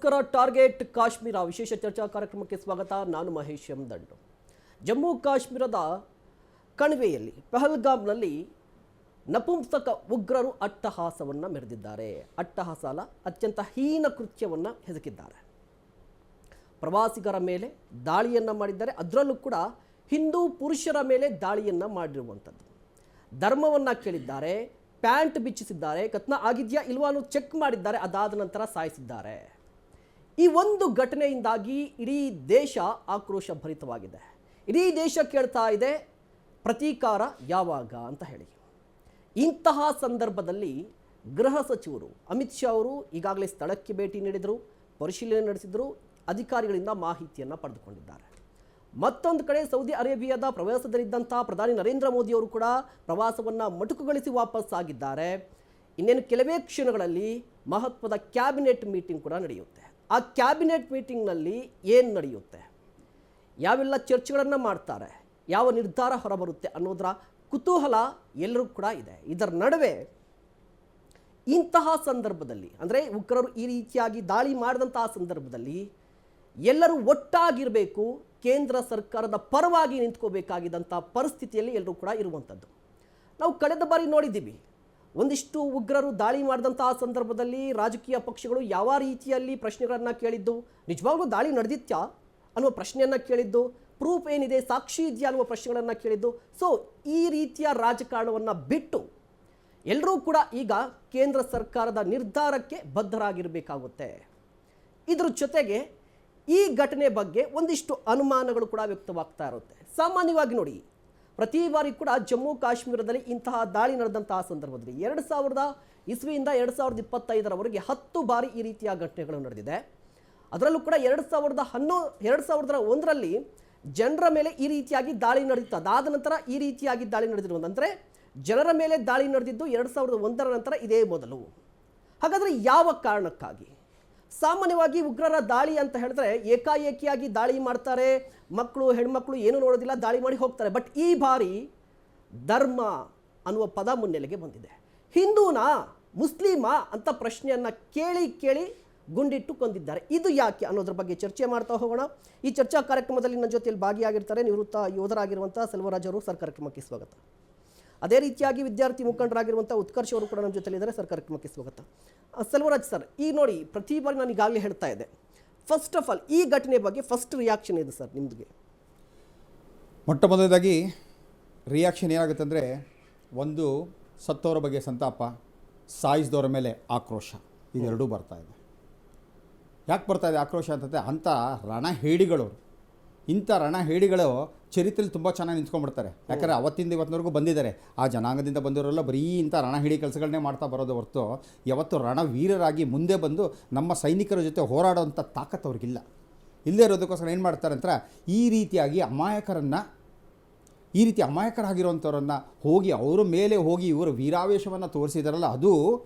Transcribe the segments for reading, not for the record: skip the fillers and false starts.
ನಮಸ್ಕಾರ. ಟಾರ್ಗೆಟ್ ಕಾಶ್ಮೀರ ವಿಶೇಷ ಚರ್ಚಾ ಕಾರ್ಯಕ್ರಮಕ್ಕೆ ಸ್ವಾಗತ. ನಾನು ಮಹೇಶ್ ಎಂ ದಂಡು. ಜಮ್ಮು ಕಾಶ್ಮೀರದ ಕಣಿವೆಯಲ್ಲಿ ಪಹಲ್ಗಾಮ್ನಲ್ಲಿ ನಪುಂಸಕ ಉಗ್ರರು ಅಟ್ಟಹಾಸವನ್ನು ಮೆರೆದಿದ್ದಾರೆ. ಅಟ್ಟಹಾಸ ಅಲ್ಲ, ಅತ್ಯಂತ ಹೀನ ಕೃತ್ಯವನ್ನು ಎಸಗಿದ್ದಾರೆ. ಪ್ರವಾಸಿಗರ ಮೇಲೆ ದಾಳಿಯನ್ನು ಮಾಡಿದ್ದಾರೆ. ಅದರಲ್ಲೂ ಕೂಡ ಹಿಂದೂ ಪುರುಷರ ಮೇಲೆ ದಾಳಿಯನ್ನು ಮಾಡಿರುವಂಥದ್ದು. ಧರ್ಮವನ್ನು ಕೇಳಿದ್ದಾರೆ, ಪ್ಯಾಂಟ್ ಬಿಚ್ಚಿಸಿದ್ದಾರೆ, ಕತ್ನ ಆಗಿದೆಯಾ ಇಲ್ವಾ ಅನ್ನೋ ಚೆಕ್ ಮಾಡಿದ್ದಾರೆ. ಅದಾದ ನಂತರ ಸಾಯಿಸಿದ್ದಾರೆ. ಈ ಒಂದು ಘಟನೆಯಿಂದಾಗಿ ಇಡೀ ದೇಶ ಆಕ್ರೋಶ ಭರಿತವಾಗಿದೆ. ಇಡೀ ದೇಶ ಕೇಳ್ತಾ ಇದೆ ಪ್ರತೀಕಾರ ಯಾವಾಗ ಅಂತ ಹೇಳಿ. ಇಂತಹ ಸಂದರ್ಭದಲ್ಲಿ ಗೃಹ ಸಚಿವರು ಅಮಿತ್ ಶಾ ಅವರು ಈಗಾಗಲೇ ಸ್ಥಳಕ್ಕೆ ಭೇಟಿ ನೀಡಿದರು, ಪರಿಶೀಲನೆ ನಡೆಸಿದರು, ಅಧಿಕಾರಿಗಳಿಂದ ಮಾಹಿತಿಯನ್ನು ಪಡೆದುಕೊಂಡಿದ್ದಾರೆ. ಮತ್ತೊಂದು ಕಡೆ ಸೌದಿ ಅರೇಬಿಯಾದ ಪ್ರವಾಸದಲ್ಲಿದ್ದಂತಹ ಪ್ರಧಾನಿ ನರೇಂದ್ರ ಮೋದಿ ಅವರು ಕೂಡ ಪ್ರವಾಸವನ್ನು ಮೊಟಕುಗೊಳಿಸಿ ವಾಪಸ್ ಆಗಿದ್ದಾರೆ. ಇನ್ನೇನು ಕೆಲವೇ ಕ್ಷಣಗಳಲ್ಲಿ ಮಹತ್ವದ ಕ್ಯಾಬಿನೆಟ್ ಮೀಟಿಂಗ್ ಕೂಡ ನಡೆಯುತ್ತೆ. ಆ ಕ್ಯಾಬಿನೆಟ್ ಮೀಟಿಂಗ್ನಲ್ಲಿ ಏನು ನಡೆಯುತ್ತೆ, ಯಾವೆಲ್ಲ ಚರ್ಚೆಗಳನ್ನು ಮಾಡ್ತಾರೆ, ಯಾವ ನಿರ್ಧಾರ ಹೊರಬರುತ್ತೆ ಅನ್ನೋದರ ಕುತೂಹಲ ಎಲ್ಲರೂ ಕೂಡ ಇದೆ. ಇದರ ನಡುವೆ ಇಂತಹ ಸಂದರ್ಭದಲ್ಲಿ ಅಂದರೆ ಉಗ್ರರು ಈ ರೀತಿಯಾಗಿ ದಾಳಿ ಮಾಡಿದಂತಹ ಸಂದರ್ಭದಲ್ಲಿ ಎಲ್ಲರೂ ಒಟ್ಟಾಗಿರಬೇಕು, ಕೇಂದ್ರ ಸರ್ಕಾರದ ಪರವಾಗಿ ನಿಂತ್ಕೋಬೇಕಾಗಿದ್ದಂಥ ಪರಿಸ್ಥಿತಿಯಲ್ಲಿ ಎಲ್ಲರೂ ಕೂಡ ಇರುವಂಥದ್ದು ನಾವು ಕಳೆದ ಬಾರಿ ನೋಡಿದ್ದೀವಿ. ಒಂದಿಷ್ಟು ಉಗ್ರರು ದಾಳಿ ಮಾಡಿದಂತಹ ಸಂದರ್ಭದಲ್ಲಿ ರಾಜಕೀಯ ಪಕ್ಷಗಳು ಯಾವ ರೀತಿಯಲ್ಲಿ ಪ್ರಶ್ನೆಗಳನ್ನು ಕೇಳಿದ್ದು, ನಿಜವಾಗ್ಲೂ ದಾಳಿ ನಡೆದಿತ್ಯಾ ಅನ್ನುವ ಪ್ರಶ್ನೆಯನ್ನು ಕೇಳಿದ್ದು, ಪ್ರೂಫ್ ಏನಿದೆ, ಸಾಕ್ಷಿ ಇದೆಯಾ ಅನ್ನುವ ಪ್ರಶ್ನೆಗಳನ್ನು ಕೇಳಿದ್ದು. ಸೊ ಈ ರೀತಿಯ ರಾಜಕಾರಣವನ್ನು ಬಿಟ್ಟು ಎಲ್ಲರೂ ಕೂಡ ಈಗ ಕೇಂದ್ರ ಸರ್ಕಾರದ ನಿರ್ಧಾರಕ್ಕೆ ಬದ್ಧರಾಗಿರಬೇಕಾಗುತ್ತೆ. ಇದ್ರ ಜೊತೆಗೆ ಈ ಘಟನೆ ಬಗ್ಗೆ ಒಂದಿಷ್ಟು ಅನುಮಾನಗಳು ಕೂಡ ವ್ಯಕ್ತವಾಗ್ತಾ ಇರುತ್ತೆ. ಸಾಮಾನ್ಯವಾಗಿ ನೋಡಿ, ಪ್ರತಿ ಬಾರಿ ಕೂಡ ಜಮ್ಮು ಕಾಶ್ಮೀರದಲ್ಲಿ ಇಂತಹ ದಾಳಿ ನಡೆದಂತಹ ಸಂದರ್ಭದಲ್ಲಿ 2000 ಇಸ್ವಿಯಿಂದ 2025ರವರೆಗೆ 10 ಬಾರಿ ಈ ರೀತಿಯ ಘಟನೆಗಳು ನಡೆದಿದೆ. ಅದರಲ್ಲೂ ಕೂಡ 2001ರಲ್ಲಿ ಜನರ ಮೇಲೆ ಈ ರೀತಿಯಾಗಿ ದಾಳಿ ನಡೆದಿತ್ತು. ಅದಾದ ನಂತರ ಈ ರೀತಿಯಾಗಿ ದಾಳಿ ನಡೆದಿರುವುದು ಅಂದರೆ ಜನರ ಮೇಲೆ ದಾಳಿ ನಡೆದಿದ್ದು 2001ರ ನಂತರ ಇದೇ ಮೊದಲು. ಹಾಗಾದರೆ ಯಾವ ಕಾರಣಕ್ಕಾಗಿ? ಸಾಮಾನ್ಯವಾಗಿ ಉಗ್ರರ ದಾಳಿ ಅಂತ ಹೇಳಿದ್ರೆ ಏಕಾಏಕಿಯಾಗಿ ದಾಳಿ ಮಾಡ್ತಾರೆ, ಮಕ್ಕಳು ಹೆಣ್ಮಕ್ಳು ಏನು ನೋಡೋದಿಲ್ಲ, ದಾಳಿ ಮಾಡಿ ಹೋಗ್ತಾರೆ. ಬಟ್ ಈ ಬಾರಿ ಧರ್ಮ ಅನ್ನುವ ಪದ ಮುನ್ನೆಲೆಗೆ ಬಂದಿದೆ. ಹಿಂದೂನಾ ಮುಸ್ಲಿಮಾ ಅಂತ ಪ್ರಶ್ನೆಯನ್ನು ಕೇಳಿ ಗುಂಡಿಟ್ಟು ಕೊಂದಿದ್ದಾರೆ. ಇದು ಯಾಕೆ ಅನ್ನೋದ್ರ ಬಗ್ಗೆ ಚರ್ಚೆ ಮಾಡ್ತಾ ಹೋಗೋಣ. ಈ ಚರ್ಚಾ ಕಾರ್ಯಕ್ರಮದಲ್ಲಿ ನನ್ನ ಜೊತೆಯಲ್ಲಿ ಭಾಗಿಯಾಗಿರ್ತಾರೆ ನಿವೃತ್ತ ಯೋಧರಾಗಿರುವಂಥ ಸೆಲ್ವರಾಜ್ ಅವರು. ಸರ್, ಕಾರ್ಯಕ್ರಮಕ್ಕೆ ಸ್ವಾಗತ. ಅದೇ ರೀತಿಯಾಗಿ ವಿದ್ಯಾರ್ಥಿ ಮುಖಂಡರಾಗಿರುವಂಥ ಉತ್ಕರ್ಷ್ ಅವರು ಕೂಡ ನಮ್ಮ ಜೊತೆಲಿದ್ದಾರೆ. ಸರ್, ಕಾರ್ಯಕ್ರಮಕ್ಕೆ ಸ್ವಾಗತ. ಸೆಲ್ವರಾಜ್ ಸರ್, ಈ ನೋಡಿ, ಪ್ರತಿ ಬಾರಿ ನಾನು ಈಗಾಗಲೇ ಹೇಳ್ತಾ ಇದ್ದೆ, ಫಸ್ಟ್ ಆಫ್ ಆಲ್ ಈ ಘಟನೆ ಬಗ್ಗೆ ಫಸ್ಟ್ ರಿಯಾಕ್ಷನ್ ಇದೆ ಸರ್ ನಿಮ್ಮದಿಗೆ? ಮೊಟ್ಟ ಮೊದಲದಾಗಿ ರಿಯಾಕ್ಷನ್ ಏನಾಗುತ್ತೆ ಅಂದರೆ, ಒಂದು ಸತ್ತವರ ಬಗ್ಗೆ ಸಂತಾಪ, ಸಾಯಿಸಿದವರ ಮೇಲೆ ಆಕ್ರೋಶ, ಇದೆರಡೂ ಬರ್ತಾಯಿದೆ. ಯಾಕೆ ಬರ್ತಾಯಿದೆ ಆಕ್ರೋಶ ಅಂತಂದರೆ, ಅಂಥ ರಣಹೇಡಿಗಳು, ಇಂಥ ರಣಹೇಡಿಗಳು ಚರಿತ್ರೆಯಲ್ಲಿ ತುಂಬ ಚೆನ್ನಾಗಿ ನಿಂತ್ಕೊಂಡ್ಬಿಡ್ತಾರೆ. ಯಾಕಂದರೆ ಅವತ್ತಿಂದ ಇವತ್ತಿನವರೆಗೂ ಬಂದಿದ್ದಾರೆ. ಆ ಜನಾಂಗದಿಂದ ಬಂದಿರೋಲ್ಲ ಬರೀ ಇಂಥ ರಣಹೇಡಿ ಕೆಲಸಗಳನ್ನೇ ಮಾಡ್ತಾ ಬರೋದು ಹೊರತು ಯಾವತ್ತು ರಣವೀರರಾಗಿ ಮುಂದೆ ಬಂದು ನಮ್ಮ ಸೈನಿಕರ ಜೊತೆ ಹೋರಾಡೋವಂಥ ತಾಕತ್ತು ಅವ್ರಿಗಿಲ್ಲ. ಇಲ್ಲದೇ ಇರೋದಕ್ಕೋಸ್ಕರ ಏನು ಮಾಡ್ತಾರೆ ಅಂತ, ಈ ರೀತಿಯಾಗಿ ಅಮಾಯಕರಾಗಿರೋವಂಥವ್ರನ್ನು ಹೋಗಿ ಅವರ ಮೇಲೆ ಹೋಗಿ ಇವರು ವೀರಾವೇಶವನ್ನು ತೋರಿಸಿದಾರಲ್ಲ, ಅದು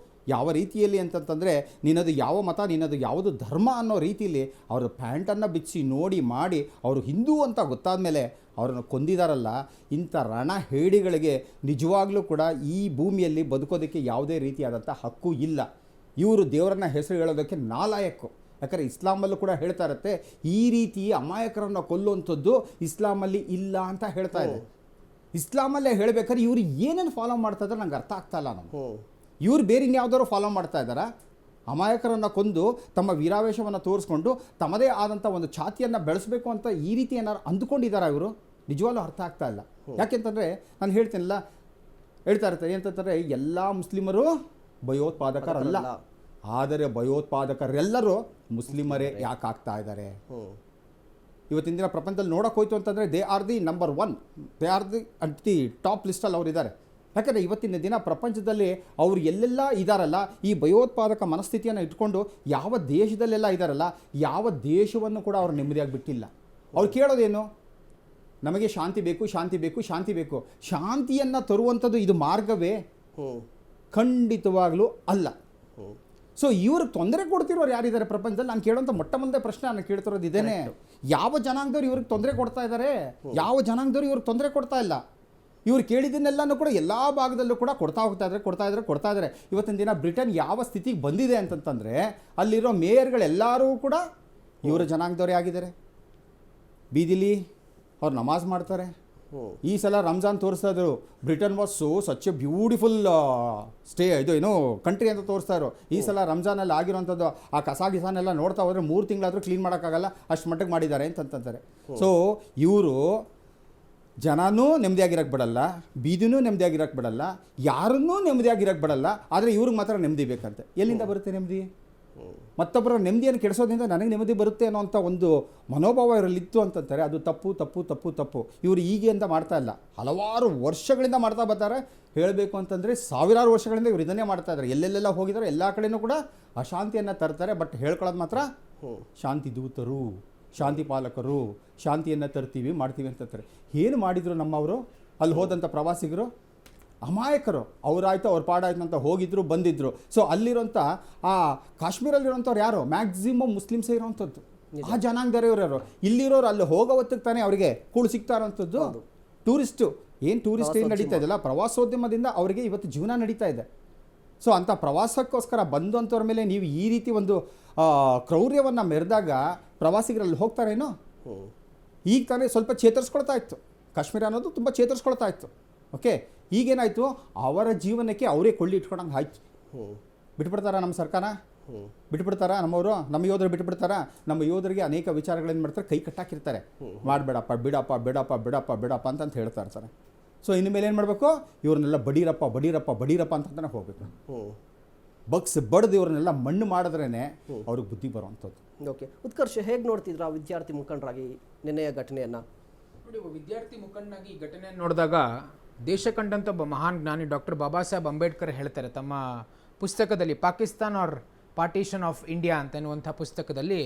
ಯಾವ ರೀತಿಯಲ್ಲಿ ಅಂತಂತಂದರೆ, ನಿನ್ನದು ಯಾವ ಮತ, ನಿನ್ನದು ಯಾವುದು ಧರ್ಮ ಅನ್ನೋ ರೀತಿಯಲ್ಲಿ ಅವರು ಪ್ಯಾಂಟನ್ನು ಬಿಚ್ಚಿ ನೋಡಿ ಮಾಡಿ ಅವರು ಹಿಂದೂ ಅಂತ ಗೊತ್ತಾದ ಮೇಲೆ ಅವರನ್ನು ಕೊಂದಿದಾರಲ್ಲ. ಇಂಥ ರಣಹೇಡಿಗಳಿಗೆ ನಿಜವಾಗ್ಲೂ ಕೂಡ ಈ ಭೂಮಿಯಲ್ಲಿ ಬದುಕೋದಕ್ಕೆ ಯಾವುದೇ ರೀತಿಯಾದಂಥ ಹಕ್ಕು ಇಲ್ಲ. ಇವರು ದೇವರನ್ನ ಹೆಸರು ಹೇಳೋದಕ್ಕೆ ನಾಲಾಯಕ್ಕು. ಯಾಕಂದರೆ ಇಸ್ಲಾಮಲ್ಲೂ ಕೂಡ ಹೇಳ್ತಾ ಇರುತ್ತೆ, ಈ ರೀತಿ ಅಮಾಯಕರನ್ನು ಕೊಲ್ಲುವಂಥದ್ದು ಇಸ್ಲಾಮಲ್ಲಿ ಇಲ್ಲ ಅಂತ ಹೇಳ್ತಾ ಇದೆ. ಇಸ್ಲಾಮಲ್ಲೇ ಹೇಳಬೇಕಾದ್ರೆ ಇವರು ಏನೇನು ಫಾಲೋ ಮಾಡ್ತಾ ಇದ್ದಾರೆ ನಂಗೆ ಅರ್ಥ ಆಗ್ತಾ ಇಲ್ಲ. ಇವ್ರು ಬೇರೆ ಇನ್ಯಾವುದಾದ್ರು ಫಾಲೋ ಮಾಡ್ತಾ ಇದ್ದಾರಾ? ಅಮಾಯಕರನ್ನು ಕೊಂದು ತಮ್ಮ ವೀರಾವೇಶವನ್ನು ತೋರಿಸ್ಕೊಂಡು ತಮ್ಮದೇ ಆದಂಥ ಒಂದು ಛಾತಿಯನ್ನು ಬೆಳೆಸಬೇಕು ಅಂತ ಈ ರೀತಿ ಏನಾರು ಅಂದುಕೊಂಡಿದ್ದಾರಾ ಇವರು? ನಿಜವಾಗ್ಲೂ ಅರ್ಥ ಆಗ್ತಾ ಇಲ್ಲ. ಯಾಕೆಂತಂದರೆ ನಾನು ಹೇಳ್ತಾ ಇರ್ತಾರೆ ಏನಂತಂದರೆ, ಎಲ್ಲ ಮುಸ್ಲಿಮರು ಭಯೋತ್ಪಾದಕರಲ್ಲ, ಆದರೆ ಭಯೋತ್ಪಾದಕರೆಲ್ಲರೂ ಮುಸ್ಲಿಮರೇ ಯಾಕೆ ಆಗ್ತಾ ಇದ್ದಾರೆ? ಇವತ್ತಿನ ದಿನ ಪ್ರಪಂಚದಲ್ಲಿ ನೋಡೋಕೆ ಹೋಯ್ತು ಅಂತಂದರೆ they are the number 1, they are the at the top ಲಿಸ್ಟಲ್ಲಿ ಅವರಿದ್ದಾರೆ. ಯಾಕಂದರೆ ಇವತ್ತಿನ ದಿನ ಪ್ರಪಂಚದಲ್ಲಿ ಅವರು ಎಲ್ಲೆಲ್ಲ ಇದ್ದಾರಲ್ಲ, ಈ ಭಯೋತ್ಪಾದಕ ಮನಸ್ಥಿತಿಯನ್ನು ಇಟ್ಕೊಂಡು ಯಾವ ದೇಶದಲ್ಲೆಲ್ಲ ಇದ್ದಾರಲ್ಲ, ಯಾವ ದೇಶವನ್ನು ಕೂಡ ಅವರು ನೆಮ್ಮದಿಯಾಗಿ ಬಿಟ್ಟಿಲ್ಲ. ಅವ್ರು ಕೇಳೋದೇನು? ನಮಗೆ ಶಾಂತಿ ಬೇಕು, ಶಾಂತಿ ಬೇಕು, ಶಾಂತಿ ಬೇಕು. ಶಾಂತಿಯನ್ನು ತರುವಂಥದ್ದು ಇದು ಮಾರ್ಗವೇ? ಖಂಡಿತವಾಗ್ಲೂ ಅಲ್ಲ. ಸೊ ಇವ್ರಿಗೆ ತೊಂದರೆ ಕೊಡ್ತಿರೋರು ಯಾರಿದ್ದಾರೆ ಪ್ರಪಂಚದಲ್ಲಿ? ನಾನು ಕೇಳೋಂಥ ಮೊಟ್ಟ ಮೊದಲನೇ ಪ್ರಶ್ನೆ ನಾನು ಕೇಳ್ತಿರೋದು ಇದೇನೆ. ಯಾವ ಜನಾಂಗದವ್ರು ಇವ್ರಿಗೆ ತೊಂದರೆ ಕೊಡ್ತಾ ಇದ್ದಾರೆ? ಯಾವ ಜನಾಂಗದವ್ರು ಇವ್ರಿಗೆ ತೊಂದರೆ ಕೊಡ್ತಾ ಇಲ್ಲ? ಇವ್ರು ಕೇಳಿದ್ದನ್ನೆಲ್ಲನೂ ಕೂಡ ಎಲ್ಲ ಭಾಗದಲ್ಲೂ ಕೂಡ ಕೊಡ್ತಾ ಇದ್ದಾರೆ. ಇವತ್ತಿನ ದಿನ ಬ್ರಿಟನ್ ಯಾವ ಸ್ಥಿತಿಗೆ ಬಂದಿದೆ ಅಂತಂತಂದರೆ ಅಲ್ಲಿರೋ ಮೇಯರ್ಗಳೆಲ್ಲರೂ ಕೂಡ ಇವರ ಜನಾಂಗದವರೇ ಆಗಿದ್ದಾರೆ. ಬೀದಿಲಿ ಅವ್ರು ನಮಾಜ್ ಮಾಡ್ತಾರೆ. ಈ ಸಲ ರಂಜಾನ್ ತೋರಿಸ್ತಾ ಇದ್ರು, Britain was such A beautiful country ಅಂತ ತೋರಿಸ್ತಾ ಇದ್ರು. ಈ ಸಲ ರಂಜಾನಲ್ಲಿ ಆಗಿರೋಂಥದ್ದು ಆ ಕಸಾಗಿಸಾನೆಲ್ಲ ನೋಡ್ತಾ ಹೋದರೆ 3 ತಿಂಗಳಾದರೂ ಕ್ಲೀನ್ ಮಾಡೋಕ್ಕಾಗಲ್ಲ, ಅಷ್ಟು ಮಟ್ಟಿಗೆ ಮಾಡಿದ್ದಾರೆ ಅಂತಂತಾರೆ. ಸೊ ಇವರು ಜನನೂ ನೆಮ್ಮದಿಯಾಗಿರೋಕ್ಕೆ ಬಿಡಲ್ಲ, ಬೀದಿನೂ ನೆಮ್ಮದಿಯಾಗಿರೋಕ್ಕೆ ಬಿಡಲ್ಲ, ಯಾರನ್ನೂ ನೆಮ್ಮದಿಯಾಗಿರೋಕ್ಕೆ ಬಿಡಲ್ಲ. ಆದರೆ ಇವ್ರಿಗೆ ಮಾತ್ರ ನೆಮ್ಮದಿ ಬೇಕಂತೆ. ಎಲ್ಲಿಂದ ಬರುತ್ತೆ ನೆಮ್ಮದಿ? ಮತ್ತೊಬ್ಬರ ನೆಮ್ಮದಿಯನ್ನು ಕೆಡಿಸೋದ್ರಿಂದ ನನಗೆ ನೆಮ್ಮದಿ ಬರುತ್ತೆ ಅನ್ನೋಂಥ ಒಂದು ಮನೋಭಾವ ಇವರಲ್ಲಿತ್ತು ಅಂತಂತಾರೆ. ಅದು ತಪ್ಪು. ಇವರು ಹೀಗೆ ಅಂತ ಮಾಡ್ತಾ ಇಲ್ಲ, ಹಲವಾರು ವರ್ಷಗಳಿಂದ ಮಾಡ್ತಾ ಬರ್ತಾರೆ. ಹೇಳಬೇಕು ಅಂತಂದರೆ ಸಾವಿರಾರು ವರ್ಷಗಳಿಂದ ಇವರು ಇದನ್ನೇ ಮಾಡ್ತಾ ಇದ್ದಾರೆ. ಎಲ್ಲೆಲ್ಲೆಲ್ಲ ಹೋಗಿದ್ದಾರೆ ಎಲ್ಲ ಕಡೆಯೂ ಕೂಡ ಅಶಾಂತಿಯನ್ನು ತರ್ತಾರೆ. ಬಟ್ ಹೇಳ್ಕೊಳ್ಳೋದು ಮಾತ್ರ ಶಾಂತಿ ದೂತರು, ಶಾಂತಿ ಪಾಲಕರು, ಶಾಂತಿಯನ್ನು ತರ್ತೀವಿ ಮಾಡ್ತೀವಿ ಅಂತಂತಾರೆ. ಏನು ಮಾಡಿದರು ನಮ್ಮವರು? ಅಲ್ಲಿ ಹೋದಂಥ ಪ್ರವಾಸಿಗರು ಅಮಾಯಕರು. ಅವರಾಯ್ತು ಅವ್ರ ಪಾಡಾಯ್ತು ಅಂತ ಹೋಗಿದ್ರು ಬಂದಿದ್ರು. ಸೊ ಅಲ್ಲಿರೋಂಥ ಆ ಕಾಶ್ಮೀರಲ್ಲಿರೋಂಥವ್ರು ಯಾರು? ಮ್ಯಾಕ್ಸಿಮಮ್ ಮುಸ್ಲಿಮ್ಸೇ ಇರೋವಂಥದ್ದು. ಆ ಜನಾಂಗದವ್ರು ಯಾರು? ಇಲ್ಲಿರೋರು ಅಲ್ಲಿ ಹೋಗೋ ಹೊತ್ತಿಗೆ ತಾನೇ ಅವರಿಗೆ ಕೂಳು ಸಿಗ್ತಾ ಇರೋವಂಥದ್ದು. ಟೂರಿಸ್ಟ್ ಏನು ನಡೀತಾ ಇದೆಯಲ್ಲ, ಪ್ರವಾಸೋದ್ಯಮದಿಂದ ಅವರಿಗೆ ಇವತ್ತು ಜೀವನ ನಡೀತಾ ಇದೆ. ಸೊ ಅಂಥ ಪ್ರವಾಸಕ್ಕೋಸ್ಕರ ಬಂದಂಥವ್ರ ಮೇಲೆ ನೀವು ಈ ರೀತಿ ಒಂದು ಕ್ರೌರ್ಯವನ್ನು ಮೆರೆದಾಗ ಪ್ರವಾಸಿಗರಲ್ಲಿ ಹೋಗ್ತಾರೇನೋ? ಈಗ ತಾನೇ ಸ್ವಲ್ಪ ಚೇತರಿಸ್ಕೊಳ್ತಾ ಇತ್ತು ಕಾಶ್ಮೀರ ಅನ್ನೋದು, ತುಂಬ ಚೇತರಿಸ್ಕೊಳ್ತಾ ಇತ್ತು. ಓಕೆ, ಈಗೇನಾಯಿತು? ಅವರ ಜೀವನಕ್ಕೆ ಅವರೇ ಕೊಳ್ಳಿ ಇಟ್ಕೊಂಡಂಗೆ ಆಯ್ತು. ಬಿಟ್ಬಿಡ್ತಾರಾ ನಮ್ಮ ಸರ್ಕಾರ? ಬಿಟ್ಬಿಡ್ತಾರಾ ನಮ್ಮವರು? ನಮ್ಮ ಯೋಧರು ಬಿಟ್ಬಿಡ್ತಾರಾ? ನಮ್ಮ ಯೋಧರಿಗೆ ಅನೇಕ ವಿಚಾರಗಳೇನು ಮಾಡ್ತಾರೆ, ಕೈ ಕಟ್ಟಾಕಿರ್ತಾರೆ. ಮಾಡಬೇಡಪ್ಪ, ಬಿಡಪ್ಪ ಅಂತ ಹೇಳ್ತಾ ಇರ್ತಾರೆ. ಸೊ ಇನ್ನು ಮೇಲೆ ಏನು ಮಾಡಬೇಕು? ಇವ್ರನ್ನೆಲ್ಲ ಬಡೀರಪ್ಪ ಅಂತಂತಾನೆ ಹೋಗಬೇಕು. ಬಡ್ದು ಇವ್ರನ್ನೆಲ್ಲ ಮಣ್ಣು ಮಾಡಿದ್ರೇ ಅವ್ರಿಗೆ ಬುದ್ಧಿ ಬರುವಂಥದ್ದು. ಓಕೆ, ಉತ್ಕರ್ಷ ಹೇಗೆ ನೋಡ್ತಿದ್ರ ವಿದ್ಯಾರ್ಥಿ ಮುಖಂಡರಾಗಿ ನಿನ್ನೆಯ ಘಟನೆಯನ್ನು? ನೋಡಿ, ವಿದ್ಯಾರ್ಥಿ ಮುಖಂಡನಾಗಿ ಈ ಘಟನೆಯನ್ನು ನೋಡಿದಾಗ ದೇಶ ಕಂಡಂಥ ಒಬ್ಬ ಮಹಾನ್ ಜ್ಞಾನಿ ಡಾಕ್ಟರ್ ಬಾಬಾ ಸಾಹೇಬ್ ಅಂಬೇಡ್ಕರ್ ಹೇಳ್ತಾರೆ ತಮ್ಮ ಪುಸ್ತಕದಲ್ಲಿ Pakistan or partition of India ಅಂತ ಎನ್ನುವಂಥ ಪುಸ್ತಕದಲ್ಲಿ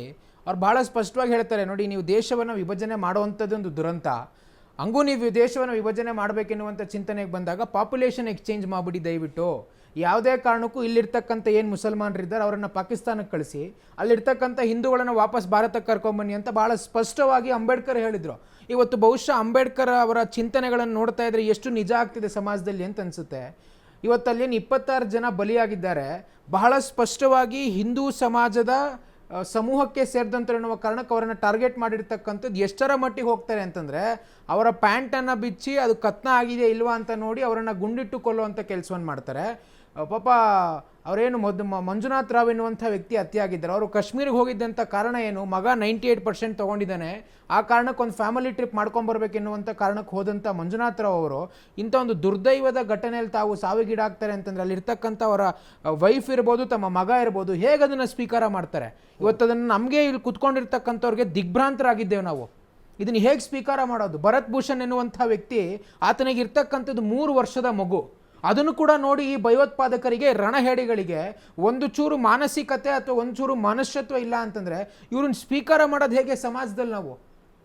ಅವ್ರು ಭಾಳ ಸ್ಪಷ್ಟವಾಗಿ ಹೇಳ್ತಾರೆ. ನೋಡಿ, ನೀವು ದೇಶವನ್ನು ವಿಭಜನೆ ಮಾಡುವಂಥದ್ದು ಒಂದು ದುರಂತ. ಹಂಗೂ ನೀವು ದೇಶವನ್ನು ವಿಭಜನೆ ಮಾಡಬೇಕೆನ್ನುವಂಥ ಚಿಂತನೆಗೆ ಬಂದಾಗ ಪಾಪ್ಯುಲೇಷನ್ ಎಕ್ಸ್ಚೇಂಜ್ ಮಾಡಿಬಿಡಿ ದಯವಿಟ್ಟು. ಯಾವುದೇ ಕಾರಣಕ್ಕೂ ಇಲ್ಲಿರ್ತಕ್ಕಂಥ ಏನು ಮುಸಲ್ಮಾನರಿದ್ದಾರೆ ಅವರನ್ನು ಪಾಕಿಸ್ತಾನಕ್ಕೆ ಕಳಿಸಿ, ಅಲ್ಲಿರ್ತಕ್ಕಂಥ ಹಿಂದೂಗಳನ್ನು ವಾಪಸ್ ಭಾರತಕ್ಕೆ ಕರ್ಕೊಂಬನ್ನಿ ಅಂತ ಭಾಳ ಸ್ಪಷ್ಟವಾಗಿ ಅಂಬೇಡ್ಕರ್ ಹೇಳಿದರು. ಇವತ್ತು ಬಹುಶಃ ಅಂಬೇಡ್ಕರ್ ಅವರ ಚಿಂತನೆಗಳನ್ನು ನೋಡ್ತಾ ಇದ್ರೆ ಎಷ್ಟು ನಿಜ ಆಗ್ತಿದೆ ಸಮಾಜದಲ್ಲಿ ಅಂತ ಅನಿಸುತ್ತೆ. ಇವತ್ತಲ್ಲೇನು 26 ಜನ ಬಲಿಯಾಗಿದ್ದಾರೆ, ಬಹಳ ಸ್ಪಷ್ಟವಾಗಿ ಹಿಂದೂ ಸಮಾಜದ ಸಮೂಹಕ್ಕೆ ಸೇರಿದಂತೆ ಎನ್ನುವ ಕಾರಣಕ್ಕೆ ಅವರನ್ನು ಟಾರ್ಗೆಟ್ ಮಾಡಿರ್ತಕ್ಕಂಥದ್ದು ಎಷ್ಟರ ಮಟ್ಟಿಗೆ ಹೋಗ್ತಾರೆ ಅಂತಂದರೆ, ಅವರ ಪ್ಯಾಂಟನ್ನು ಬಿಚ್ಚಿ ಅದು ಕತ್ನ ಆಗಿದೆ ಇಲ್ವಾ ಅಂತ ನೋಡಿ ಅವರನ್ನು ಗುಂಡಿಟ್ಟು ಕೊಲ್ಲುವಂಥ ಕೆಲಸವನ್ನು ಮಾಡ್ತಾರೆ. ಪಾಪ ಅವರೇನು ಮಂಜುನಾಥ್ ರಾವ್ ಎನ್ನುವಂಥ ವ್ಯಕ್ತಿ ಹತ್ಯೆಯಾಗಿದ್ದಾರೆ. ಅವರು ಕಾಶ್ಮೀರಿಗೆ ಹೋಗಿದ್ದಂಥ ಕಾರಣ ಏನು? ಮಗ 98% ತೊಗೊಂಡಿದ್ದಾನೆ, ಆ ಕಾರಣಕ್ಕೆ ಒಂದು ಫ್ಯಾಮಿಲಿ ಟ್ರಿಪ್ ಮಾಡ್ಕೊಂಬರ್ಬೇಕೆನ್ನುವಂಥ ಕಾರಣಕ್ಕೆ ಹೋದಂಥ ಮಂಜುನಾಥ್ ರಾವ್ ಅವರು ಇಂಥ ಒಂದು ದುರ್ದೈವದ ಘಟನೆಯಲ್ಲಿ ತಾವು ಸಾವಿಗೀಡಾಗ್ತಾರೆ ಅಂತಂದರೆ ಅಲ್ಲಿರ್ತಕ್ಕಂಥ ಅವರ ವೈಫ್ ಇರ್ಬೋದು, ತಮ್ಮ ಮಗ ಇರ್ಬೋದು, ಹೇಗೆ ಅದನ್ನು ಸ್ವೀಕಾರ ಮಾಡ್ತಾರೆ? ಇವತ್ತು ಅದನ್ನು ನಮಗೆ ಇಲ್ಲಿ ಕುತ್ಕೊಂಡಿರ್ತಕ್ಕಂಥವ್ರಿಗೆ ದಿಗ್ಭ್ರಾಂತರಾಗಿದ್ದೇವೆ ನಾವು. ಇದನ್ನು ಹೇಗೆ ಸ್ವೀಕಾರ ಮಾಡೋದು? ಭರತ್ ಭೂಷಣ್ ಎನ್ನುವಂಥ ವ್ಯಕ್ತಿ, ಆತನಿಗೆ ಇರ್ತಕ್ಕಂಥದ್ದು 3 ವರ್ಷದ ಮಗು. ಅದನ್ನು ಕೂಡ ನೋಡಿ ಈ ಭಯೋತ್ಪಾದಕರಿಗೆ, ರಣಹೇಡಿಗಳಿಗೆ ಒಂದು ಚೂರು ಮಾನಸಿಕತೆ ಅಥವಾ ಒಂದು ಚೂರು ಮನುಷ್ಯತ್ವ ಇಲ್ಲ ಅಂತಂದರೆ ಇವ್ರನ್ನ ಸ್ವೀಕಾರ ಮಾಡೋದು ಹೇಗೆ ಸಮಾಜದಲ್ಲಿ? ನಾವು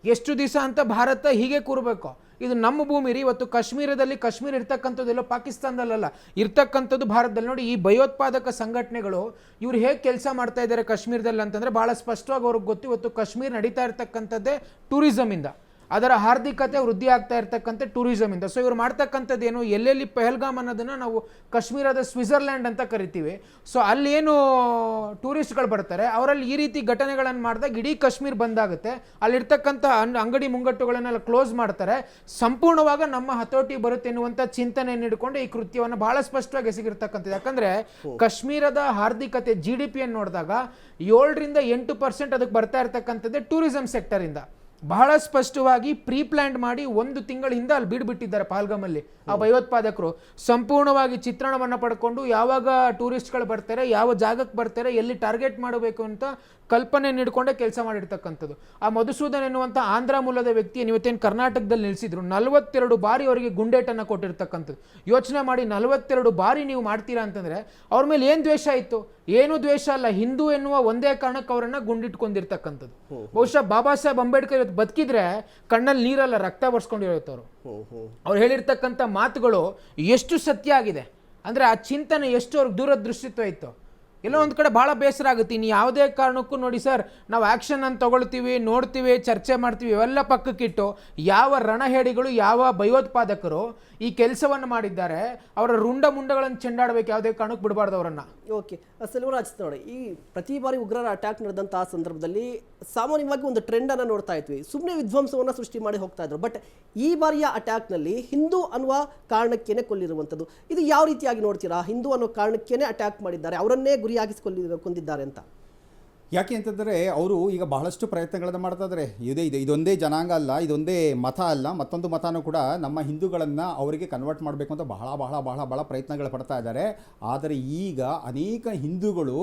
ಎಷ್ಟು ದಿವಸ ಅಂತ ಭಾರತ ಹೀಗೆ ಕೂರಬೇಕು? ಇದು ನಮ್ಮ ಭೂಮಿ ರೀ. ಇವತ್ತು ಕಾಶ್ಮೀರದಲ್ಲಿ, ಕಾಶ್ಮೀರ ಇರ್ತಕ್ಕಂಥದ್ದೆಲ್ಲ ಪಾಕಿಸ್ತಾನದಲ್ಲ, ಇರ್ತಕ್ಕಂಥದ್ದು ಭಾರತದಲ್ಲಿ. ನೋಡಿ, ಈ ಭಯೋತ್ಪಾದಕ ಸಂಘಟನೆಗಳು ಇವ್ರು ಹೇಗೆ ಕೆಲಸ ಮಾಡ್ತಾ ಇದ್ದಾರೆ ಕಾಶ್ಮೀರದಲ್ಲಿ ಅಂತಂದರೆ ಭಾಳ ಸ್ಪಷ್ಟವಾಗಿ ಅವ್ರಿಗೆ ಗೊತ್ತು. ಇವತ್ತು ಕಾಶ್ಮೀರ ನಡೀತಾ ಇರ್ತಕ್ಕಂಥದ್ದೇ ಟೂರಿಸಮಿಂದ, ಅದರ ಆರ್ಥಿಕತೆ ವೃದ್ಧಿ ಆಗ್ತಾ ಇರ್ತಕ್ಕಂಥ ಟೂರಿಸಮಿಂದ. ಸೊ ಇವ್ರು ಮಾಡ್ತಕ್ಕಂಥದ್ದೇನು, ಎಲ್ಲೆಲ್ಲಿ ಪೆಹಲ್ಗಾಮ್ ಅನ್ನೋದನ್ನು ನಾವು ಕಾಶ್ಮೀರದ ಸ್ವಿಟ್ಜರ್ಲ್ಯಾಂಡ್ ಅಂತ ಕರಿತೀವಿ. ಸೊ ಅಲ್ಲಿ ಏನು ಟೂರಿಸ್ಟ್ಗಳು ಬರ್ತಾರೆ, ಅವರಲ್ಲಿ ಈ ರೀತಿ ಘಟನೆಗಳನ್ನು ಮಾಡಿದಾಗ ಇಡೀ ಕಾಶ್ಮೀರ ಬಂದಾಗುತ್ತೆ. ಅಲ್ಲಿರ್ತಕ್ಕಂಥ ಅಂಗಡಿ ಮುಂಗಟ್ಟುಗಳನ್ನೆಲ್ಲ ಕ್ಲೋಸ್ ಮಾಡ್ತಾರೆ. ಸಂಪೂರ್ಣವಾಗಿ ನಮ್ಮ ಹತೋಟಿ ಬರುತ್ತೆ ಎನ್ನುವಂಥ ಚಿಂತನೆಯನ್ನು ಹಿಡ್ಕೊಂಡು ಈ ಕೃತ್ಯವನ್ನು ಬಹಳ ಸ್ಪಷ್ಟವಾಗಿ ಎಸಗಿರ್ತಕ್ಕಂಥದ್ದು. ಯಾಕಂದರೆ ಕಾಶ್ಮೀರದ ಆರ್ಥಿಕತೆ GDP ಅನ್ನು ನೋಡಿದಾಗ 7ರಿಂದ 8% ಅದಕ್ಕೆ ಬರ್ತಾ ಇರ್ತಕ್ಕಂಥದ್ದೇ ಟೂರಿಸಂ ಸೆಕ್ಟರಿಂದ. ಬಹಳ ಸ್ಪಷ್ಟವಾಗಿ ಪ್ರೀ ಪ್ಲ್ಯಾನ್ ಮಾಡಿ 1 ತಿಂಗಳ ಹಿಂದೆ ಅಲ್ಲಿ ಬಿಡ್ಬಿಟ್ಟಿದ್ದಾರೆ ಪಹಲ್ಗಾಮಲ್ಲಿ ಆ ಭಯೋತ್ಪಾದಕರು. ಸಂಪೂರ್ಣವಾಗಿ ಚಿತ್ರಣವನ್ನು ಪಡ್ಕೊಂಡು ಯಾವಾಗ ಟೂರಿಸ್ಟ್ಗಳು ಬರ್ತಾರೆ, ಯಾವ ಜಾಗಕ್ಕೆ ಬರ್ತಾರೆ, ಎಲ್ಲಿ ಟಾರ್ಗೆಟ್ ಮಾಡಬೇಕು ಅಂತ ಕಲ್ಪನೆ ನೀಡಿಕೊಂಡೇ ಕೆಲಸ ಮಾಡಿರ್ತಕ್ಕಂಥದ್ದು. ಆ ಮಧುಸೂದನ್ ಎನ್ನುವಂಥ ಆಂಧ್ರ ಮೂಲದ ವ್ಯಕ್ತಿಯನ್ನು ಇವತ್ತೇನು ಕರ್ನಾಟಕದಲ್ಲಿ ನಿಲ್ಲಿಸಿದ್ರು, 42 ಬಾರಿ ಅವರಿಗೆ ಗುಂಡೇಟನ್ನು ಕೊಟ್ಟಿರ್ತಕ್ಕಂಥದ್ದು. ಯೋಚನೆ ಮಾಡಿ, 42 ಬಾರಿ ನೀವು ಮಾಡ್ತೀರಾ ಅಂತಂದರೆ ಅವ್ರ ಮೇಲೆ ಏನು ದ್ವೇಷ ಇತ್ತು? ಏನೂ ದ್ವೇಷ ಅಲ್ಲ, ಹಿಂದೂ ಎನ್ನುವ ಒಂದೇ ಕಾರಣಕ್ಕೆ ಅವರನ್ನು ಗುಂಡಿಟ್ಕೊಂಡಿರ್ತಕ್ಕಂಥದ್ದು. ಬಹುಶಃ ಬಾಬಾ ಸಾಹೇಬ್ ಅಂಬೇಡ್ಕರ್ ಇವತ್ತು ಬದುಕಿದ್ರೆ ಕಣ್ಣಲ್ಲಿ ನೀರಲ್ಲ, ರಕ್ತ ಬರ್ಸ್ಕೊಂಡಿರೋತ್ತವರು. ಅವ್ರು ಹೇಳಿರ್ತಕ್ಕಂಥ ಮಾತುಗಳು ಎಷ್ಟು ಸತ್ಯ ಆಗಿದೆ ಅಂದರೆ ಆ ಚಿಂತನೆ ಎಷ್ಟು ಅವ್ರಿಗೆ ದೂರದೃಷ್ಟಿತ್ವ ಇತ್ತು. ಎಲ್ಲೋ ಒಂದು ಕಡೆ ಭಾಳ ಬೇಸರ ಆಗುತ್ತೆ. ಇನ್ನು ಯಾವುದೇ ಕಾರಣಕ್ಕೂ ನೋಡಿ ಸರ್, ನಾವು ಆ್ಯಕ್ಷನ್ ಅನ್ನು ತಗೊಳ್ತೀವಿ, ನೋಡ್ತೀವಿ, ಚರ್ಚೆ ಮಾಡ್ತೀವಿ, ಇವೆಲ್ಲ ಪಕ್ಕಕ್ಕಿಟ್ಟು ಯಾವ ರಣಹೇಡಿಗಳು, ಯಾವ ಭಯೋತ್ಪಾದಕರು ಈ ಕೆಲಸವನ್ನು ಮಾಡಿದ್ದಾರೆ. ಅವರ ರುಂಡ ಮುಂಡಗಳನ್ನು ಚೆಂಡಾಡಬೇಕು, ಯಾವುದೇ ಕಾರಣಕ್ಕೆ ಬಿಡಬಾರ್ದು ಅವರನ್ನ. ಓಕೆ, ಸೆಲ್ವರಾಜ್ ನೋಡಿ, ಈ ಪ್ರತಿ ಬಾರಿ ಉಗ್ರರ ಅಟ್ಯಾಕ್ ನಡೆದಂತಹ ಸಂದರ್ಭದಲ್ಲಿ ಸಾಮಾನ್ಯವಾಗಿ ಒಂದು ಟ್ರೆಂಡ್ ಅನ್ನು ನೋಡ್ತಾ ಇದ್ವಿ. ಸುಮ್ಮನೆ ವಿಧ್ವಂಸವನ್ನ ಸೃಷ್ಟಿ ಮಾಡಿ ಹೋಗ್ತಾ ಇದ್ರು. ಬಟ್ ಈ ಬಾರಿಯ ಅಟ್ಯಾಕ್ ನಲ್ಲಿ ಹಿಂದೂ ಅನ್ನುವ ಕಾರಣಕ್ಕೇನೆ ಕೊಲ್ಲಿರುವಂಥದ್ದು. ಇದು ಯಾವ ರೀತಿಯಾಗಿ ನೋಡ್ತೀರಾ? ಹಿಂದೂ ಅನ್ನೋ ಕಾರಣಕ್ಕೇನೆ ಅಟ್ಯಾಕ್ ಮಾಡಿದ್ದಾರೆ, ಅವರನ್ನೇ ಗುರಿಯಾಗಿಸಿ ಕೊಂದಿದ್ದಾರೆ ಅಂತ. ಯಾಕೆ ಅಂತಂದರೆ ಅವರು ಈಗ ಬಹಳಷ್ಟು ಪ್ರಯತ್ನಗಳನ್ನು ಮಾಡ್ತಾ ಇದ್ದಾರೆ. ಇದೊಂದೇ ಜನಾಂಗ ಅಲ್ಲ, ಇದೊಂದೇ ಮತ ಅಲ್ಲ, ಮತ್ತೊಂದು ಮತನೂ ಕೂಡ ನಮ್ಮ ಹಿಂದೂಗಳನ್ನು ಅವರಿಗೆ ಕನ್ವರ್ಟ್ ಮಾಡಬೇಕು ಅಂತ ಬಹಳ ಬಹಳ ಬಹಳ ಬಹಳ ಪ್ರಯತ್ನಗಳು ಪಡ್ತಾ ಇದ್ದಾರೆ. ಆದರೆ ಈಗ ಅನೇಕ ಹಿಂದೂಗಳು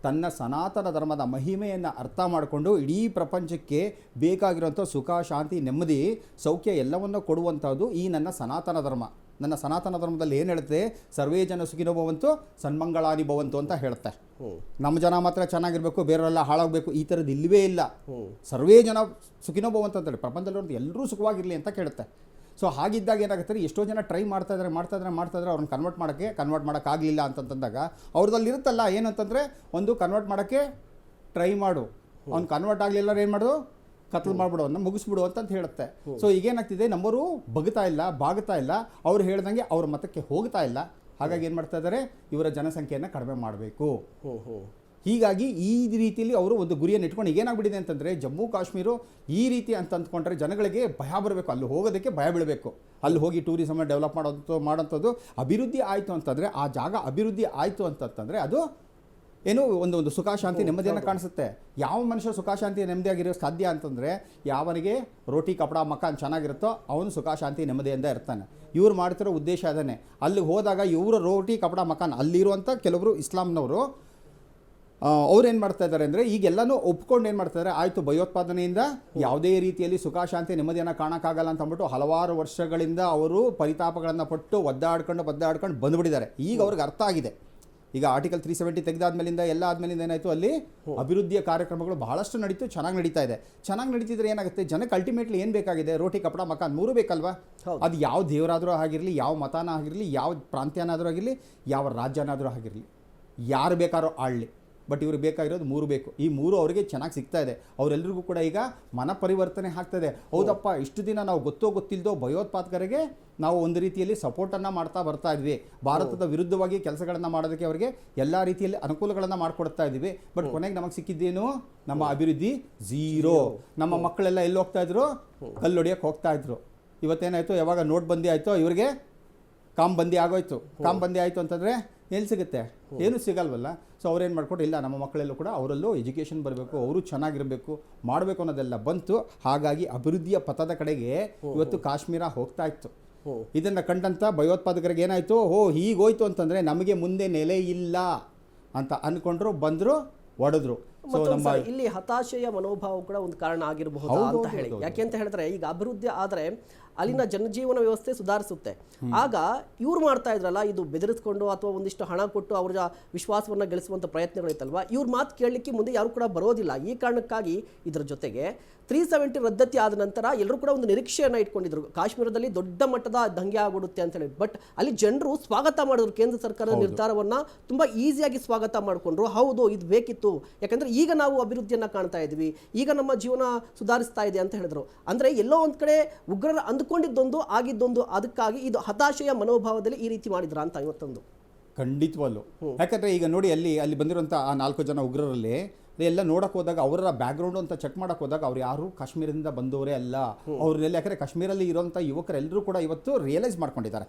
ತನ್ನ ಸನಾತನ ಧರ್ಮದ ಮಹಿಮೆಯನ್ನು ಅರ್ಥ ಮಾಡಿಕೊಂಡು ಇಡೀ ಪ್ರಪಂಚಕ್ಕೆ ಬೇಕಾಗಿರುವಂಥ ಸುಖ, ಶಾಂತಿ, ನೆಮ್ಮದಿ, ಸೌಖ್ಯ ಎಲ್ಲವನ್ನು ಕೊಡುವಂಥದ್ದು ಈ ನನ್ನ ಸನಾತನ ಧರ್ಮ. ನನ್ನ ಸನಾತನ ಧರ್ಮದಲ್ಲಿ ಏನು ಹೇಳುತ್ತೆ? ಸರ್ವೇ ಜನ ಸುಖಿನೋ ಭವಂತು ಸನ್ಮಂಗಳಾನಿ ಭವಂತು ಅಂತ ಹೇಳುತ್ತೆ. ನಮ್ಮ ಜನ ಮಾತ್ರ ಚೆನ್ನಾಗಿರ್ಬೇಕು, ಬೇರೆಯವರೆಲ್ಲ ಹಾಳಾಗಬೇಕು, ಈ ಥರದ್ದು ಇಲ್ಲವೇ ಇಲ್ಲ. ಸರ್ವೇ ಜನ ಸುಖಿನೋ ಭವಂತು ಅಂತೇಳಿ ಪ್ರಪಂಚದಲ್ಲಿರೋದು ಎಲ್ಲರೂ ಸುಖವಾಗಿರಲಿ ಅಂತ ಕೇಳುತ್ತೆ. ಸೊ ಹಾಗಿದ್ದಾಗ ಏನಾಗುತ್ತೆ, ಎಷ್ಟೋ ಜನ ಟ್ರೈ ಮಾಡ್ತಾಯಿದ್ರೆ ಅವ್ರನ್ನ ಕನ್ವರ್ಟ್ ಮಾಡೋಕ್ಕಾಗಲಿಲ್ಲ ಅಂತಂದಾಗ ಅವ್ರದ್ದಲ್ಲಿ ಇರುತ್ತಲ್ಲ ಏನಂತಂದರೆ, ಒಂದು ಕನ್ವರ್ಟ್ ಮಾಡೋಕ್ಕೆ ಟ್ರೈ ಮಾಡು, ಅವ್ನು ಕನ್ವರ್ಟ್ ಆಗಲಿಲ್ಲ ಏನು ಮಾಡು, ಕತ್ಲು ಮಾಡಿಬಿಡು, ಅವ್ರನ್ನ ಮುಗಿಸ್ಬಿಡು ಅಂತ ಹೇಳುತ್ತೆ. ಸೊ ಈಗೇನಾಗ್ತಿದೆ, ನಮ್ಮವರು ಬಾಗ್ತಾ ಇಲ್ಲ, ಅವ್ರು ಹೇಳ್ದಂಗೆ ಅವ್ರ ಮತಕ್ಕೆ ಹೋಗ್ತಾ ಇಲ್ಲ. ಹಾಗಾಗಿ ಏನು ಮಾಡ್ತಾ ಇದ್ದಾರೆ, ಇವರ ಜನಸಂಖ್ಯೆಯನ್ನು ಕಡಿಮೆ ಮಾಡಬೇಕು. ಹೀಗಾಗಿ ಈ ರೀತಿಯಲ್ಲಿ ಅವರು ಒಂದು ಗುರಿಯನ್ನು ಇಟ್ಕೊಂಡು ಈಗೇನಾಗ್ಬಿಟ್ಟಿದೆ ಅಂತಂದರೆ, ಜಮ್ಮು ಕಾಶ್ಮೀರ ಈ ರೀತಿ ಅಂತ ಅಂದ್ಕೊಂಡ್ರೆ ಜನಗಳಿಗೆ ಭಯ ಬರಬೇಕು, ಅಲ್ಲಿ ಹೋಗೋದಕ್ಕೆ ಭಯ ಬೀಳಬೇಕು. ಅಲ್ಲಿ ಹೋಗಿ ಟೂರಿಸಮ್ ಡೆವಲಪ್ ಮಾಡೋಂಥದ್ದು ಅಭಿವೃದ್ಧಿ ಆಯಿತು ಅಂತಂದರೆ, ಆ ಜಾಗ ಅಭಿವೃದ್ಧಿ ಆಯಿತು ಅಂತಂತಂದರೆ ಅದು ಏನು ಒಂದು ಸುಖ, ಶಾಂತಿ, ನೆಮ್ಮದಿಯನ್ನು ಕಾಣಿಸುತ್ತೆ. ಯಾವ ಮನುಷ್ಯ ಸುಖ, ಶಾಂತಿ, ನೆಮ್ಮದಿಯಾಗಿರೋ ಸಾಧ್ಯ ಅಂತಂದರೆ, ಯಾವನಿಗೆ ರೋಟಿ ಕಪಡ ಮಕಾನ್ ಚೆನ್ನಾಗಿರುತ್ತೋ ಅವನು ಸುಖ, ಶಾಂತಿ, ನೆಮ್ಮದಿಯಿಂದ ಇರ್ತಾನೆ. ಇವ್ರು ಮಾಡ್ತಿರೋ ಉದ್ದೇಶ ಅದನ್ನೇ. ಅಲ್ಲಿ ಹೋದಾಗ ಇವರ ರೋಟಿ ಕಪಡ ಮಕಾನ್ ಅಲ್ಲಿರುವಂಥ ಕೆಲವರು ಇಸ್ಲಾಂನವರು ಅವ್ರೇನು ಮಾಡ್ತಾ ಇದ್ದಾರೆ ಅಂದರೆ, ಈಗೆಲ್ಲನೂ ಒಪ್ಕೊಂಡು ಏನು ಮಾಡ್ತಾರೆ, ಆಯಿತು ಭಯೋತ್ಪಾದನೆಯಿಂದ ಯಾವುದೇ ರೀತಿಯಲ್ಲಿ ಸುಖ, ಶಾಂತಿ, ನೆಮ್ಮದಿಯನ್ನು ಕಾಣೋಕ್ಕಾಗಲ್ಲ ಅಂತ ಅಂದ್ಬಿಟ್ಟು ಹಲವಾರು ವರ್ಷಗಳಿಂದ ಅವರು ಪರಿತಾಪಗಳನ್ನು ಪಟ್ಟು ಒದ್ದಾಡ್ಕೊಂಡು ಬಂದುಬಿಟ್ಟಿದ್ದಾರೆ. ಈಗ ಅವ್ರಿಗೆ ಅರ್ಥ ಆಗಿದೆ. ಈಗ ಆರ್ಟಿಕಲ್ 370 ತೆಗೆದಾದ್ಮೇಲಿಂದ ಎಲ್ಲ ಆದಮೇಲಿಂದ ಏನಾಯಿತು, ಅಲ್ಲಿ ಅಭಿವೃದ್ಧಿಯ ಕಾರ್ಯಕ್ರಮಗಳು ಬಹಳಷ್ಟು ನಡೀತು, ಚೆನ್ನಾಗಿ ನಡೀತಾ ಇದೆ. ಚೆನ್ನಾಗಿ ನಡೀತಿದ್ರೆ ಏನಾಗುತ್ತೆ, ಜನಕ್ಕೆ ಅಲ್ಟಿಮೇಟ್ಲಿ ಏನು ಬೇಕಾಗಿದೆ, ರೋಟಿ ಕಪಡ ಮಕಾನ್ ಮೂರು ಬೇಕಲ್ವಾ? ಅದು ಯಾವ ದೇವರಾದರೂ ಆಗಿರಲಿ, ಯಾವ ಮತನ ಆಗಿರಲಿ, ಯಾವ ಪ್ರಾಂತ್ಯನಾದರೂ ಆಗಿರಲಿ, ಯಾವ ರಾಜ್ಯನಾದರೂ ಆಗಿರಲಿ, ಯಾರು ಬೇಕಾರೋ ಆಳಲಿ. ಬಟ್ ಇವ್ರಿಗೆ ಬೇಕಾಗಿರೋದು ಮೂರು ಬೇಕು. ಈ ಮೂರು ಅವರಿಗೆ ಚೆನ್ನಾಗಿ ಸಿಗ್ತಾ ಇದೆ. ಅವರೆಲ್ಲರಿಗೂ ಕೂಡ ಈಗ ಮನ ಪರಿವರ್ತನೆ ಆಗ್ತದೆ. ಹೌದಪ್ಪ, ಇಷ್ಟು ದಿನ ನಾವು ಗೊತ್ತಿಲ್ಲದೋ ಭಯೋತ್ಪಾದಕರಿಗೆ ನಾವು ಒಂದು ರೀತಿಯಲ್ಲಿ ಸಪೋರ್ಟನ್ನು ಮಾಡ್ತಾ ಬರ್ತಾ ಇದ್ವಿ. ಭಾರತದ ವಿರುದ್ಧವಾಗಿ ಕೆಲಸಗಳನ್ನು ಮಾಡೋದಕ್ಕೆ ಅವರಿಗೆ ಎಲ್ಲ ರೀತಿಯಲ್ಲಿ ಅನುಕೂಲಗಳನ್ನು ಮಾಡಿಕೊಡ್ತಾ ಇದ್ವಿ. ಬಟ್ ಕೊನೆಗೆ ನಮಗೆ ಸಿಕ್ಕಿದ್ದೇನು, ನಮ್ಮ ಅಭಿವೃದ್ಧಿ ಝೀರೋ. ನಮ್ಮ ಮಕ್ಕಳೆಲ್ಲ ಎಲ್ಲಿ ಹೋಗ್ತಾ ಇದ್ರು, ಕಲ್ಲೊಡೆಯೋಕ್ಕೆ ಹೋಗ್ತಾ ಇದ್ರು. ಇವತ್ತೇನಾಯಿತು, ಯಾವಾಗ ನೋಟ್ ಬಂದಿ ಆಯಿತೋ ಇವರಿಗೆ ಕಾಮ್ ಬಂದಿ ಆಯಿತು ಅಂತಂದರೆ ಎಲ್ಲಿ ಸಿಗುತ್ತೆ, ಏನೂ ಸಿಗಲ್ವಲ್ಲ. ಸೊ ಅವ್ರೇನು ಮಾಡ್ಕೊಟ್ಟು, ಇಲ್ಲ ನಮ್ಮ ಮಕ್ಕಳೆಲ್ಲೂ ಕೂಡ ಅವರಲ್ಲೂ ಎಜುಕೇಷನ್ ಬರಬೇಕು, ಅವರು ಚೆನ್ನಾಗಿರಬೇಕು, ಮಾಡಬೇಕು ಅನ್ನೋದೆಲ್ಲ ಬಂತು. ಹಾಗಾಗಿ ಅಭಿವೃದ್ಧಿಯ ಪಥದ ಕಡೆಗೆ ಇವತ್ತು ಕಾಶ್ಮೀರ ಹೋಗ್ತಾ ಇತ್ತು. ಇದನ್ನು ಕಂಡಂಥ ಭಯೋತ್ಪಾದಕರಿಗೆ ಏನಾಯಿತು, ಹೀಗೋಯ್ತು ಅಂತಂದರೆ ನಮಗೆ ಮುಂದೆ ನೆಲೆ ಇಲ್ಲ ಅಂತ ಅಂದ್ಕೊಂಡ್ರು, ಬಂದರು, ಹೊಡೆದ್ರು. ಇಲ್ಲಿ ಹತಾಶೆಯ ಮನೋಭಾವ ಕೂಡ ಒಂದು ಕಾರಣ ಆಗಿರಬಹುದು ಅಂತ ಹೇಳಿ. ಯಾಕೆ ಅಂತ ಹೇಳಿದ್ರೆ, ಈಗ ಅಭಿವೃದ್ಧಿ ಆದರೆ ಅಲ್ಲಿನ ಜನಜೀವನ ವ್ಯವಸ್ಥೆ ಸುಧಾರಿಸುತ್ತೆ. ಆಗ ಇವ್ರು ಮಾಡ್ತಾ ಇದ್ರಲ್ಲ, ಇದು ಬೆದರಿಸ್ಕೊಂಡು ಅಥವಾ ಒಂದಿಷ್ಟು ಹಣ ಕೊಟ್ಟು ಅವ್ರ ವಿಶ್ವಾಸವನ್ನು ಗಳಿಸುವಂಥ ಪ್ರಯತ್ನಗಳಿತ್ತಲ್ವ, ಇವ್ರ ಮಾತು ಕೇಳಲಿಕ್ಕೆ ಮುಂದೆ ಯಾರು ಕೂಡ ಬರೋದಿಲ್ಲ. ಈ ಕಾರಣಕ್ಕಾಗಿ ಇದರ ಜೊತೆಗೆ 370 ರದ್ದತಿ ಆದ ನಂತರ ಎಲ್ಲರೂ ಕೂಡ ಒಂದು ನಿರೀಕ್ಷೆಯನ್ನು ಇಟ್ಕೊಂಡಿದ್ರು, ಕಾಶ್ಮೀರದಲ್ಲಿ ದೊಡ್ಡ ಮಟ್ಟದ ದಂಗೆ ಆಗ್ಬಿಡುತ್ತೆ ಅಂತ ಹೇಳಿ. ಬಟ್ ಅಲ್ಲಿ ಜನರು ಸ್ವಾಗತ ಮಾಡಿದ್ರು, ಕೇಂದ್ರ ಸರ್ಕಾರದ ನಿರ್ಧಾರವನ್ನು ತುಂಬ ಈಸಿಯಾಗಿ ಸ್ವಾಗತ ಮಾಡಿಕೊಂಡ್ರು. ಹೌದು, ಇದು ಬೇಕಿತ್ತು, ಯಾಕಂದರೆ ಈಗ ನಾವು ಅಭಿವೃದ್ಧಿಯನ್ನು ಕಾಣ್ತಾ ಇದ್ವಿ, ಈಗ ನಮ್ಮ ಜೀವನ ಸುಧಾರಿಸ್ತಾ ಇದೆ ಅಂತ ಹೇಳಿದ್ರು. ಅಂದರೆ ಎಲ್ಲೋ ಒಂದು ಕಡೆ ಉಗ್ರರ ಅಂದುಕೊಂಡಿದ್ದೊಂದು ಆಗಿದ್ದೊಂದು, ಅದಕ್ಕಾಗಿ ಇದು ಹತಾಶೆಯ ಮನೋಭಾವದಲ್ಲಿ ಈ ರೀತಿ ಮಾಡಿದ್ರ ಅಂತ ಇವತ್ತೊಂದು ಖಂಡಿತವಲ್ಲೂ. ಯಾಕಂದರೆ ಈಗ ನೋಡಿ, ಅಲ್ಲಿ ಬಂದಿರುವಂಥ ಆ 4 ಜನ ಉಗ್ರರಲ್ಲಿ ಎಲ್ಲ ನೋಡಕ್ಕೆ ಹೋದಾಗ ಅವರ ಬ್ಯಾಕ್ಗ್ರೌಂಡು ಅಂತ ಚೆಕ್ ಮಾಡೋಕೆ ಹೋದಾಗ ಅವ್ರು ಯಾರು ಕಾಶ್ಮೀರದಿಂದ ಬಂದವರೇ ಅಲ್ಲ. ಅವ್ರನ್ನೆಲ್ಲ, ಯಾಕಂದರೆ ಕಾಶ್ಮೀರಲ್ಲಿ ಇರೋಂಥ ಯುವಕರೆಲ್ಲರೂ ಕೂಡ ಇವತ್ತು ರಿಯಲೈಸ್ ಮಾಡ್ಕೊಂಡಿದ್ದಾರೆ.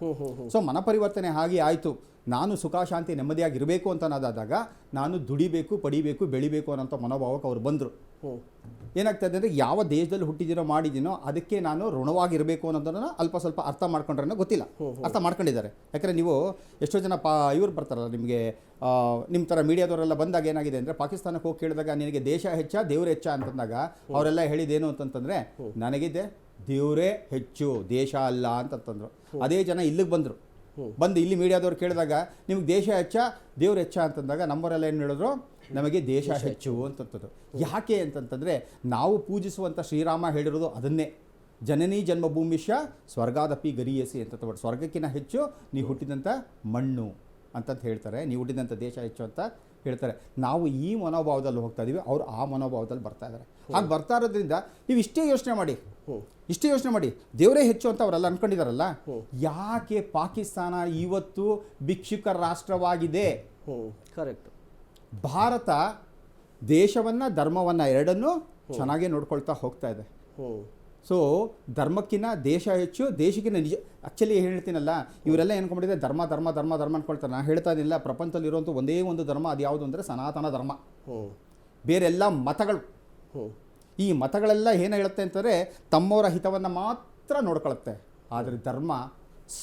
ಸೊ ಮನ ಪರಿವರ್ತನೆ ಹಾಗೆ ಆಯಿತು. ನಾನು ಸುಖ, ಶಾಂತಿ, ನೆಮ್ಮದಿಯಾಗಿರಬೇಕು ಅಂತ ಅನ್ನೋದಾದಾಗ ನಾನು ದುಡಿಬೇಕು, ಪಡಿಬೇಕು, ಬೆಳಿಬೇಕು ಅನ್ನೋಂಥ ಮನೋಭಾವಕ್ಕೆ ಅವ್ರು ಬಂದರು. ಏನಾಗ್ತದೆ ಅಂದರೆ, ಯಾವ ದೇಶದಲ್ಲಿ ಹುಟ್ಟಿದ್ದೀನೋ ಮಾಡಿದ್ದೀನೋ ಅದಕ್ಕೆ ನಾನು ಋಣವಾಗಿರಬೇಕು ಅನ್ನೋದನ್ನು ಅಲ್ಪ ಸ್ವಲ್ಪ ಅರ್ಥ ಮಾಡ್ಕೊಂಡ್ರೆ ಗೊತ್ತಿಲ್ಲ, ಅರ್ಥ ಮಾಡ್ಕೊಂಡಿದ್ದಾರೆ. ಯಾಕಂದರೆ ನೀವು ಎಷ್ಟೋ ಜನ ಇವ್ರು ಬರ್ತಾರಲ್ಲ, ನಿಮಗೆ ನಿಮ್ಮ ಥರ ಮೀಡಿಯಾದವರೆಲ್ಲ ಬಂದಾಗ ಏನಾಗಿದೆ ಅಂದರೆ, ಪಾಕಿಸ್ತಾನಕ್ಕೆ ಹೋಗಿ ಕೇಳಿದಾಗ ನಿನಗೆ ದೇಶ ಹೆಚ್ಚ ದೇವ್ರು ಹೆಚ್ಚ ಅಂತಂದಾಗ ಅವರೆಲ್ಲ ಹೇಳಿದ್ದೇನು ಅಂತಂತಂದರೆ, ನನಗಿದೆ ದೇವರೇ ಹೆಚ್ಚು, ದೇಶ ಅಲ್ಲ ಅಂತಂತಂದರು. ಅದೇ ಜನ ಇಲ್ಲಿಗೆ ಬಂದು ಇಲ್ಲಿ ಮೀಡಿಯಾದವ್ರು ಕೇಳಿದಾಗ ನಿಮ್ಗೆ ದೇಶ ಹೆಚ್ಚ ದೇವ್ರು ಹೆಚ್ಚ ಅಂತಂದಾಗ ನಮ್ಮವರೆಲ್ಲ ಏನು ಹೇಳಿದ್ರು, ನಮಗೆ ದೇಶ ಹೆಚ್ಚು ಅಂತಂಥದ್ದು. ಯಾಕೆ ಅಂತಂತಂದರೆ, ನಾವು ಪೂಜಿಸುವಂಥ ಶ್ರೀರಾಮ ಹೇಳಿರೋದು ಅದನ್ನೇ, ಜನನಿ ಜನ್ಮಭೂಮಿಶ ಸ್ವರ್ಗಾದಪಿ ಗರಿಯಸಿ ಅಂತ. ಸ್ವರ್ಗಕ್ಕಿಂತ ಹೆಚ್ಚು ನೀವು ಹುಟ್ಟಿದಂಥ ಮಣ್ಣು ಅಂತಂತ ಹೇಳ್ತಾರೆ, ನೀವು ಹುಟ್ಟಿದಂಥ ದೇಶ ಹೆಚ್ಚು ಅಂತ ಹೇಳ್ತಾರೆ. ನಾವು ಈ ಮನೋಭಾವದಲ್ಲಿ ಹೋಗ್ತಾ ಇದೀವಿ, ಅವ್ರು ಆ ಮನೋಭಾವದಲ್ಲಿ ಬರ್ತಾ ಇದ್ದಾರೆ. ಹಾಗೆ ಬರ್ತಾ ಇರೋದ್ರಿಂದ ನೀವು ಇಷ್ಟೇ ಯೋಚನೆ ಮಾಡಿ, ದೇವರೇ ಹೆಚ್ಚು ಅಂತ ಅವರೆಲ್ಲ ಅನ್ಕೊಂಡಿದಾರಲ್ಲ, ಯಾಕೆ ಪಾಕಿಸ್ತಾನ ಇವತ್ತು ಭಿಕ್ಷುಕ ರಾಷ್ಟ್ರವಾಗಿದೆ? ಕರೆಕ್ಟ್. ಭಾರತ ದೇಶವನ್ನ ಧರ್ಮವನ್ನ ಎರಡನ್ನೂ ಚೆನ್ನಾಗೇ ನೋಡ್ಕೊಳ್ತಾ ಹೋಗ್ತಾ ಇದೆ. ಸೊ ಧರ್ಮಕ್ಕಿಂತ ದೇಶ ಹೆಚ್ಚು, ದೇಶಕ್ಕಿಂತ ನಿಜ. ಆ್ಯಕ್ಚುಲಿ ಹೇಳ್ತೀನಲ್ಲ, ಇವರೆಲ್ಲ ಏನ್ಕೊಂಡ್ಬಿಟ್ಟಿದೆ ಧರ್ಮ ಧರ್ಮ ಧರ್ಮ ಧರ್ಮ ಅನ್ಕೊಳ್ತಾರೆ. ನಾನು ಹೇಳ್ತಾ ಇದ್ದಿಲ್ಲ, ಪ್ರಪಂಚದಲ್ಲಿ ಇರುವಂಥ ಒಂದೇ ಒಂದು ಧರ್ಮ, ಅದು ಯಾವುದು ಅಂದರೆ ಸನಾತನ ಧರ್ಮ. ಬೇರೆಲ್ಲ ಮತಗಳು, ಈ ಮತಗಳೆಲ್ಲ ಏನು ಹೇಳುತ್ತೆ ಅಂತಂದರೆ ತಮ್ಮವರ ಹಿತವನ್ನು ಮಾತ್ರ ನೋಡ್ಕೊಳುತ್ತೆ, ಆದರೆ ಧರ್ಮ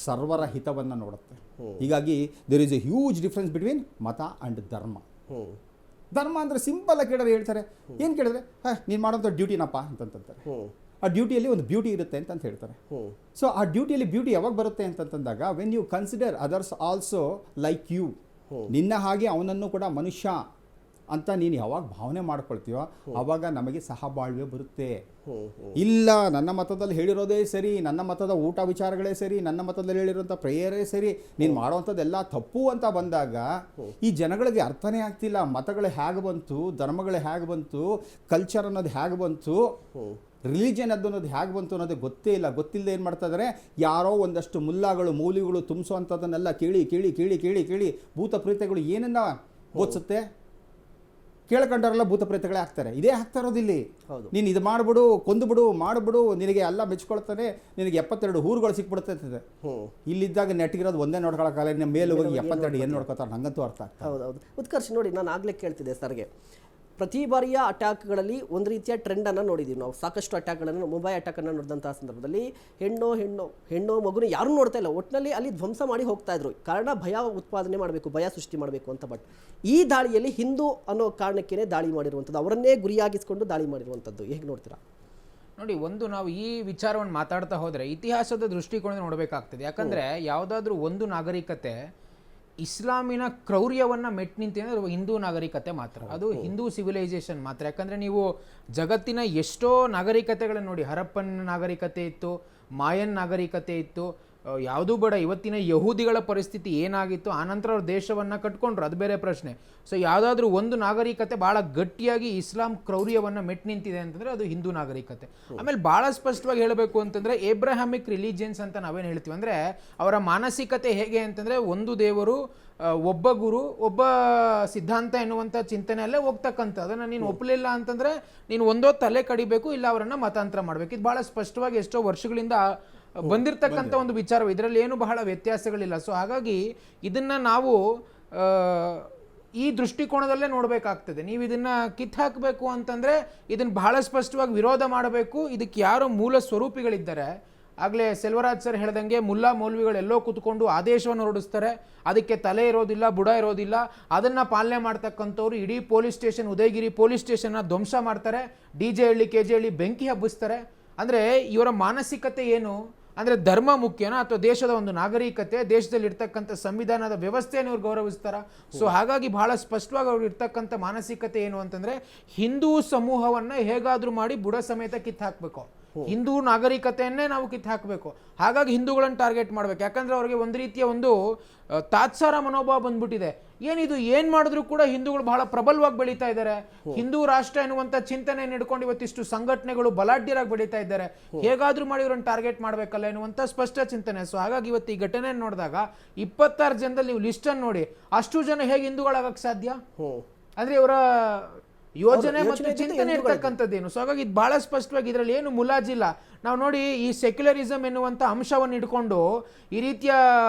ಸರ್ವರ ಹಿತವನ್ನು ನೋಡುತ್ತೆ. ಹೀಗಾಗಿ there is a huge difference between mata and dharma. ಧರ್ಮ ಅಂದರೆ ಸಿಂಪಲ್ ಆಗಿ ಕೇಳಿದ್ರೆ ಹೇಳ್ತಾರೆ, ಏನು ಕೇಳಿದ್ರೆ ನೀನು ಮಾಡೋಂಥ ಡ್ಯೂಟಿನಪ್ಪ ಅಂತಂತಾರೆ. ಆ ಡ್ಯೂಟಿಯಲ್ಲಿ ಒಂದು ಬ್ಯೂಟಿ ಇರುತ್ತೆ ಅಂತ ಹೇಳ್ತಾರೆ. ಸೊ ಆ ಡ್ಯೂಟಿಯಲ್ಲಿ ಬ್ಯೂಟಿ ಯಾವಾಗ ಬರುತ್ತೆ ಅಂತಂದಾಗ, when you consider others also like you, ನಿನ್ನ ಹಾಗೆ ಅವನನ್ನು ಕೂಡ ಮನುಷ್ಯ ಅಂತ ನೀನು ಯಾವಾಗ ಭಾವನೆ ಮಾಡ್ಕೊಳ್ತೀವೋ ಆವಾಗ ನಮಗೆ ಸಹಬಾಳ್ವೆ ಬರುತ್ತೆ. ಇಲ್ಲ ನನ್ನ ಮತದಲ್ಲಿ ಹೇಳಿರೋದೇ ಸರಿ, ನನ್ನ ಮತದ ಊಟ ವಿಚಾರಗಳೇ ಸರಿ, ನನ್ನ ಮತದಲ್ಲಿ ಹೇಳಿರೋಂಥ ಪ್ರೇಯರೇ ಸರಿ, ನೀನು ಮಾಡೋವಂಥದ್ದೆಲ್ಲ ತಪ್ಪು ಅಂತ ಬಂದಾಗ ಈ ಜನಗಳಿಗೆ ಅರ್ಥನೇ ಆಗ್ತಿಲ್ಲ. ಮತಗಳು ಹೇಗೆ ಬಂತು, ಧರ್ಮಗಳು ಹೇಗೆ ಬಂತು, ಕಲ್ಚರ್ ಅನ್ನೋದು ಹೇಗೆ ಬಂತು, ರಿಲಿಜನ್ ಅನ್ನೋದು ಹೇಗೆ ಬಂತು ಅನ್ನೋದು ಗೊತ್ತೇ ಇಲ್ಲ. ಗೊತ್ತಿಲ್ಲದೆ ಏನು ಮಾಡ್ತಾ ಇದ್ದಾರೆ, ಯಾರೋ ಒಂದಷ್ಟು ಮುಲ್ಲಾಗಳು ಮೂಲಿಗಳು ತುಂಬಿಸುವಂಥದ್ದನ್ನೆಲ್ಲ ಕೇಳಿ ಕೇಳಿ ಕೇಳಿ ಕೇಳಿ ಕೇಳಿ ಭೂತ ಪ್ರೇತಗಳು ಏನನ್ನ ಬೋಧಿಸುತ್ತೆ, ಕೇಳ್ಕೊಂಡವರೆಲ್ಲ ಭೂತ ಪ್ರೇತಗಳೇ ಆಗ್ತಾರೆ. ಇದೇ ಆಗ್ತಾ ಇರೋದಿಲ್ಲಿ. ನೀನು ಇದು ಮಾಡಿಬಿಡು, ಕೊಂದುಬಿಡು, ಮಾಡಿಬಿಡು, ನಿನಗೆ ಎಲ್ಲ ಮೆಚ್ಕೊಳ್ತಾನೆ, ನಿನಗೆ 72 ಊರುಗಳು ಸಿಕ್ಬಿಡುತ್ತೆ. ಇಲ್ಲಿದ್ದಾಗ ನೆಟ್ಟಿಗಿರೋದು ಒಂದೇ ನೋಡ್ಕೊಳಕ್ಕಾಗಲ್ಲ, ನಿಮ್ಮ ಮೇಲೆ ಹೋಗಿ 72 ಏನು ನೋಡ್ಕೊತಾರೆ, ನಂಗಂತೂ ಅರ್ಥ ಆಗ್ತದೆ. ಹೌದೌದು. ಉತ್ಕರ್ಷ್ ನೋಡಿ, ನಾನು ಆಗಲೇ ಕೇಳ್ತಿದ್ದೆ ಸರ್ಗೆ, ಪ್ರತಿ ಬಾರಿಯ ಅಟ್ಯಾಕ್ಗಳಲ್ಲಿ ಒಂದು ರೀತಿಯ ಟ್ರೆಂಡನ್ನು ನೋಡಿದ್ದೀವಿ ನಾವು. ಸಾಕಷ್ಟು ಅಟ್ಯಾಕ್ಗಳನ್ನು, ಮುಂಬೈ ಅಟ್ಯಾಕನ್ನು ನೋಡಿದಂತಹ ಸಂದರ್ಭದಲ್ಲಿ ಹೆಣ್ಣೋ ಮಗುನ ಯಾರೂ ನೋಡ್ತಾ ಇಲ್ಲ, ಒಟ್ಟಿನಲ್ಲಿ ಅಲ್ಲಿ ಧ್ವಂಸ ಮಾಡಿ ಹೋಗ್ತಾ ಇದ್ರು. ಕಾರಣ ಭಯ ಉತ್ಪಾದನೆ ಮಾಡಬೇಕು, ಭಯ ಸೃಷ್ಟಿ ಮಾಡಬೇಕು ಅಂತ. ಬಟ್ ಈ ದಾಳಿಯಲ್ಲಿ ಹಿಂದೂ ಅನ್ನೋ ಕಾರಣಕ್ಕೇ ದಾಳಿ ಮಾಡಿರುವಂಥದ್ದು, ಅವರನ್ನೇ ಗುರಿಯಾಗಿಸ್ಕೊಂಡು ದಾಳಿ ಮಾಡಿರುವಂಥದ್ದು. ಹೇಗೆ ನೋಡ್ತೀರಾ? ನೋಡಿ, ಒಂದು ನಾವು ಈ ವಿಚಾರವನ್ನು ಮಾತಾಡ್ತಾ ಹೋದರೆ ಇತಿಹಾಸದ ದೃಷ್ಟಿಕೋನ ನೋಡಬೇಕಾಗ್ತದೆ. ಯಾಕಂದರೆ ಯಾವುದಾದ್ರೂ ಒಂದು ನಾಗರಿಕತೆ ಇಸ್ಲಾಮಿನ ಕ್ರೌರ್ಯವನ್ನು ಮೆಟ್ಟಿ ನಿಂತಿದೆ ಅಂದರೆ ಹಿಂದೂ ನಾಗರಿಕತೆ ಮಾತ್ರ, ಅದು ಹಿಂದೂ ಸಿವಿಲೈಸೇಷನ್ ಮಾತ್ರ. ಯಾಕಂದರೆ ನೀವು ಜಗತ್ತಿನ ಎಷ್ಟೋ ನಾಗರಿಕತೆಗಳನ್ನು ನೋಡಿ, ಹರಪ್ಪನ್ ನಾಗರಿಕತೆ ಇತ್ತು, ಮಾಯನ್ ನಾಗರಿಕತೆ ಇತ್ತು, ಯಾವುದೂ ಬೇಡ, ಇವತ್ತಿನ ಯಹೂದಿಗಳ ಪರಿಸ್ಥಿತಿ ಏನಾಗಿತ್ತು, ಆನಂತರ ಅವ್ರ ದೇಶವನ್ನು ಕಟ್ಕೊಂಡ್ರು, ಅದು ಬೇರೆ ಪ್ರಶ್ನೆ. ಸೊ ಯಾವುದಾದ್ರೂ ಒಂದು ನಾಗರಿಕತೆ ಭಾಳ ಗಟ್ಟಿಯಾಗಿ ಇಸ್ಲಾಂ ಕ್ರೌರ್ಯವನ್ನು ಮೆಟ್ಟಿ ನಿಂತಿದೆ ಅಂತಂದರೆ ಅದು ಹಿಂದೂ ನಾಗರಿಕತೆ. ಆಮೇಲೆ ಭಾಳ ಸ್ಪಷ್ಟವಾಗಿ ಹೇಳಬೇಕು ಅಂತಂದರೆ ಏಬ್ರಹಾಮಿಕ್ ರಿಲಿಜಿಯನ್ಸ್ ಅಂತ ನಾವೇನು ಹೇಳ್ತೀವಿ ಅಂದರೆ ಅವರ ಮಾನಸಿಕತೆ ಹೇಗೆ ಅಂತಂದರೆ ಒಂದು ದೇವರು, ಒಬ್ಬ ಗುರು, ಒಬ್ಬ ಸಿದ್ಧಾಂತ ಎನ್ನುವಂಥ ಚಿಂತನೆಯಲ್ಲೇ ಹೋಗ್ತಕ್ಕಂಥ. ಅದನ್ನು ನೀನು ಒಪ್ಪಲಿಲ್ಲ ಅಂತಂದರೆ ನೀನು ಒಂದೋ ತಲೆ ಕಡಿಬೇಕು, ಇಲ್ಲ ಅವರನ್ನು ಮತಾಂತರ ಮಾಡಬೇಕು. ಇದು ಭಾಳ ಸ್ಪಷ್ಟವಾಗಿ ಎಷ್ಟೋ ವರ್ಷಗಳಿಂದ ಬಂದಿರತಕ್ಕಂಥ ಒಂದು ವಿಚಾರ. ಇದರಲ್ಲಿ ಏನು ಬಹಳ ವ್ಯತ್ಯಾಸಗಳಿಲ್ಲ. ಸೊ ಹಾಗಾಗಿ ಇದನ್ನು ನಾವು ಈ ದೃಷ್ಟಿಕೋನದಲ್ಲೇ ನೋಡಬೇಕಾಗ್ತದೆ. ನೀವು ಇದನ್ನು ಕಿತ್ತಾಕಬೇಕು ಅಂತಂದರೆ ಇದನ್ನು ಬಹಳ ಸ್ಪಷ್ಟವಾಗಿ ವಿರೋಧ ಮಾಡಬೇಕು. ಇದಕ್ಕೆ ಯಾರೋ ಮೂಲ ಸ್ವರೂಪಿಗಳಿದ್ದಾರೆ, ಆಗಲೇ ಸೆಲ್ವರಾಜ್ ಸರ್ ಹೇಳ್ದಂಗೆ ಮುಲ್ಲಾ ಮೌಲ್ವಿಗಳೆಲ್ಲೋ ಕೂತ್ಕೊಂಡು ಆದೇಶವನ್ನು ಹೊರಡಿಸ್ತಾರೆ, ಅದಕ್ಕೆ ತಲೆ ಇರೋದಿಲ್ಲ, ಬುಡ ಇರೋದಿಲ್ಲ, ಅದನ್ನು ಪಾಲನೆ ಮಾಡ್ತಕ್ಕಂಥವ್ರು ಇಡೀ ಪೊಲೀಸ್ ಸ್ಟೇಷನ್, ಉದಯಗಿರಿ ಪೊಲೀಸ್ ಸ್ಟೇಷನ್ನ ಧ್ವಂಸ ಮಾಡ್ತಾರೆ, DJ ಹಳ್ಳಿ KJ ಹಳ್ಳಿ ಬೆಂಕಿ ಹಬ್ಬಿಸ್ತಾರೆ. ಅಂದರೆ ಇವರ ಮಾನಸಿಕತೆ ಏನು ಅಂದರೆ ಧರ್ಮ ಮುಖ್ಯನಾ ಅಥವಾ ದೇಶದ ಒಂದು ನಾಗರಿಕತೆ, ದೇಶದಲ್ಲಿ ಇರ್ತಕ್ಕಂಥ ಸಂವಿಧಾನದ ವ್ಯವಸ್ಥೆಯನ್ನು ಇವ್ರು ಗೌರವಿಸ್ತಾರ? ಸೊ ಹಾಗಾಗಿ ಬಹಳ ಸ್ಪಷ್ಟವಾಗಿ ಅವ್ರು ಇರ್ತಕ್ಕಂಥ ಮಾನಸಿಕತೆ ಏನು ಅಂತಂದರೆ ಹಿಂದೂ ಸಮೂಹವನ್ನು ಹೇಗಾದರೂ ಮಾಡಿ ಬುಡ ಸಮೇತ ಕಿತ್ತು ಹಾಕಬೇಕು, ಹಿಂದೂ ನಾಗರಿಕತೆಯನ್ನೇ ನಾವು ಕಿತ್ತು ಹಾಕಬೇಕು. ಹಾಗಾಗಿ ಹಿಂದೂಗಳನ್ನು ಟಾರ್ಗೆಟ್ ಮಾಡಬೇಕು. ಯಾಕಂದರೆ ಅವ್ರಿಗೆ ಒಂದು ರೀತಿಯ ಒಂದು ತಾತ್ಸಾರ ಮನೋಭಾವ ಬಂದ್ಬಿಟ್ಟಿದೆ. ಏನಿದು, ಏನು ಮಾಡಿದ್ರು ಕೂಡ ಹಿಂದೂಗಳು ಬಹಳ ಪ್ರಬಲವಾಗಿ ಬೆಳೀತಾ ಇದ್ದಾರೆ, ಹಿಂದೂ ರಾಷ್ಟ್ರ ಎನ್ನುವಂಥ ಚಿಂತನೆಯನ್ನು ಹಿಡ್ಕೊಂಡು ಇವತ್ತಿಷ್ಟು ಸಂಘಟನೆಗಳು ಬಲಾಢ್ಯರಾಗಿ ಬೆಳೀತಾ ಇದ್ದಾರೆ, ಹೇಗಾದರೂ ಮಾಡಿ ಇವರನ್ನು ಟಾರ್ಗೆಟ್ ಮಾಡಬೇಕಲ್ಲ ಎನ್ನುವಂಥ ಸ್ಪಷ್ಟ ಚಿಂತನೆ. ಸೊ ಹಾಗಾಗಿ ಇವತ್ತು ಈ ಘಟನೆಯನ್ನು ನೋಡಿದಾಗ 26 ಜನದಲ್ಲಿ ನೀವು ಲಿಸ್ಟನ್ನು ನೋಡಿ, ಅಷ್ಟು ಜನ ಹೇಗೆ ಹಿಂದೂಗಳಾಗಕ್ಕೆ ಸಾಧ್ಯ? ಅಂದರೆ ಇವರ ಯೋಜನೆ ಮತ್ತು ಚಿಂತನೆ ಇರ್ತಕ್ಕಂಥದ್ದೇನು? ಸೊ ಹಾಗಾಗಿ ಇದು ಬಹಳ ಸ್ಪಷ್ಟವಾಗಿ ಇದರಲ್ಲಿ ಏನು ಮುಲಾಜಿಲ್ಲ. ನಾವು ನೋಡಿ, ಈ ಸೆಕ್ಯುಲರಿಸಮ್ ಎನ್ನುವಂಥ ಅಂಶವನ್ನು ಇಟ್ಕೊಂಡು ಈ ರೀತಿಯ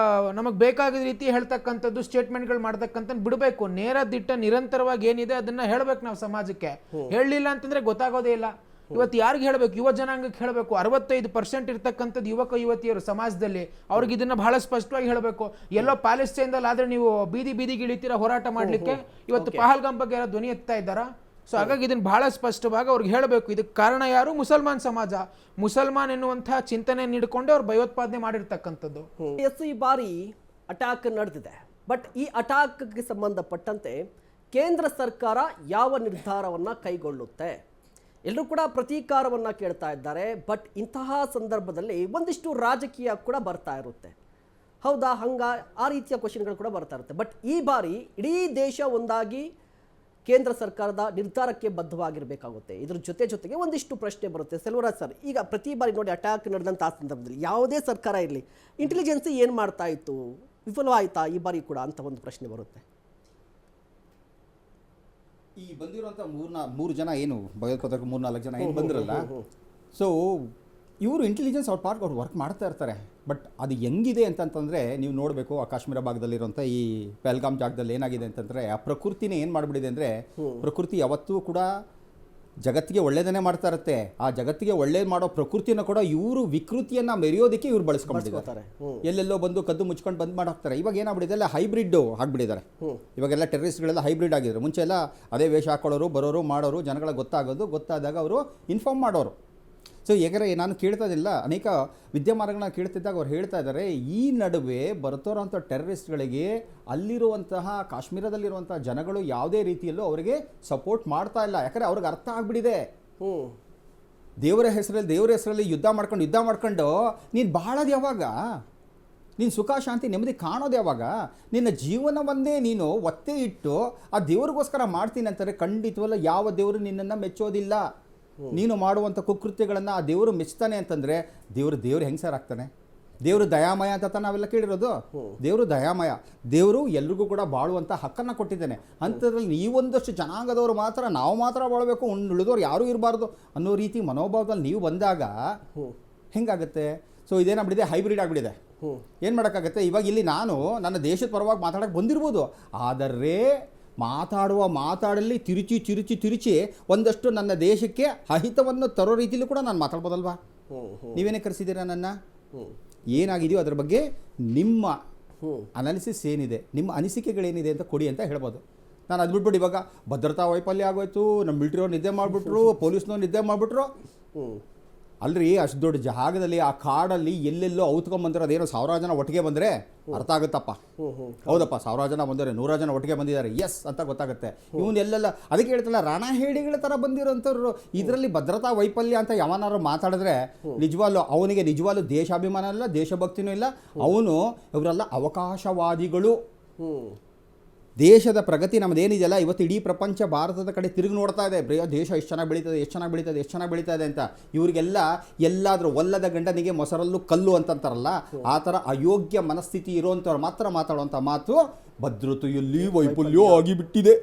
ನಮಗೆ ಬೇಕಾಗಿದ್ದ ರೀತಿ ಹೇಳ್ತಕ್ಕಂಥದ್ದು, ಸ್ಟೇಟ್ಮೆಂಟ್ಗಳು ಮಾಡ್ತಕ್ಕಂಥದ್ದು ಬಿಡಬೇಕು. ನೇರ ದಿಟ್ಟ ನಿರಂತರವಾಗಿ ಏನಿದೆ ಅದನ್ನು ಹೇಳಬೇಕು ನಾವು ಸಮಾಜಕ್ಕೆ. ಹೇಳಲಿಲ್ಲ ಅಂತಂದರೆ ಗೊತ್ತಾಗೋದೇ ಇಲ್ಲ. ಇವತ್ತು ಯಾರಿಗೆ ಹೇಳಬೇಕು? ಯುವ ಜನಾಂಗಕ್ಕೆ ಹೇಳಬೇಕು. 65% ಇರ್ತಕ್ಕಂಥದ್ದು ಯುವಕ ಯುವತಿಯರು ಸಮಾಜದಲ್ಲಿ, ಅವ್ರಿಗೆ ಇದನ್ನು ಬಹಳ ಸ್ಪಷ್ಟವಾಗಿ ಹೇಳಬೇಕು. ಎಲ್ಲೋ ಪ್ಯಾಲೆಸ್ಟೈನ್ದಲ್ಲಿ ಆದರೆ ನೀವು ಬೀದಿಗೆ ಇಳಿತೀರಾ ಹೋರಾಟ ಮಾಡಲಿಕ್ಕೆ, ಇವತ್ತು ಪಹಲ್ಗಾಮ್ ಬಗ್ಗೆ ಯಾರೋ ಧ್ವನಿ ಎತ್ತಾ ಇದ್ದಾರಾ? ಸೊ ಹಾಗಾಗಿ ಇದನ್ನು ಬಹಳ ಸ್ಪಷ್ಟವಾಗಿ ಅವ್ರಿಗೆ ಹೇಳಬೇಕು. ಇದಕ್ಕೆ ಕಾರಣ ಯಾರು? ಮುಸಲ್ಮಾನ್ ಸಮಾಜ, ಮುಸಲ್ಮಾನ್ ಎನ್ನುವಂಥ ಚಿಂತನೆ ನೀಡಿಕೊಂಡು ಅವ್ರು ಭಯೋತ್ಪಾದನೆ ಮಾಡಿರ್ತಕ್ಕಂಥದ್ದು. ಈ ಬಾರಿ ಅಟ್ಯಾಕ್ ನಡೆದಿದೆ. ಬಟ್ ಈ ಅಟ್ಯಾಕ್ಗೆ ಸಂಬಂಧಪಟ್ಟಂತೆ ಕೇಂದ್ರ ಸರ್ಕಾರ ಯಾವ ನಿರ್ಧಾರವನ್ನು ಕೈಗೊಳ್ಳುತ್ತೆ? ಎಲ್ಲರೂ ಕೂಡ ಪ್ರತೀಕಾರವನ್ನು ಕೇಳ್ತಾ ಇದ್ದಾರೆ. ಬಟ್ ಇಂತಹ ಸಂದರ್ಭದಲ್ಲಿ ಒಂದಿಷ್ಟು ರಾಜಕೀಯ ಕೂಡ ಬರ್ತಾ ಇರುತ್ತೆ. ಹೌದಾ ಹಂಗ ಆ ರೀತಿಯ ಕ್ವಶನ್ಗಳು ಕೂಡ ಬರ್ತಾ ಇರುತ್ತೆ. ಬಟ್ ಈ ಬಾರಿ ಇಡೀ ದೇಶ ಒಂದಾಗಿ ಕೇಂದ್ರ ಸರ್ಕಾರದ ನಿರ್ಧಾರಕ್ಕೆ ಬದ್ಧವಾಗಿರಬೇಕಾಗುತ್ತೆ. ಇದ್ರ ಜೊತೆಗೆ ಒಂದಿಷ್ಟು ಪ್ರಶ್ನೆ ಬರುತ್ತೆ. ಸೆಲ್ವರಾಜ್ ಸರ್, ಈಗ ಪ್ರತಿ ಬಾರಿ ನೋಡಿ ಅಟ್ಯಾಕ್ ನಡೆದಂಥ ಆ ಸಂದರ್ಭದಲ್ಲಿ ಯಾವುದೇ ಸರ್ಕಾರ ಇರಲಿ, ಇಂಟೆಲಿಜೆನ್ಸಿ ಏನು ಮಾಡ್ತಾ ಇತ್ತು, ವಿಫಲವಾಯಿತಾ ಈ ಬಾರಿ ಕೂಡ ಅಂತ ಒಂದು ಪ್ರಶ್ನೆ ಬರುತ್ತೆ. ಈ ಬಂದಿರುವಂಥ ಮೂರು ಜನ ಏನು ಭಯೋತ್ಪಾದಕ 3-4 ಜನ ಏನು ಬಂದಿರಲ್ಲ, ಸೊ ಇವರು ಇಂಟೆಲಿಜೆನ್ಸ್ ಅವ್ರ ಪಾರ್ಟ್ ಅವ್ರು ವರ್ಕ್ ಮಾಡ್ತಾ ಇರ್ತಾರೆ. ಬಟ್ ಅದು ಹೆಂಗಿದೆ ಅಂತಂತಂದರೆ ನೀವು ನೋಡಬೇಕು, ಆ ಕಾಶ್ಮೀರ ಭಾಗದಲ್ಲಿರುವಂಥ ಈ ಪಹಲ್ಗಾಮ್ ಜಾಗದಲ್ಲಿ ಏನಾಗಿದೆ ಅಂತಂದರೆ ಆ ಪ್ರಕೃತಿನೇ ಏನು ಮಾಡಿಬಿಡಿದೆ ಅಂದರೆ, ಪ್ರಕೃತಿ ಯಾವತ್ತೂ ಕೂಡ ಜಗತ್ತಿಗೆ ಒಳ್ಳೇದನ್ನೇ ಮಾಡ್ತಾ ಇರುತ್ತೆ. ಆ ಜಗತ್ತಿಗೆ ಒಳ್ಳೇದು ಮಾಡೋ ಪ್ರಕೃತಿಯನ್ನು ಕೂಡ ಇವರು ವಿಕೃತಿಯನ್ನು ಮೆರೆಯೋದಕ್ಕೆ ಇವ್ರು ಬಳಸ್ಕೊಂಡಿದ್ದಾರೆ. ಎಲ್ಲೆಲ್ಲೋ ಬಂದು ಕದ್ದು ಮುಚ್ಕೊಂಡು ಬಂದ್ ಮಾಡಿ ಹಾಕ್ತಾರೆ. ಇವಾಗ ಏನಾಗ್ಬಿಟ್ಟಿದೆ ಎಲ್ಲ ಹೈಬ್ರಿಡ್ ಆಗಿಬಿಟ್ಟಿದ್ದಾರೆ. ಇವಾಗೆಲ್ಲ ಟೆರರಿಸ್ಟ್ಗಳೆಲ್ಲ ಹೈಬ್ರಿಡ್ ಆಗಿದ್ದಾರೆ. ಮುಂಚೆ ಎಲ್ಲ ಅದೇ ವೇಷ ಹಾಕೊಳ್ಳೋರು, ಬರೋರು, ಮಾಡೋರು, ಜನಗಳಿಗೆ ಗೊತ್ತಾದಾಗ ಅವರು ಇನ್ಫಾರ್ಮ್ ಮಾಡೋರು. ಸೊ ಯಾಕಂದರೆ ನಾನು ಕೇಳ್ತಾ ಇದ್ದಿಲ್ಲ, ಅನೇಕ ವಿದ್ಯಮಾನಗಳನ್ನ ಕೇಳ್ತಿದ್ದಾಗ ಅವ್ರು ಹೇಳ್ತಾ ಇದ್ದಾರೆ, ಈ ನಡುವೆ ಬರ್ತಿರೋಂಥ ಟೆರರಿಸ್ಟ್ಗಳಿಗೆ ಅಲ್ಲಿರುವಂತಹ ಕಾಶ್ಮೀರದಲ್ಲಿರುವಂಥ ಜನಗಳು ಯಾವುದೇ ರೀತಿಯಲ್ಲೂ ಅವರಿಗೆ ಸಪೋರ್ಟ್ ಮಾಡ್ತಾ ಇಲ್ಲ. ಯಾಕಂದರೆ ಅವ್ರಿಗೆ ಅರ್ಥ ಆಗಿಬಿಟ್ಟಿದೆ, ದೇವರ ಹೆಸರಲ್ಲಿ ಯುದ್ಧ ಮಾಡ್ಕೊಂಡು ನೀನು ಬಾಳೋದು ಯಾವಾಗ, ನೀನು ಸುಖ ಶಾಂತಿ ನೆಮ್ಮದಿ ಕಾಣೋದು ಯಾವಾಗ, ನಿನ್ನ ಜೀವನವನ್ನೇ ನೀನು ಒತ್ತೆ ಇಟ್ಟು ಆ ದೇವ್ರಿಗೋಸ್ಕರ ಮಾಡ್ತೀನಿ ಅಂತಾರೆ, ಖಂಡಿತವಲ್ಲ ಯಾವ ದೇವರು ನಿನ್ನನ್ನು ಮೆಚ್ಚೋದಿಲ್ಲ. ನೀನು ಮಾಡುವಂಥ ಕುಕೃತ್ಯಗಳನ್ನು ಆ ದೇವರು ಮೆಚ್ತಾನೆ ಅಂತಂದರೆ ದೇವರು ಹೆಂಗೆ ಸರ್ ಆಗ್ತಾನೆ? ದೇವರು ದಯಾಮಯ ಅಂತ ನಾವೆಲ್ಲ ಕೇಳಿರೋದು. ದೇವರು ದಯಾಮಯ, ದೇವರು ಎಲ್ರಿಗೂ ಕೂಡ ಬಾಳುವಂಥ ಹಕ್ಕನ್ನು ಕೊಟ್ಟಿದ್ದಾನೆ. ಅಂಥದ್ರಲ್ಲಿ ನೀವೊಂದಷ್ಟು ಜನಾಂಗದವರು ಮಾತ್ರ ನಾವು ಮಾತ್ರ ಬಾಳಬೇಕು, ಉಳಿದವ್ರು ಯಾರೂ ಇರಬಾರ್ದು ಅನ್ನೋ ರೀತಿ ಮನೋಭಾವದಲ್ಲಿ ನೀವು ಬಂದಾಗ ಹೆಂಗಾಗುತ್ತೆ? ಸೊ ಇದೇನಾಗ್ಬಿಟ್ಟಿದೆ, ಹೈಬ್ರಿಡ್ ಆಗಿಬಿಟ್ಟಿದೆ. ಏನು ಮಾಡೋಕ್ಕಾಗತ್ತೆ? ಇವಾಗ ಇಲ್ಲಿ ನಾನು ನನ್ನ ದೇಶದ ಪರವಾಗಿ ಮಾತಾಡೋಕ್ಕೆ ಬಂದಿರ್ಬೋದು, ಆದರೆ ಮಾತಾಡಲ್ಲಿ ತಿರುಚಿ ಒಂದಷ್ಟು ನನ್ನ ದೇಶಕ್ಕೆ ಅಹಿತವನ್ನು ತರೋ ರೀತಿಯಲ್ಲೂ ಕೂಡ ನಾನು ಮಾತಾಡ್ಬೋದಲ್ವಾ? ನೀವೇನೇ ಕರೆಸಿದ್ದೀರಾ ನನ್ನ? ಏನಾಗಿದೆಯೋ ಅದ್ರ ಬಗ್ಗೆ ನಿಮ್ಮ ಅನಾಲಿಸಿಸ್ ಏನಿದೆ, ನಿಮ್ಮ ಅನಿಸಿಕೆಗಳೇನಿದೆ ಅಂತ ಕೊಡಿ ಅಂತ ಹೇಳ್ಬೋದು. ನಾನು ಅದು ಬಿಟ್ಬಿಟ್ಟು ಇವಾಗ ಭದ್ರತಾ ವೈಫಲ್ಯ ಆಗೋಯ್ತು, ನಮ್ಮ ಮಿಲಿಟರಿಯವ್ರು ನಿದ್ದೆ ಮಾಡಿಬಿಟ್ರು, ಪೊಲೀಸ್ನವ್ರು ನಿದ್ದೆ ಮಾಡಿಬಿಟ್ರು. ಅಲ್ರಿ, ಅಷ್ಟು ದೊಡ್ಡ ಜಾಗದಲ್ಲಿ ಆ ಕಾಡಲ್ಲಿ ಎಲ್ಲೆಲ್ಲೋ ಔತ್ಕೊಂಡ್ಬಂದ್ರೆ ಅದೇನೋ 1000 ಜನ ಒಟ್ಟಿಗೆ ಬಂದರೆ ಅರ್ಥ ಆಗುತ್ತಪ್ಪ. ಹೌದಪ್ಪ, 1000 ಜನ ಬಂದರೆ 100 ಜನ ಒಟ್ಟಿಗೆ ಬಂದಿದ್ದಾರೆ, ಎಸ್ ಅಂತ ಗೊತ್ತಾಗುತ್ತೆ. ಇವನ್ನೆಲ್ಲ ಅದಕ್ಕೆ ಹೇಳ್ತಲ್ಲ, ರಣಹೇಡಿಗಳ ಥರ ಬಂದಿರೋಂಥವ್ರು. ಇದರಲ್ಲಿ ಭದ್ರತಾ ವೈಫಲ್ಯ ಅಂತ ಯಾವನಾರು ಮಾತಾಡಿದ್ರೆ ಅವನಿಗೆ ನಿಜವಾಗ್ಲೂ ದೇಶಾಭಿಮಾನ ಇಲ್ಲ, ದೇಶಭಕ್ತಿನೂ ಇಲ್ಲ. ಇವರೆಲ್ಲ ಅವಕಾಶವಾದಿಗಳು. ದೇಶದ ಪ್ರಗತಿ ನಮ್ಮದೇನಿದೆಯಲ್ಲ, ಇವತ್ತು ಇಡೀ ಪ್ರಪಂಚ ಭಾರತದ ಕಡೆ ತಿರುಗಿ ನೋಡ್ತಾ ಇದೆ. ದೇಶ ಎಷ್ಟು ಚೆನ್ನಾಗಿ ಬೆಳೀತಾ ಇದೆ ಅಂತ. ಇವರಿಗೆಲ್ಲ ಎಲ್ಲಾದರೂ ಒಲ್ಲದ ಗಂಡನಿಗೆ ಮೊಸರಲ್ಲೂ ಕಲ್ಲು ಅಂತಂತಾರಲ್ಲ, ಆ ಥರ ಅಯೋಗ್ಯ ಮನಸ್ಥಿತಿ ಇರೋವಂಥವ್ರು ಮಾತ್ರ ಮಾತಾಡುವಂಥ ಮಾತು ಭದ್ರತೆಯಲ್ಲಿ ವೈಫಲ್ಯ ಆಗಿಬಿಟ್ಟಿದೆ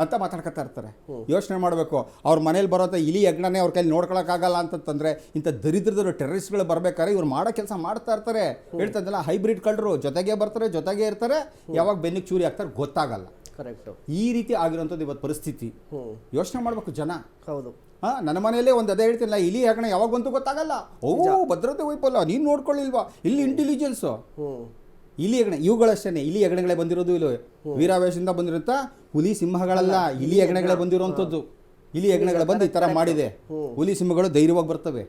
ಅಂತ ಮಾತಾಡ್ಕೊತಾ ಇರ್ತಾರೆ. ಯೋಚನೆ ಮಾಡಬೇಕು, ಅವ್ರ ಮನೇಲಿ ಬರೋಂಥ ಇಲಿ ಹೆಗ್ಣನೇ ಅವ್ರ ಕೈಲಿ ನೋಡ್ಕೊಳಕ್ಕಾಗಲ್ಲ ಅಂತಂದರೆ ಇಂಥ ದರಿದ್ರದವರು ಟೆರರಿಸ್ಟ್ಗಳು ಬರ್ಬೇಕಾದ್ರೆ ಇವ್ರು ಮಾಡೋ ಕೆಲಸ ಮಾಡ್ತಾ ಇರ್ತಾರೆ. ಹೇಳ್ತಾ ಇದ್ದಲ್ಲ, ಹೈಬ್ರಿಡ್ ಕಳ್ಳರು ಜೊತೆಗೆ ಬರ್ತಾರೆ, ಜೊತೆಗೆ ಇರ್ತಾರೆ, ಯಾವಾಗ ಬೆನ್ನಿಗೆ ಚೂರಿ ಆಗ್ತಾರೆ ಗೊತ್ತಾಗಲ್ಲ. ಕರೆಕ್ಟ್. ಈ ರೀತಿ ಆಗಿರೋಂಥದ್ದು ಇವತ್ತು ಪರಿಸ್ಥಿತಿ. ಯೋಚನೆ ಮಾಡಬೇಕು ಜನ. ಹೌದು, ನನ್ನ ಮನೆಯಲ್ಲೇ ಒಂದು ಅದೇ ಹೇಳ್ತಿಲ್ಲ, ಇಲಿ ಹೆಗ್ಣ ಯಾವಾಗ ಬಂತು ಗೊತ್ತಾಗಲ್ಲ. ಭದ್ರತೆ ವೈಫಲ್ಯ, ನೀನು ನೋಡ್ಕೊಳ್ಳಿಲ್ವಾ? ಇಲ್ಲಿ ಇಂಟೆಲಿಜೆನ್ಸು, ಇಲಿ ಹೆಗಣೆ ಇವುಗಳಷ್ಟೇ. ಇಲಿ ಹೆಗಣೆಗಳೇ ಬಂದಿರೋದು, ಇಲ್ಲಿ ವೀರಾವೇಶದಿಂದ ಬಂದಿರುತ್ತಾ ಹುಲಿ ಸಿಂಹಗಳಲ್ಲ, ಇಲಿ ಹೆಗಣೆಗಳೇ ಬಂದಿರುವಂಥದ್ದು. ಇಲಿ ಹೆಗಣೆಗಳು ಬಂದು ಈ ಥರ ಮಾಡಿದೆ. ಹುಲಿ ಸಿಂಹಗಳು ಧೈರ್ಯವಾಗಿ ಬರ್ತವೆ.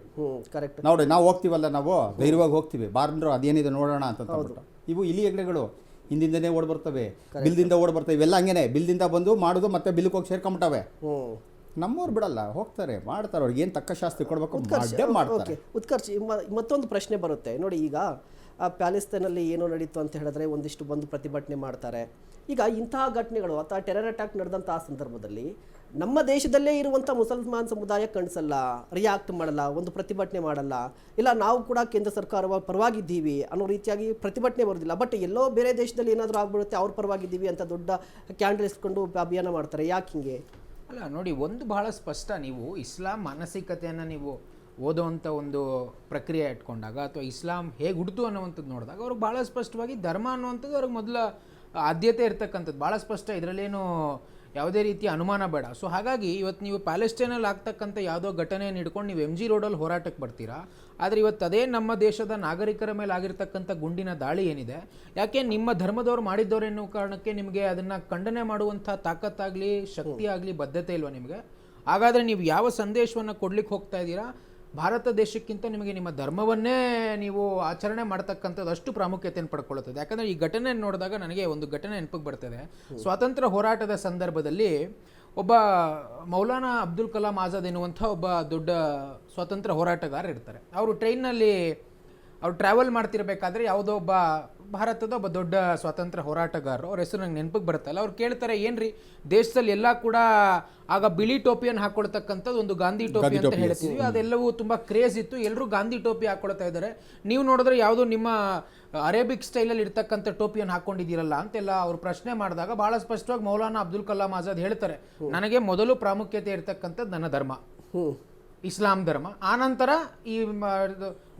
ನೋಡಿ, ನಾವು ಹೋಗ್ತೀವಲ್ಲ, ನಾವು ಧೈರ್ಯವಾಗಿ ಹೋಗ್ತೀವಿ, ಬಾರ್ಂದ್ರು ಅದೇನಿದೆ ನೋಡೋಣ ಅಂತ. ಇವು ಇಲಿ ಹೆಗಣೆಗಳು ಹಿಂದಿಂದನೇ ಓಡ್ ಬರ್ತವೆ, ಬಿಲ್ದಿಂದ ಓಡ್ ಬರ್ತವೆ. ಇವೆಲ್ಲ ಹಂಗೇನೆ, ಬಿಲ್ದಿಂದ ಬಂದು ಮಾಡೋದು ಮತ್ತೆ ಬಿಲ್ಗೆ ಹೋಗಿ ಸೇರ್ಕೊಂಬಿಟ್ಟವೆ. ನಮ್ಮವ್ರು ಬಿಡಲ್ಲ, ಹೋಗ್ತಾರೆ, ಮಾಡ್ತಾರೆ. ಅವ್ರಿಗೆ ಏನು ತಕ್ಕ ಶಾಸ್ತಿ ಕೊಡಬೇಕು ಮಾಡ್ತಾರೆ. ಉತ್ಕರ್ಷ್, ಮತ್ತೊಂದು ಪ್ರಶ್ನೆ ಬರುತ್ತೆ ನೋಡಿ. ಈಗ ಪ್ಯಾಲೆಸ್ತೈನಲ್ಲಿ ಏನೋ ನಡೀತು ಅಂತ ಹೇಳಿದ್ರೆ ಒಂದಿಷ್ಟು ಬಂದು ಪ್ರತಿಭಟನೆ ಮಾಡ್ತಾರೆ. ಈಗ ಇಂತಹ ಘಟನೆಗಳು ಅಥವಾ ಟೆರರ್ ಅಟ್ಯಾಕ್ ನಡೆದಂತಹ ಸಂದರ್ಭದಲ್ಲಿ ನಮ್ಮ ದೇಶದಲ್ಲೇ ಇರುವಂಥ ಮುಸಲ್ಮಾನ್ ಸಮುದಾಯ ಕಣಿಸಲ್ಲ, ರಿಯಾಕ್ಟ್ ಮಾಡಲ್ಲ, ಒಂದು ಪ್ರತಿಭಟನೆ ಮಾಡಲ್ಲ, ಇಲ್ಲ ನಾವು ಕೂಡ ಕೇಂದ್ರ ಸರ್ಕಾರದ ಪರವಾಗಿದ್ದೀವಿ ಅನ್ನೋ ರೀತಿಯಾಗಿ ಪ್ರತಿಭಟನೆ ಬರೋದಿಲ್ಲ. ಬಟ್ ಎಲ್ಲೋ ಬೇರೆ ದೇಶದಲ್ಲಿ ಏನಾದರೂ ಆಗ್ಬಿಡುತ್ತೆ, ಅವ್ರ ಪರವಾಗಿದ್ದೀವಿ ಅಂತ ದೊಡ್ಡ ಕ್ಯಾಂಡಲ್ ಇಸ್ಕೊಂಡು ಅಭಿಯಾನ ಮಾಡ್ತಾರೆ. ಯಾಕೆ ಹಿಂಗೆ? ಅಲ್ಲ ನೋಡಿ, ಒಂದು ಬಹಳ ಸ್ಪಷ್ಟ, ನೀವು ಇಸ್ಲಾಂ ಮಾನಸಿಕತೆಯನ್ನು ನೀವು ಓದೋವಂಥ ಒಂದು ಪ್ರಕ್ರಿಯೆ ಇಟ್ಕೊಂಡಾಗ ಅಥವಾ ಇಸ್ಲಾಂ ಹೇಗೆ ಹುಡ್ತು ಅನ್ನೋವಂಥದ್ದು ನೋಡಿದಾಗ ಅವ್ರಿಗೆ ಭಾಳ ಸ್ಪಷ್ಟವಾಗಿ ಧರ್ಮ ಅನ್ನುವಂಥದ್ದು ಅವ್ರಿಗೆ ಮೊದಲ ಆದ್ಯತೆ ಇರ್ತಕ್ಕಂಥದ್ದು ಭಾಳ ಸ್ಪಷ್ಟ. ಇದರಲ್ಲೇನು ಯಾವುದೇ ರೀತಿಯ ಅನುಮಾನ ಬೇಡ. ಸೊ ಹಾಗಾಗಿ ಇವತ್ತು ನೀವು ಪ್ಯಾಲೆಸ್ಟೈನಲ್ಲಿ ಆಗ್ತಕ್ಕಂಥ ಯಾವುದೋ ಘಟನೆಯನ್ನು ಹಿಡ್ಕೊಂಡು ನೀವು MG ರೋಡಲ್ಲಿ ಹೋರಾಟಕ್ಕೆ ಬರ್ತೀರಾ. ಆದರೆ ಇವತ್ತು ಅದೇ ನಮ್ಮ ದೇಶದ ನಾಗರಿಕರ ಮೇಲೆ ಆಗಿರ್ತಕ್ಕಂಥ ಗುಂಡಿನ ದಾಳಿ ಏನಿದೆ, ಯಾಕೆ ನಿಮ್ಮ ಧರ್ಮದವ್ರು ಮಾಡಿದ್ದವ್ರು ಎನ್ನುವ ಕಾರಣಕ್ಕೆ ನಿಮಗೆ ಅದನ್ನು ಖಂಡನೆ ಮಾಡುವಂಥ ತಾಕತ್ತಾಗಲಿ ಶಕ್ತಿ ಆಗಲಿ ಬದ್ಧತೆ ಇಲ್ವಾ ನಿಮಗೆ? ಹಾಗಾದರೆ ನೀವು ಯಾವ ಸಂದೇಶವನ್ನು ಕೊಡ್ಲಿಕ್ಕೆ ಹೋಗ್ತಾ ಇದ್ದೀರಾ? ಭಾರತ ದೇಶಕ್ಕಿಂತ ನಿಮಗೆ ನಿಮ್ಮ ಧರ್ಮವನ್ನೇ ನೀವು ಆಚರಣೆ ಮಾಡ್ತಕ್ಕಂಥದ್ದು ಅಷ್ಟು ಪ್ರಾಮುಖ್ಯತೆಯನ್ನು ಪಡ್ಕೊಳ್ಳುತ್ತದೆ. ಯಾಕಂದರೆ ಈ ಘಟನೆ ನೋಡಿದಾಗ ನನಗೆ ಒಂದು ಘಟನೆ ನೆನಪಿಗೆ ಬರ್ತದೆ. ಸ್ವಾತಂತ್ರ್ಯ ಹೋರಾಟದ ಸಂದರ್ಭದಲ್ಲಿ ಒಬ್ಬ ಮೌಲಾನಾ ಅಬ್ದುಲ್ ಕಲಾಂ ಆಜಾದ್ ಎನ್ನುವಂಥ ಒಬ್ಬ ದೊಡ್ಡ ಸ್ವಾತಂತ್ರ್ಯ ಹೋರಾಟಗಾರ ಇರ್ತಾರೆ. ಅವರು ಟ್ರೈನ್ನಲ್ಲಿ ಅವ್ರು ಟ್ರಾವೆಲ್ ಮಾಡ್ತಿರ್ಬೇಕಾದ್ರೆ ಯಾವುದೋ ಒಬ್ಬ ಭಾರತದ ಒಬ್ಬ ದೊಡ್ಡ ಸ್ವಾತಂತ್ರ್ಯ ಹೋರಾಟಗಾರರು, ಅವ್ರ ಹೆಸರು ನಂಗೆ ನೆನಪಿಗೆ ಬರುತ್ತಲ್ಲ, ಅವ್ರು ಕೇಳ್ತಾರೆ ಏನ್ರಿ ದೇಶದಲ್ಲಿ ಎಲ್ಲ ಕೂಡ ಆಗ ಬಿಳಿ ಟೋಪಿಯನ್ನು ಹಾಕೊಳ್ತಕ್ಕಂಥದ್ದು ಒಂದು ಗಾಂಧಿ ಟೋಪಿ ಅಂತ ಹೇಳ್ತೀವಿ, ಅದೆಲ್ಲವೂ ತುಂಬಾ ಕ್ರೇಜ್ ಇತ್ತು, ಎಲ್ಲರೂ ಗಾಂಧಿ ಟೋಪಿ ಹಾಕೊಳ್ತಾ ಇದ್ದಾರೆ, ನೀವು ನೋಡಿದ್ರೆ ಯಾವುದೋ ನಿಮ್ಮ ಅರೇಬಿಕ್ ಸ್ಟೈಲಲ್ಲಿ ಇರ್ತಕ್ಕಂಥ ಟೋಪಿಯನ್ನು ಹಾಕೊಂಡಿದ್ದೀರಲ್ಲ ಅಂತೆಲ್ಲ ಅವ್ರು ಪ್ರಶ್ನೆ ಮಾಡಿದಾಗ ಬಹಳ ಸ್ಪಷ್ಟವಾಗಿ ಮೌಲಾನಾ ಅಬ್ದುಲ್ ಕಲಾಂ ಆಜಾದ್ ಹೇಳ್ತಾರೆ, ನನಗೆ ಮೊದಲು ಪ್ರಾಮುಖ್ಯತೆ ಇರ್ತಕ್ಕಂಥದ್ದು ನನ್ನ ಧರ್ಮ, ಇಸ್ಲಾಂ ಧರ್ಮ, ಆನಂತರ ಈ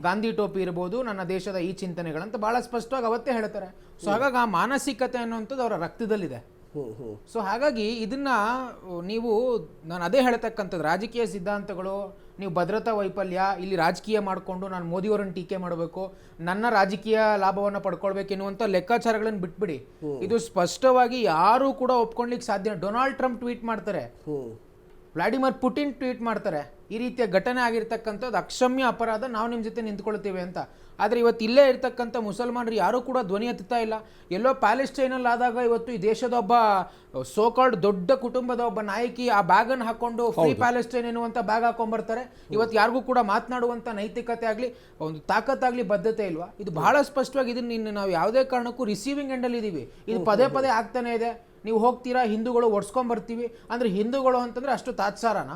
ಗಾಂಧಿ ಟೋಪಿ ಇರ್ಬೋದು, ನನ್ನ ದೇಶದ ಈ ಚಿಂತನೆಗಳಂತ ಬಹಳ ಸ್ಪಷ್ಟವಾಗಿ ಅವತ್ತೇ ಹೇಳ್ತಾರೆ. ಸೊ ಹಾಗಾಗಿ ಆ ಮಾನಸಿಕತೆ ಅನ್ನುವಂಥದ್ದು ಅವರ ರಕ್ತದಲ್ಲಿದೆ. ಸೊ ಹಾಗಾಗಿ ಇದನ್ನ ನೀವು, ನಾನು ಅದೇ ಹೇಳ್ತಕ್ಕಂಥದ್ದು, ರಾಜಕೀಯ ಸಿದ್ಧಾಂತಗಳು, ನೀವು ಭದ್ರತಾ ವೈಫಲ್ಯ, ಇಲ್ಲಿ ರಾಜಕೀಯ ಮಾಡಿಕೊಂಡು ನಾನು ಮೋದಿಯವರನ್ನು ಟೀಕೆ ಮಾಡಬೇಕು, ನನ್ನ ರಾಜಕೀಯ ಲಾಭವನ್ನು ಪಡ್ಕೊಳ್ಬೇಕೆನ್ನುವಂಥ ಲೆಕ್ಕಾಚಾರಗಳನ್ನು ಬಿಟ್ಬಿಡಿ. ಇದು ಸ್ಪಷ್ಟವಾಗಿ ಯಾರೂ ಕೂಡ ಒಪ್ಕೊಳ್ಳಿಕ್ಕೆ ಸಾಧ್ಯ. ಡೊನಾಲ್ಡ್ ಟ್ರಂಪ್ ಟ್ವೀಟ್ ಮಾಡ್ತಾರೆ, ವ್ಲಾಡಿಮಿರ್ ಪುಟಿನ್ ಟ್ವೀಟ್ ಮಾಡ್ತಾರೆ, ಈ ರೀತಿಯ ಘಟನೆ ಆಗಿರ್ತಕ್ಕಂಥದ್ದು ಅಕ್ಷಮ್ಯ ಅಪರಾಧ, ನಾವು ನಿಮ್ಮ ಜೊತೆ ನಿಂತ್ಕೊಳ್ತೀವಿ ಅಂತ. ಆದರೆ ಇವತ್ತು ಇಲ್ಲೇ ಇರ್ತಕ್ಕಂಥ ಮುಸಲ್ಮಾನರು ಯಾರೂ ಕೂಡ ಧ್ವನಿ ಎತ್ತುತ್ತಾ ಇಲ್ಲ. ಎಲ್ಲೋ ಪ್ಯಾಲೆಸ್ಟೈನಲ್ಲಿ ಆದಾಗ ಇವತ್ತು ಈ ದೇಶದ ಒಬ್ಬ ಸೋಕಾಲ್ಡ್ ದೊಡ್ಡ ಕುಟುಂಬದ ಒಬ್ಬ ನಾಯಕಿ ಆ ಬ್ಯಾಗನ್ನು ಹಾಕೊಂಡು ಫ್ರೀ ಪ್ಯಾಲೆಸ್ಟೈನ್ ಎನ್ನುವಂಥ ಬ್ಯಾಗ್ ಹಾಕೊಂಡ್ಬರ್ತಾರೆ. ಇವತ್ತು ಯಾರಿಗೂ ಕೂಡ ಮಾತನಾಡುವಂಥ ನೈತಿಕತೆ ಆಗಲಿ, ಒಂದು ತಾಕತ್ತಾಗಲಿ, ಬದ್ಧತೆ ಇಲ್ವಾ? ಇದು ಬಹಳ ಸ್ಪಷ್ಟವಾಗಿ ಇದನ್ನು ನಾವು ಯಾವುದೇ ಕಾರಣಕ್ಕೂ ರಿಸೀವಿಂಗ್ ಎಂಡಲ್ಲಿ ಇದ್ದೀವಿ. ಇದು ಪದೇ ಪದೇ ಆಗ್ತಾನೆ ಇದೆ. ನೀವು ಹೋಗ್ತೀರಾ, ಹಿಂದೂಗಳು ಓಡಿಸ್ಕೊಂಡ್ಬರ್ತೀವಿ ಅಂದರೆ, ಹಿಂದೂಗಳು ಅಂತಂದ್ರೆ ಅಷ್ಟು ತಾತ್ಸಾರನ?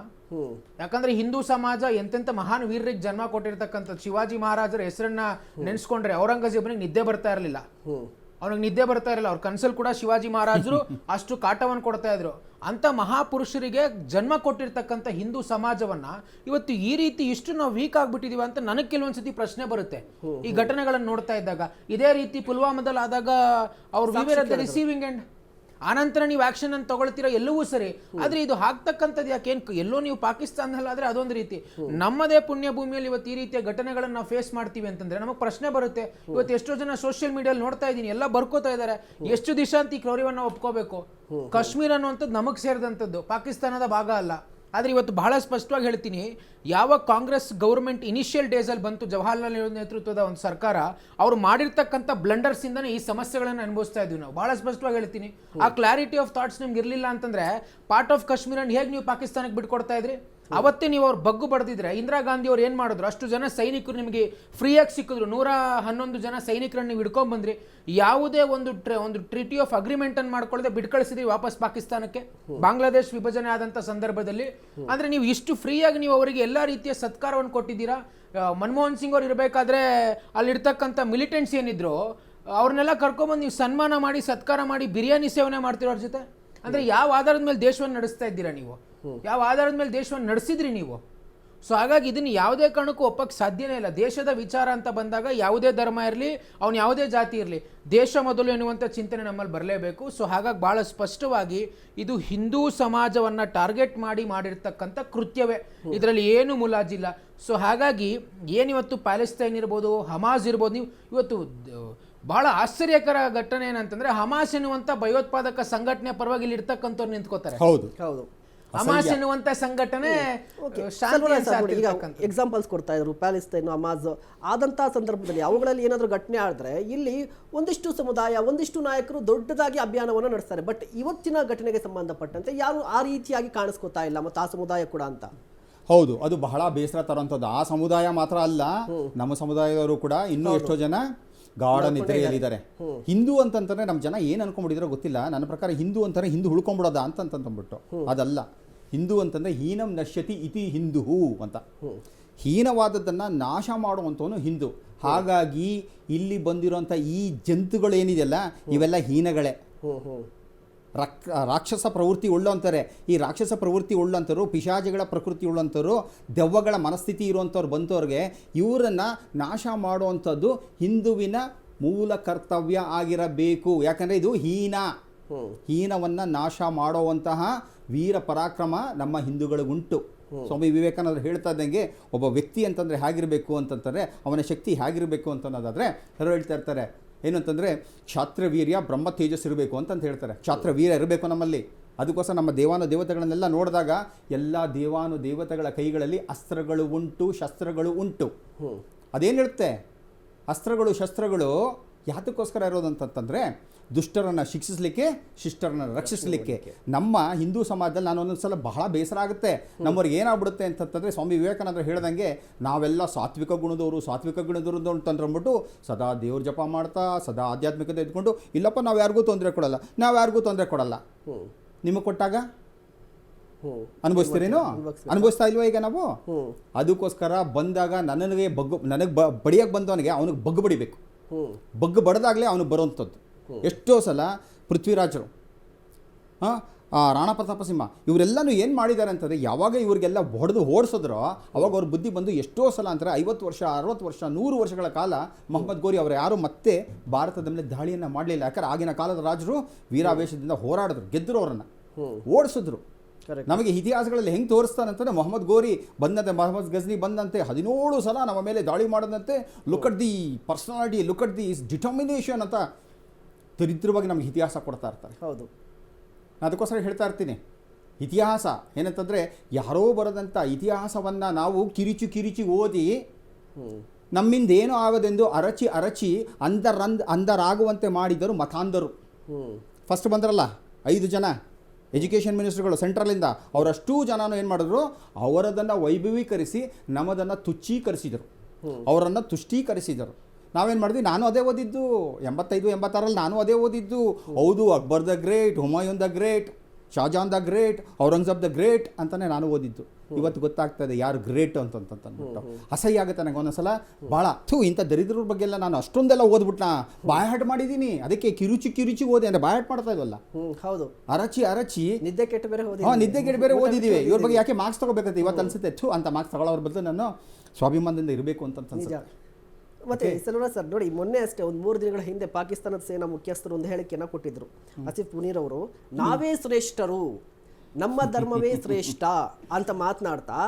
ಯಾಕಂದ್ರೆ ಹಿಂದೂ ಸಮಾಜ ಎಂತೆಂಥ ಮಹಾನ್ ವೀರರಿಗೆ ಜನ್ಮ ಕೊಟ್ಟಿರ್ತಕ್ಕಂಥದ್ದು. ಶಿವಾಜಿ ಮಹಾರಾಜರ ಹೆಸರನ್ನ ನೆನೆಸ್ಕೊಂಡ್ರೆ ಔರಂಗಜೇಬನಿಗೆ ನಿದ್ದೆ ಬರ್ತಾ ಇರಲಿಲ್ಲ, ಅವ್ನಿಗೆ ನಿದ್ದೆ ಬರ್ತಾ ಇರಲಿಲ್ಲ. ಅವ್ರ ಕನ್ಸಲ್ಲಿ ಕೂಡ ಶಿವಾಜಿ ಮಹಾರಾಜರು ಅಷ್ಟು ಕಾಟವನ್ನು ಕೊಡ್ತಾ ಇದ್ರು. ಅಂತ ಮಹಾಪುರುಷರಿಗೆ ಜನ್ಮ ಕೊಟ್ಟಿರ್ತಕ್ಕಂಥ ಹಿಂದೂ ಸಮಾಜವನ್ನ ಇವತ್ತು ಈ ರೀತಿ ಇಷ್ಟು ನಾವು ವೀಕ್ ಆಗ್ಬಿಟ್ಟಿದೀವಿ ಅಂತ ನನಗೆ ಕೆಲವೊಂದ್ಸತಿ ಪ್ರಶ್ನೆ ಬರುತ್ತೆ ಈ ಘಟನೆಗಳನ್ನು ನೋಡ್ತಾ ಇದ್ದಾಗ. ಇದೇ ರೀತಿ ಪುಲ್ವಾಮಾದಲ್ಲಿ ಆದಾಗ ಅವ್ರು ರಿಸೀವಿಂಗ್ ಎಂಡ್, ಆನಂತರ ನೀವು ಆಕ್ಷನ್ ಅನ್ನು ತಗೊಳ್ತೀರಾ, ಎಲ್ಲವೂ ಸರಿ. ಆದ್ರೆ ಇದು ಹಾಕ್ತಕ್ಕಂಥದ್ದು ಯಾಕೆ? ಎಲ್ಲೋ ನೀವು ಪಾಕಿಸ್ತಾನದಲ್ಲಿ ಆದ್ರೆ ಅದೊಂದು ರೀತಿ, ನಮ್ಮದೇ ಪುಣ್ಯ ಭೂಮಿಯಲ್ಲಿ ಇವತ್ತು ಈ ರೀತಿಯ ಘಟನೆಗಳನ್ನು ನಾವು ಫೇಸ್ ಮಾಡ್ತೀವಿ ಅಂತಂದ್ರೆ ನಮಗೆ ಪ್ರಶ್ನೆ ಬರುತ್ತೆ. ಇವತ್ತು ಎಷ್ಟೋ ಜನ ಸೋಷಿಯಲ್ ಮೀಡಿಯಲ್ಲಿ ನೋಡ್ತಾ ಇದ್ದೀನಿ, ಎಲ್ಲ ಬರ್ಕೋತಾ ಇದ್ದಾರೆ, ಎಷ್ಟು ದಿವಸ ಅಂತ ಈ ಕ್ರೌರ್ಯವನ್ನು ಒಪ್ಕೋಬೇಕು? ಕಾಶ್ಮೀರ ಅನ್ನುವಂಥದ್ದು ನಮಗೆ ಸೇರಿದಂಥದ್ದು, ಪಾಕಿಸ್ತಾನದ ಭಾಗ ಅಲ್ಲ. ಆದರೆ ಇವತ್ತು ಬಹಳ ಸ್ಪಷ್ಟವಾಗಿ ಹೇಳ್ತೀನಿ, ಯಾವ ಕಾಂಗ್ರೆಸ್ ಗೌರ್ಮೆಂಟ್ ಇನಿಷಿಯಲ್ ಡೇಸಲ್ಲಿ ಬಂತು, ಜವಾಹರ್ಲಾಲ್ ನೆಹರು ನೇತೃತ್ವದ ಒಂದು ಸರ್ಕಾರ, ಅವರು ಮಾಡಿರ್ತಕ್ಕಂಥ ಬ್ಲಂಡರ್ಸ್ ಇಂದನೇ ಈ ಸಮಸ್ಯೆಗಳನ್ನು ಅನುಭವಿಸ್ತಾ ಇದ್ವಿ ನಾವು. ಬಹಳ ಸ್ಪಷ್ಟವಾಗಿ ಹೇಳ್ತೀನಿ, ಆ ಕ್ಲಾರಿಟಿ ಆಫ್ ಥಾಟ್ಸ್ ನಿಮ್ಗೆ ಇರಲಿಲ್ಲ ಅಂತಂದ್ರೆ ಪಾರ್ಟ್ ಆಫ್ ಕಾಶ್ಮೀರ ಹೇಗೆ ನೀವು ಪಾಕಿಸ್ತಾನಕ್ಕೆ ಬಿಟ್ಕೊಡ್ತಾ ಇದ್ರಿ? ಅವತ್ತೇ ನೀವು ಅವ್ರು ಬಗ್ಗು ಬಡ್ದಿದ್ರೆ, ಇಂದಿರಾ ಗಾಂಧಿ ಅವ್ರು ಏನು ಮಾಡಿದ್ರು, ಅಷ್ಟು ಜನ ಸೈನಿಕರು ನಿಮಗೆ ಫ್ರೀಯಾಗಿ ಸಿಕ್ಕಿದ್ರು, 111 ಜನ ಸೈನಿಕರನ್ನು ನೀವು ಹಿಡ್ಕೊಂಡ್ ಬಂದ್ರಿ, ಯಾವುದೇ ಒಂದು ಟ್ರೀಟಿ ಆಫ್ ಅಗ್ರಿಮೆಂಟ್ ಅನ್ನು ಮಾಡ್ಕೊಳ್ಳದೆ ಬಿಟ್ಕಳಿಸಿದ್ರಿ ವಾಪಸ್ ಪಾಕಿಸ್ತಾನಕ್ಕೆ, ಬಾಂಗ್ಲಾದೇಶ್ ವಿಭಜನೆ ಆದಂಥ ಸಂದರ್ಭದಲ್ಲಿ. ಅಂದ್ರೆ ನೀವು ಇಷ್ಟು ಫ್ರೀಯಾಗಿ ನೀವು ಅವರಿಗೆ ಎಲ್ಲ ರೀತಿಯ ಸತ್ಕಾರವನ್ನು ಕೊಟ್ಟಿದ್ದೀರಾ. ಮನಮೋಹನ್ ಸಿಂಗ್ ಅವ್ರು ಇರಬೇಕಾದ್ರೆ ಅಲ್ಲಿರ್ತಕ್ಕಂಥ ಮಿಲಿಟೆಂಟ್ಸ್ ಏನಿದ್ರು ಅವ್ರನ್ನೆಲ್ಲ ಕರ್ಕೊಂಬಂದು ನೀವು ಸನ್ಮಾನ ಮಾಡಿ, ಸತ್ಕಾರ ಮಾಡಿ, ಬಿರಿಯಾನಿ ಸೇವನೆ ಮಾಡ್ತಿರೋ ಅವ್ರ ಜೊತೆ. ಅಂದ್ರೆ ಯಾವ ಆಧಾರದ ಮೇಲೆ ದೇಶವನ್ನು ನಡೆಸ್ತಾ ಇದ್ದೀರಾ ನೀವು? ಯಾವ ಆಧಾರದ ಮೇಲೆ ದೇಶವನ್ನು ನಡೆಸಿದ್ರಿ ನೀವು? ಸೊ ಹಾಗಾಗಿ ಇದನ್ನು ಯಾವುದೇ ಕಾರಣಕ್ಕೂ ಒಪ್ಪಕ್ಕೆ ಸಾಧ್ಯನೇ ಇಲ್ಲ. ದೇಶದ ವಿಚಾರ ಅಂತ ಬಂದಾಗ ಯಾವುದೇ ಧರ್ಮ ಇರಲಿ, ಅವನು ಯಾವುದೇ ಜಾತಿ ಇರಲಿ, ದೇಶ ಮೊದಲು ಎನ್ನುವಂಥ ಚಿಂತನೆ ನಮ್ಮಲ್ಲಿ ಬರಲೇಬೇಕು. ಸೊ ಹಾಗಾಗಿ ಭಾಳ ಸ್ಪಷ್ಟವಾಗಿ ಇದು ಹಿಂದೂ ಸಮಾಜವನ್ನು ಟಾರ್ಗೆಟ್ ಮಾಡಿರ್ತಕ್ಕಂಥ ಕೃತ್ಯವೇ, ಇದರಲ್ಲಿ ಏನು ಮುಲಾಜಿಲ್ಲ. ಸೊ ಹಾಗಾಗಿ ಏನಿವತ್ತು ಪ್ಯಾಲೆಸ್ತೈನ್ ಇರ್ಬೋದು, ಹಮಾಸ್ ಇರ್ಬೋದು, ನೀವು ಇವತ್ತು ಬಹಳ ಆಶ್ಚರ್ಯಕರ ಘಟನೆ ಏನಂತಂದ್ರೆ, ಹಮಾಸ್ ಎನ್ನುವಂಥ ಭಯೋತ್ಪಾದಕ ಸಂಘಟನೆ ಪರವಾಗಿ ಇಲ್ಲಿ ಇರ್ತಕ್ಕಂಥವ್ರು ನಿಂತ್ಕೋತಾರೆ. ಹೌದು. ಹಮಾಸ್ ಎನ್ನುವಂತ ಸಂಘಟನೆ ಎಕ್ಸಾಂಪಲ್ಸ್ ಕೊಡ್ತಾ ಇದ್ರು, ಪ್ಯಾಲೆಸ್ತೈನ್, ಹಮಾಸ್ ಆದಂತಹ ಸಂದರ್ಭದಲ್ಲಿ ಅವುಗಳಲ್ಲಿ ಏನಾದರೂ ಘಟನೆ ಆದ್ರೆ ಇಲ್ಲಿ ಒಂದಿಷ್ಟು ಸಮುದಾಯ, ಒಂದಿಷ್ಟು ನಾಯಕರು ದೊಡ್ಡದಾಗಿ ಅಭಿಯಾನವನ್ನು ನಡೆಸ್ತಾರೆ. ಬಟ್ ಇವತ್ತಿನ ಘಟನೆಗೆ ಸಂಬಂಧಪಟ್ಟಂತೆ ಯಾರು ಆ ರೀತಿಯಾಗಿ ಕಾಣಿಸ್ಕೊತಾ ಇಲ್ಲ, ಮತ್ತು ಆ ಸಮುದಾಯ ಕೂಡ ಅಂತ. ಹೌದು, ಅದು ಬಹಳ ಬೇಸರ ತರುವಂಥದ್ದು. ಆ ಸಮುದಾಯ ಮಾತ್ರ ಅಲ್ಲ, ನಮ್ಮ ಸಮುದಾಯದವರು ಕೂಡ ಇನ್ನೂ ಎಷ್ಟೋ ಜನ ಗಾಢ ನಿದ್ರೆಯಲ್ಲಿದ್ದಾರೆ. ಹಿಂದೂ ಅಂತಂದ್ರೆ ನಮ್ಮ ಜನ ಏನು ಅನ್ಕೊಂಡ್ಬಿಟ್ಟಿದ್ರೋ ಗೊತ್ತಿಲ್ಲ. ನನ್ನ ಪ್ರಕಾರ ಹಿಂದೂ ಅಂತಾರೆ ಹಿಂದೂ ಉಳ್ಕೊಂಡ್ಬಿಡೋದ ಅಂತಂದ್ಬಿಟ್ಟು, ಅದಲ್ಲ. ಹಿಂದೂ ಅಂತಂದ್ರೆ ಹೀನಂ ನಶ್ಯತಿ ಇತಿ ಹಿಂದೂ ಅಂತ, ಹೀನವಾದದ್ದನ್ನು ನಾಶ ಮಾಡುವಂಥವನು ಹಿಂದೂ. ಹಾಗಾಗಿ ಇಲ್ಲಿ ಬಂದಿರೋಂಥ ಈ ಜಂತುಗಳೇನಿದೆಯಲ್ಲ ಇವೆಲ್ಲ ಹೀನಗಳೇ, ರಾಕ್ಷಸ ಪ್ರವೃತ್ತಿ ಉಳ್ಳಂತಾರೆ. ಈ ರಾಕ್ಷಸ ಪ್ರವೃತ್ತಿ ಉಳ್ಳಂಥವ್ರು, ಪಿಶಾಚಿಗಳ ಪ್ರಕೃತಿ ಉಳ್ಳಂಥವ್ರು, ದೆವ್ವಗಳ ಮನಸ್ಥಿತಿ ಇರುವಂಥವ್ರು ಬಂತವ್ರಿಗೆ ಇವರನ್ನು ನಾಶ ಮಾಡುವಂಥದ್ದು ಹಿಂದುವಿನ ಮೂಲ ಕರ್ತವ್ಯ ಆಗಿರಬೇಕು. ಯಾಕಂದರೆ ಇದು ಹೀನವನ್ನು ನಾಶ ಮಾಡುವಂತಹ ವೀರ ಪರಾಕ್ರಮ ನಮ್ಮ ಹಿಂದೂಗಳಿಗುಂಟು. ಸ್ವಾಮಿ ವಿವೇಕಾನಂದರು ಹೇಳ್ತಾ ಇದ್ದಂಗೆ ಒಬ್ಬ ವ್ಯಕ್ತಿ ಅಂತಂದರೆ ಹೇಗಿರಬೇಕು ಅಂತಂದರೆ, ಅವನ ಶಕ್ತಿ ಹೇಗಿರಬೇಕು ಅಂತನ್ನೋದಾದರೆ ಯಾರು ಹೇಳ್ತಾ ಇರ್ತಾರೆ ಏನು ಅಂತಂದರೆ, ಕ್ಷಾತ್ರವೀರ್ಯ ಬ್ರಹ್ಮ ತೇಜಸ್ ಇರಬೇಕು ಅಂತ ಹೇಳ್ತಾರೆ. ಕ್ಷಾತ್ರವೀರ್ಯ ಇರಬೇಕು ನಮ್ಮಲ್ಲಿ. ಅದಕ್ಕೋಸ್ಕರ ನಮ್ಮ ದೇವತೆಗಳನ್ನೆಲ್ಲ ನೋಡಿದಾಗ ಎಲ್ಲ ದೇವತೆಗಳ ಕೈಗಳಲ್ಲಿ ಅಸ್ತ್ರಗಳು ಉಂಟು, ಶಸ್ತ್ರಗಳು ಉಂಟು. ಅದೇನು ಹೇಳುತ್ತೆ, ಅಸ್ತ್ರಗಳು ಶಸ್ತ್ರಗಳು ಯಾತಕ್ಕೋಸ್ಕರ ಇರೋದಂತಂದರೆ ದುಷ್ಟರನ್ನು ಶಿಕ್ಷಿಸಲಿಕ್ಕೆ ಶಿಷ್ಟರನ್ನು ರಕ್ಷಿಸಲಿಕ್ಕೆ. ನಮ್ಮ ಹಿಂದೂ ಸಮಾಜದಲ್ಲಿ ನಾನು ಒಂದೊಂದು ಸಲ ಬಹಳ ಬೇಸರ ಆಗುತ್ತೆ. ನಮ್ಮವ್ರಿಗೆ ಏನಾಗ್ಬಿಡುತ್ತೆ ಅಂತಂತಂದರೆ, ಸ್ವಾಮಿ ವಿವೇಕಾನಂದರು ಹೇಳ್ದಂಗೆ ನಾವೆಲ್ಲ ಸಾತ್ವಿಕ ಗುಣದವರು ಅಂತಂದ್ರಂದ್ಬಿಟ್ಟು ಸದಾ ದೇವ್ರ ಜಪ ಮಾಡ್ತಾ ಸದಾ ಆಧ್ಯಾತ್ಮಿಕತೆ ಇದ್ಕೊಂಡು, ಇಲ್ಲಪ್ಪ ನಾವು ಯಾರಿಗೂ ತೊಂದರೆ ಕೊಡಲ್ಲ. ನಿಮಗೆ ಕೊಟ್ಟಾಗ ಅನುಭವಿಸ್ತೀರೇನೋ? ಅನುಭವಿಸ್ತಾ ಇಲ್ವಾ ಈಗ ನಾವು? ಅದಕ್ಕೋಸ್ಕರ ಬಂದಾಗ ನನಗೆ ಬಡಿಯಕ್ಕೆ ಬಂದವನಿಗೆ ಅವನಿಗೆ ಬಗ್ಗು ಬಡಿಬೇಕು. ಬಗ್ಗು ಬಡ್ದಾಗಲೇ ಅವನಿಗೆ ಬರೋವಂಥದ್ದು. ಎಷ್ಟೋ ಸಲ ಪೃಥ್ವಿರಾಜರು, ರಾಣಾ ಪ್ರತಾಪ ಸಿಂಹ ಇವರೆಲ್ಲನೂ ಏನು ಮಾಡಿದ್ದಾರೆ ಅಂತಂದರೆ, ಯಾವಾಗ ಇವ್ರಿಗೆಲ್ಲ ಓಡಿಸಿದ್ರೋ ಅವಾಗ ಅವ್ರ ಬುದ್ಧಿ ಬಂದು ಎಷ್ಟೋ ಸಲ ಅಂತಾರೆ 50 ವರ್ಷ 60 ವರ್ಷ 100 ವರ್ಷಗಳ ಕಾಲ ಮೊಹಮ್ಮದ್ ಗೋರಿ ಅವರು ಯಾರು ಮತ್ತೆ ಭಾರತದ ಮೇಲೆ ದಾಳಿಯನ್ನು ಮಾಡಲಿಲ್ಲ. ಯಾಕಂದ್ರೆ ಆಗಿನ ಕಾಲದ ರಾಜರು ವೀರಾವೇಶದಿಂದ ಹೋರಾಡಿದ್ರು, ಗೆದ್ದರು, ಅವರನ್ನು ಓಡಿಸಿದ್ರು. ನಮಗೆ ಇತಿಹಾಸಗಳಲ್ಲಿ ಹೆಂಗೆ ತೋರಿಸ್ತಾನೆ ಅಂತಂದರೆ, ಮೊಹಮ್ಮದ್ ಗೋರಿ ಬಂದಂತೆ, ಮೊಹಮ್ಮದ್ ಗಜ್ನಿ ಬಂದಂತೆ 17 ಸಲ ನಮ್ಮ ಮೇಲೆ ದಾಳಿ ಮಾಡದಂತೆ, look at the personality, look at the determination ಅಂತ ದರಿದ್ರವಾಗಿ ನಮಗೆ ಇತಿಹಾಸ ಕೊಡ್ತಾ ಇರ್ತಾರೆ. ಹೌದು, ಅದಕ್ಕೋಸ್ಕರ ಹೇಳ್ತಾ ಇರ್ತೀನಿ, ಇತಿಹಾಸ ಏನಂತಂದರೆ ಯಾರೋ ಬರದಂಥ ಇತಿಹಾಸವನ್ನು ನಾವು ಕಿರಿಚಿ ಓದಿ ನಮ್ಮಿಂದ ಏನೂ ಆಗೋದೆಂದು ಅರಚಿ ಅಂದರಾಗುವಂತೆ ಮಾಡಿದರು ಮತಾಂಧರು. ಫಸ್ಟ್ ಬಂದ್ರಲ್ಲ 5 ಜನ ಎಜುಕೇಷನ್ ಮಿನಿಸ್ಟರ್ಗಳು ಸೆಂಟ್ರಲಿಂದ, ಅವರಷ್ಟೂ ಜನನೂ ಏನು ಮಾಡಿದ್ರು, ಅವರದನ್ನು ವೈಭವೀಕರಿಸಿ ನಮ್ಮದನ್ನು ತುಚ್ಛೀಕರಿಸಿದರು, ಅವರನ್ನು ತುಷ್ಟೀಕರಿಸಿದರು. ನಾವೇನು ಮಾಡಿದ್ವಿ, ನಾನು ಅದೇ ಓದಿದ್ದು 85-86 ನಾನು ಅದೇ ಓದಿದ್ದು. ಹೌದು, Akbar the great, Humayun the great, Shahjahan the great, Aurangzeb the great ಅಂತಲೇ ನಾನು ಓದಿದ್ದು. ಇವತ್ತು ಗೊತ್ತಾಗ್ತದೆ ಯಾರು ಗ್ರೇಟ್ ಅಂತಂದ್ಬಿಟ್ಟು. ಅಸಹ್ಯ ಆಗುತ್ತೆ ನನಗೆ ಒಂದೊಂದ್ಸಲ ಭಾಳ. ಇಂಥ ದರಿದ್ರರ ಬಗ್ಗೆ ಎಲ್ಲ ನಾನು ಅಷ್ಟೊಂದೆಲ್ಲ ಓದ್ಬಿಟ್ನಾ, ಬಾಯ್ಹಾಟ್ ಮಾಡಿದ್ದೀನಿ. ಅದಕ್ಕೆ ಕಿರುಚಿ ಓದಿ ಅಂದರೆ ಬಾಯ್ಹಾಟ್ ಮಾಡ್ತಾ ಇದ್ವಲ್ಲ. ಹೌದು, ಅರಚಿ ನಿದ್ದೆ ಕೆಟ್ಟು ಬೇರೆ ನಿದ್ದೆ ಕೆಟ್ಟು ಬೇರೆ ಓದಿದ್ದೀವಿ. ಇವ್ರ ಬಗ್ಗೆ ಯಾಕೆ ಮಾರ್ಕ್ಸ್ ತಗೋಬೇಕಂತ ಇವತ್ತು ಅನ್ಸುತ್ತೆ. ಅಂತ ಮಾರ್ಕ್ಸ್ ತಗೊಳ್ಳೋರ ಬದಲು ನಾನು ಸ್ವಾಭಿಮಾನದಿಂದ ಇರಬೇಕು ಅಂತ ಅನ್ಸುತ್ತೆ. ಮತ್ತೆ ಸೆಲ್ವರಾಜ್ ಸರ್ ನೋಡಿ, ಮೊನ್ನೆ ಅಷ್ಟೇ ಒಂದು 3 ದಿನಗಳ ಹಿಂದೆ ಪಾಕಿಸ್ತಾನದ ಸೇನಾ ಮುಖ್ಯಸ್ಥರು ಒಂದು ಹೇಳಿಕೆಯನ್ನು ಕೊಟ್ಟಿದ್ರು. ಆಸಿಫ್ ಮುನೀರ್ ಅವರು ನಾವೇ ಶ್ರೇಷ್ಠರು, ನಮ್ಮ ಧರ್ಮವೇ ಶ್ರೇಷ್ಠ ಅಂತ ಮಾತನಾಡ್ತಾ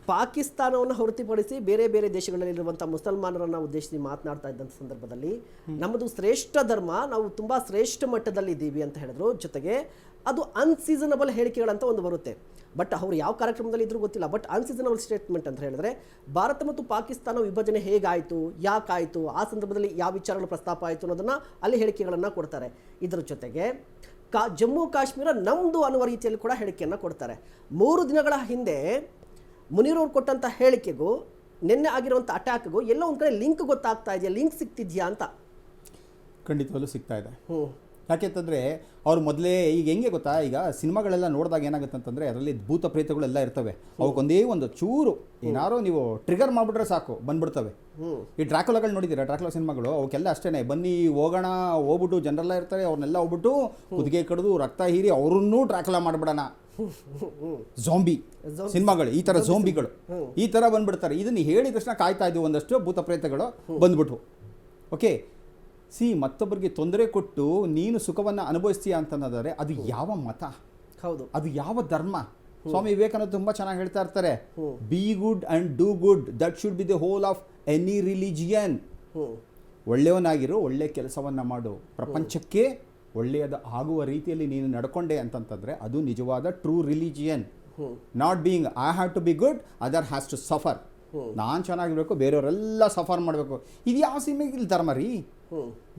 ಪಾಕಿಸ್ತಾನವನ್ನು ಹೊರತುಪಡಿಸಿ ಬೇರೆ ಬೇರೆ ದೇಶಗಳಲ್ಲಿರುವಂಥ ಮುಸಲ್ಮಾನರನ್ನು ಉದ್ದೇಶಿಸಿ ಮಾತನಾಡ್ತಾ ಇದ್ದಂಥ ಸಂದರ್ಭದಲ್ಲಿ ನಮ್ಮದು ಶ್ರೇಷ್ಠ ಧರ್ಮ, ನಾವು ತುಂಬ ಶ್ರೇಷ್ಠ ಮಟ್ಟದಲ್ಲಿ ಇದ್ದೀವಿ ಅಂತ ಹೇಳಿದ್ರು. ಜೊತೆಗೆ ಅದು ಅನ್ಸೀಸನಬಲ್ ಹೇಳಿಕೆಗಳಂತ ಒಂದು ಬರುತ್ತೆ. ಬಟ್ ಅವರು ಯಾವ ಕಾರ್ಯಕ್ರಮದಲ್ಲಿ ಇದ್ರೂ ಗೊತ್ತಿಲ್ಲ. ಬಟ್ ಅನ್ಸೀಸನಬಲ್ ಸ್ಟೇಟ್ಮೆಂಟ್ ಅಂತ ಹೇಳಿದ್ರೆ, ಭಾರತ ಮತ್ತು ಪಾಕಿಸ್ತಾನ ವಿಭಜನೆ ಹೇಗಾಯಿತು, ಯಾಕಾಯಿತು, ಆ ಸಂದರ್ಭದಲ್ಲಿ ಯಾವ ವಿಚಾರಗಳು ಪ್ರಸ್ತಾಪ ಆಯಿತು ಅನ್ನೋದನ್ನು ಅಲ್ಲಿ ಹೇಳಿಕೆಗಳನ್ನು ಕೊಡ್ತಾರೆ. ಇದರ ಜೊತೆಗೆ ಜಮ್ಮು ಕಾಶ್ಮೀರ ನಮ್ಮದು ಅನ್ನುವ ರೀತಿಯಲ್ಲಿ ಕೂಡ ಹೇಳಿಕೆಯನ್ನು ಕೊಡ್ತಾರೆ. 3 ದಿನಗಳ ಹಿಂದೆ ಮುನೀರವ್ರು ಕೊಟ್ಟಂಥ ಹೇಳಿಕೆಗೂ ನಿನ್ನೆ ಆಗಿರುವಂಥ ಅಟ್ಯಾಕ್ಗೂ ಎಲ್ಲೋ ಒಂದು ಕಡೆ ಲಿಂಕ್ ಗೊತ್ತಾಗ್ತಾ ಇದೆಯಾ, ಲಿಂಕ್ ಸಿಗ್ತಿದ್ಯಾ ಅಂತ? ಖಂಡಿತವಲ್ಲೂ ಸಿಗ್ತಾ ಇದೆ. ಯಾಕೆಂತಂದರೆ ಅವ್ರು ಮೊದಲೇ ಈಗ ಹೆಂಗೆ ಗೊತ್ತಾ, ಈಗ ಸಿನಿಮಾಗಳೆಲ್ಲ ನೋಡಿದಾಗ ಏನಾಗುತ್ತೆ ಅಂತಂದರೆ ಅದರಲ್ಲಿ ಭೂತ ಪ್ರೇತಗಳೆಲ್ಲ ಇರ್ತವೆ. ಅವಕ್ಕೊಂದೇ ಒಂದು ಚೂರು ಏನಾರೋ ನೀವು ಟ್ರಿಗರ್ ಮಾಡಿಬಿಟ್ರೆ ಸಾಕು ಬಂದ್ಬಿಡ್ತವೆ. ಈ ಡ್ರಾಕುಲಾಗಳು ನೋಡಿದ್ದೀರಾ, ಡ್ರಾಕುಲಾ ಸಿನಿಮಾಗಳು, ಅವಕ್ಕೆಲ್ಲ ಅಷ್ಟೇ. ಬನ್ನಿ ಹೋಗೋಣ, ಹೋಗ್ಬಿಟ್ಟು ಜನರೆಲ್ಲ ಇರ್ತಾರೆ, ಅವ್ರನ್ನೆಲ್ಲ ಹೋಗ್ಬಿಟ್ಟು ಕುದಿಗೆ ಕಡಿದು ರಕ್ತ ಹೀರಿ ಅವ್ರನ್ನೂ ಡ್ರಾಕುಲಾ ಮಾಡಿಬಿಡೋಣ. ಝೋಂಬಿ ಸಿನಿಮಾಗಳು, ಈ ಥರ ಝೋಂಬಿಗಳು ಈ ಥರ ಬಂದ್ಬಿಡ್ತಾರೆ. ಇದನ್ನು ಹೇಳಿದ ತಕ್ಷಣ ಕಾಯ್ತಾ ಇದ್ವು ಒಂದಷ್ಟು ಭೂತ ಪ್ರೇತಗಳು ಬಂದ್ಬಿಟ್ವು. ಓಕೆ, ಮತ್ತೊಬ್ಬರಿಗೆ ತೊಂದರೆ ಕೊಟ್ಟು ನೀನು ಸುಖವನ್ನು ಅನುಭವಿಸ್ತೀಯ ಅಂತಂದರೆ ಅದು ಯಾವ ಮತ, ಹೌದು, ಅದು ಯಾವ ಧರ್ಮ? ಸ್ವಾಮಿ ವಿವೇಕಾನಂದ ತುಂಬ ಚೆನ್ನಾಗಿ ಹೇಳ್ತಾ ಇರ್ತಾರೆ, be good and do good, that should be the whole of any religion. ಒಳ್ಳೆಯವನಾಗಿರು, ಒಳ್ಳೆ ಕೆಲಸವನ್ನು ಮಾಡು, ಪ್ರಪಂಚಕ್ಕೆ ಒಳ್ಳೆಯದು ಆಗುವ ರೀತಿಯಲ್ಲಿ ನೀನು ನಡ್ಕೊಂಡೆ ಅಂತಂತಂದರೆ ಅದು ನಿಜವಾದ true religion. Not being I have to be good, other has to suffer. ನಾನು ಚೆನ್ನಾಗಿರ್ಬೇಕು, ಬೇರೆಯವರೆಲ್ಲ ಸಫರ್ ಮಾಡಬೇಕು. ಇದು ಯಾವ ಸಿನಿಮೆಗಿಲ್ಲ ಧರ್ಮ ರೀ.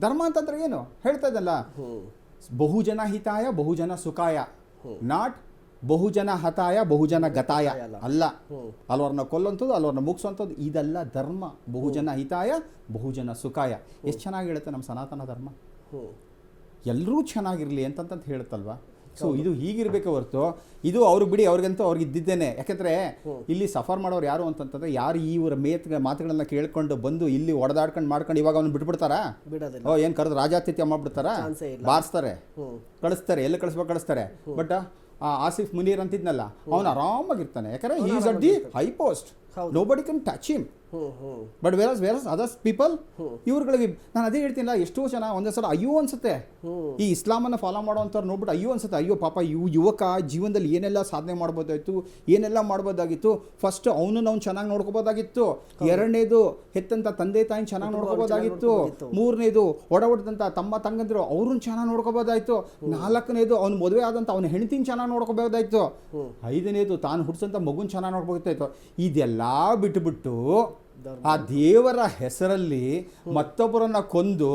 ಧರ್ಮ ಅಂತಂದ್ರೆ ಏನು ಹೇಳ್ತಾ ಇದ್ದಲ್ಲ, ಬಹುಜನ ಹಿತಾಯ ಬಹುಜನ ಸುಖಾಯ, ನಾಟ್ ಬಹುಜನ ಹತಾಯ ಬಹುಜನ ಗತಾಯ ಅಲ್ಲ. ಅಲ್ವರನ್ನ ಕೊಲ್ಲುವಂಥದ್ದು, ಅಲ್ವರನ್ನ ಮುಗಿಸುವಂಥದ್ದು, ಇದೆಲ್ಲ ಧರ್ಮ. ಬಹುಜನ ಹಿತಾಯ ಬಹುಜನ ಸುಖಾಯ. ಎಷ್ಟು ಚೆನ್ನಾಗಿ ಹೇಳುತ್ತೆ ನಮ್ಮ ಸನಾತನ ಧರ್ಮ. ಎಲ್ಲರೂ ಚೆನ್ನಾಗಿರಲಿ ಅಂತಂತ ಹೇಳುತ್ತಲ್ವ. ಸೊ ಇದು ಹೀಗಿರಬೇಕೆ ಹೊರತು ಇದು ಅವ್ರಿಗೆ ಬಿಡಿ, ಅವ್ರಿಗಂತೂ ಅವ್ರಿಗೆ ಇದ್ದಿದ್ದೇನೆ. ಯಾಕೆಂದರೆ ಇಲ್ಲಿ ಸಫರ್ ಮಾಡೋರು ಯಾರು ಅಂತಂತಂದರೆ, ಯಾರು ಇವರ ಮಾತುಗಳನ್ನ ಕೇಳ್ಕೊಂಡು ಬಂದು ಇಲ್ಲಿ ಹೊಡೆದಾಡ್ಕೊಂಡು ಮಾಡ್ಕೊಂಡು ಇವಾಗ ಅವ್ನು ಬಿಟ್ಬಿಡ್ತಾರಾ? ಏನು ಕರೆದು ರಾಜಾತಿಥ್ಯ ಮಾಡ್ಬಿಡ್ತಾರಾ? ಬಾರಿಸ್ತಾರೆ, ಕಳಿಸ್ತಾರೆ, ಎಲ್ಲಿ ಕಳಿಸ್ತಾರೆ. ಬಟ್ ಆಸಿಫ್ ಮುನೀರ್ ಅಂತಿದ್ನಲ್ಲ, ಅವನು ಆರಾಮಾಗಿರ್ತಾನೆ. ಯಾಕಂದರೆ he is at the high post, nobody can touch him. But whereas others people, ಇವ್ರುಗಳಿಗೆ ನಾನು ಅದೇ ಹೇಳ್ತೀನಿಲ್ಲ, ಎಷ್ಟೋ ಜನ ಒಂದೇ ಸಲ ಅಯ್ಯೋ ಅನ್ಸುತ್ತೆ. ಈ ಇಸ್ಲಾಮನ್ನು ಫಾಲೋ ಮಾಡೋವಂಥವ್ರು ನೋಡ್ಬಿಟ್ಟು ಅಯ್ಯೋ ಅನ್ಸುತ್ತೆ, ಅಯ್ಯೋ ಪಾಪ ಯುವಕ ಜೀವನದಲ್ಲಿ ಏನೆಲ್ಲ ಸಾಧನೆ ಮಾಡ್ಬೋದಾಯಿತು, ಏನೆಲ್ಲ ಮಾಡ್ಬೋದಾಗಿತ್ತು. ಫಸ್ಟ್ ಅವನು ಚೆನ್ನಾಗಿ ನೋಡ್ಕೋಬೋದಾಗಿತ್ತು. ಎರಡನೇದು ಹೆತ್ತಂತ ತಂದೆ ತಾಯಿನ ಚೆನ್ನಾಗಿ ನೋಡ್ಕೋಬೋದಾಗಿತ್ತು. ಮೂರನೇದು ಒಡದಂಥ ತಮ್ಮ ತಂಗಂದಿರು ಅವ್ರನ್ನ ಚೆನ್ನಾಗಿ ನೋಡ್ಕೋಬೋದಾಯ್ತು. ನಾಲ್ಕನೇದು ಅವ್ನು ಮದುವೆ ಆದಂಥ ಅವನ ಹೆಂಡತಿನ ಚೆನ್ನಾಗಿ ನೋಡ್ಕೋಬೋದಾಯ್ತು. ಐದನೇದು ತಾನು ಹುಡ್ಸಂತ ಮಗುನ ಚೆನ್ನಾಗಿ ನೋಡ್ಬೋದಾಯ್ತು. ಇದೆಲ್ಲ ಬಿಟ್ಟುಬಿಟ್ಟು ಆ ದೇವರ ಹೆಸರಲ್ಲಿ ಮತ್ತೊಬ್ಬರನ್ನ ಕೊಂದು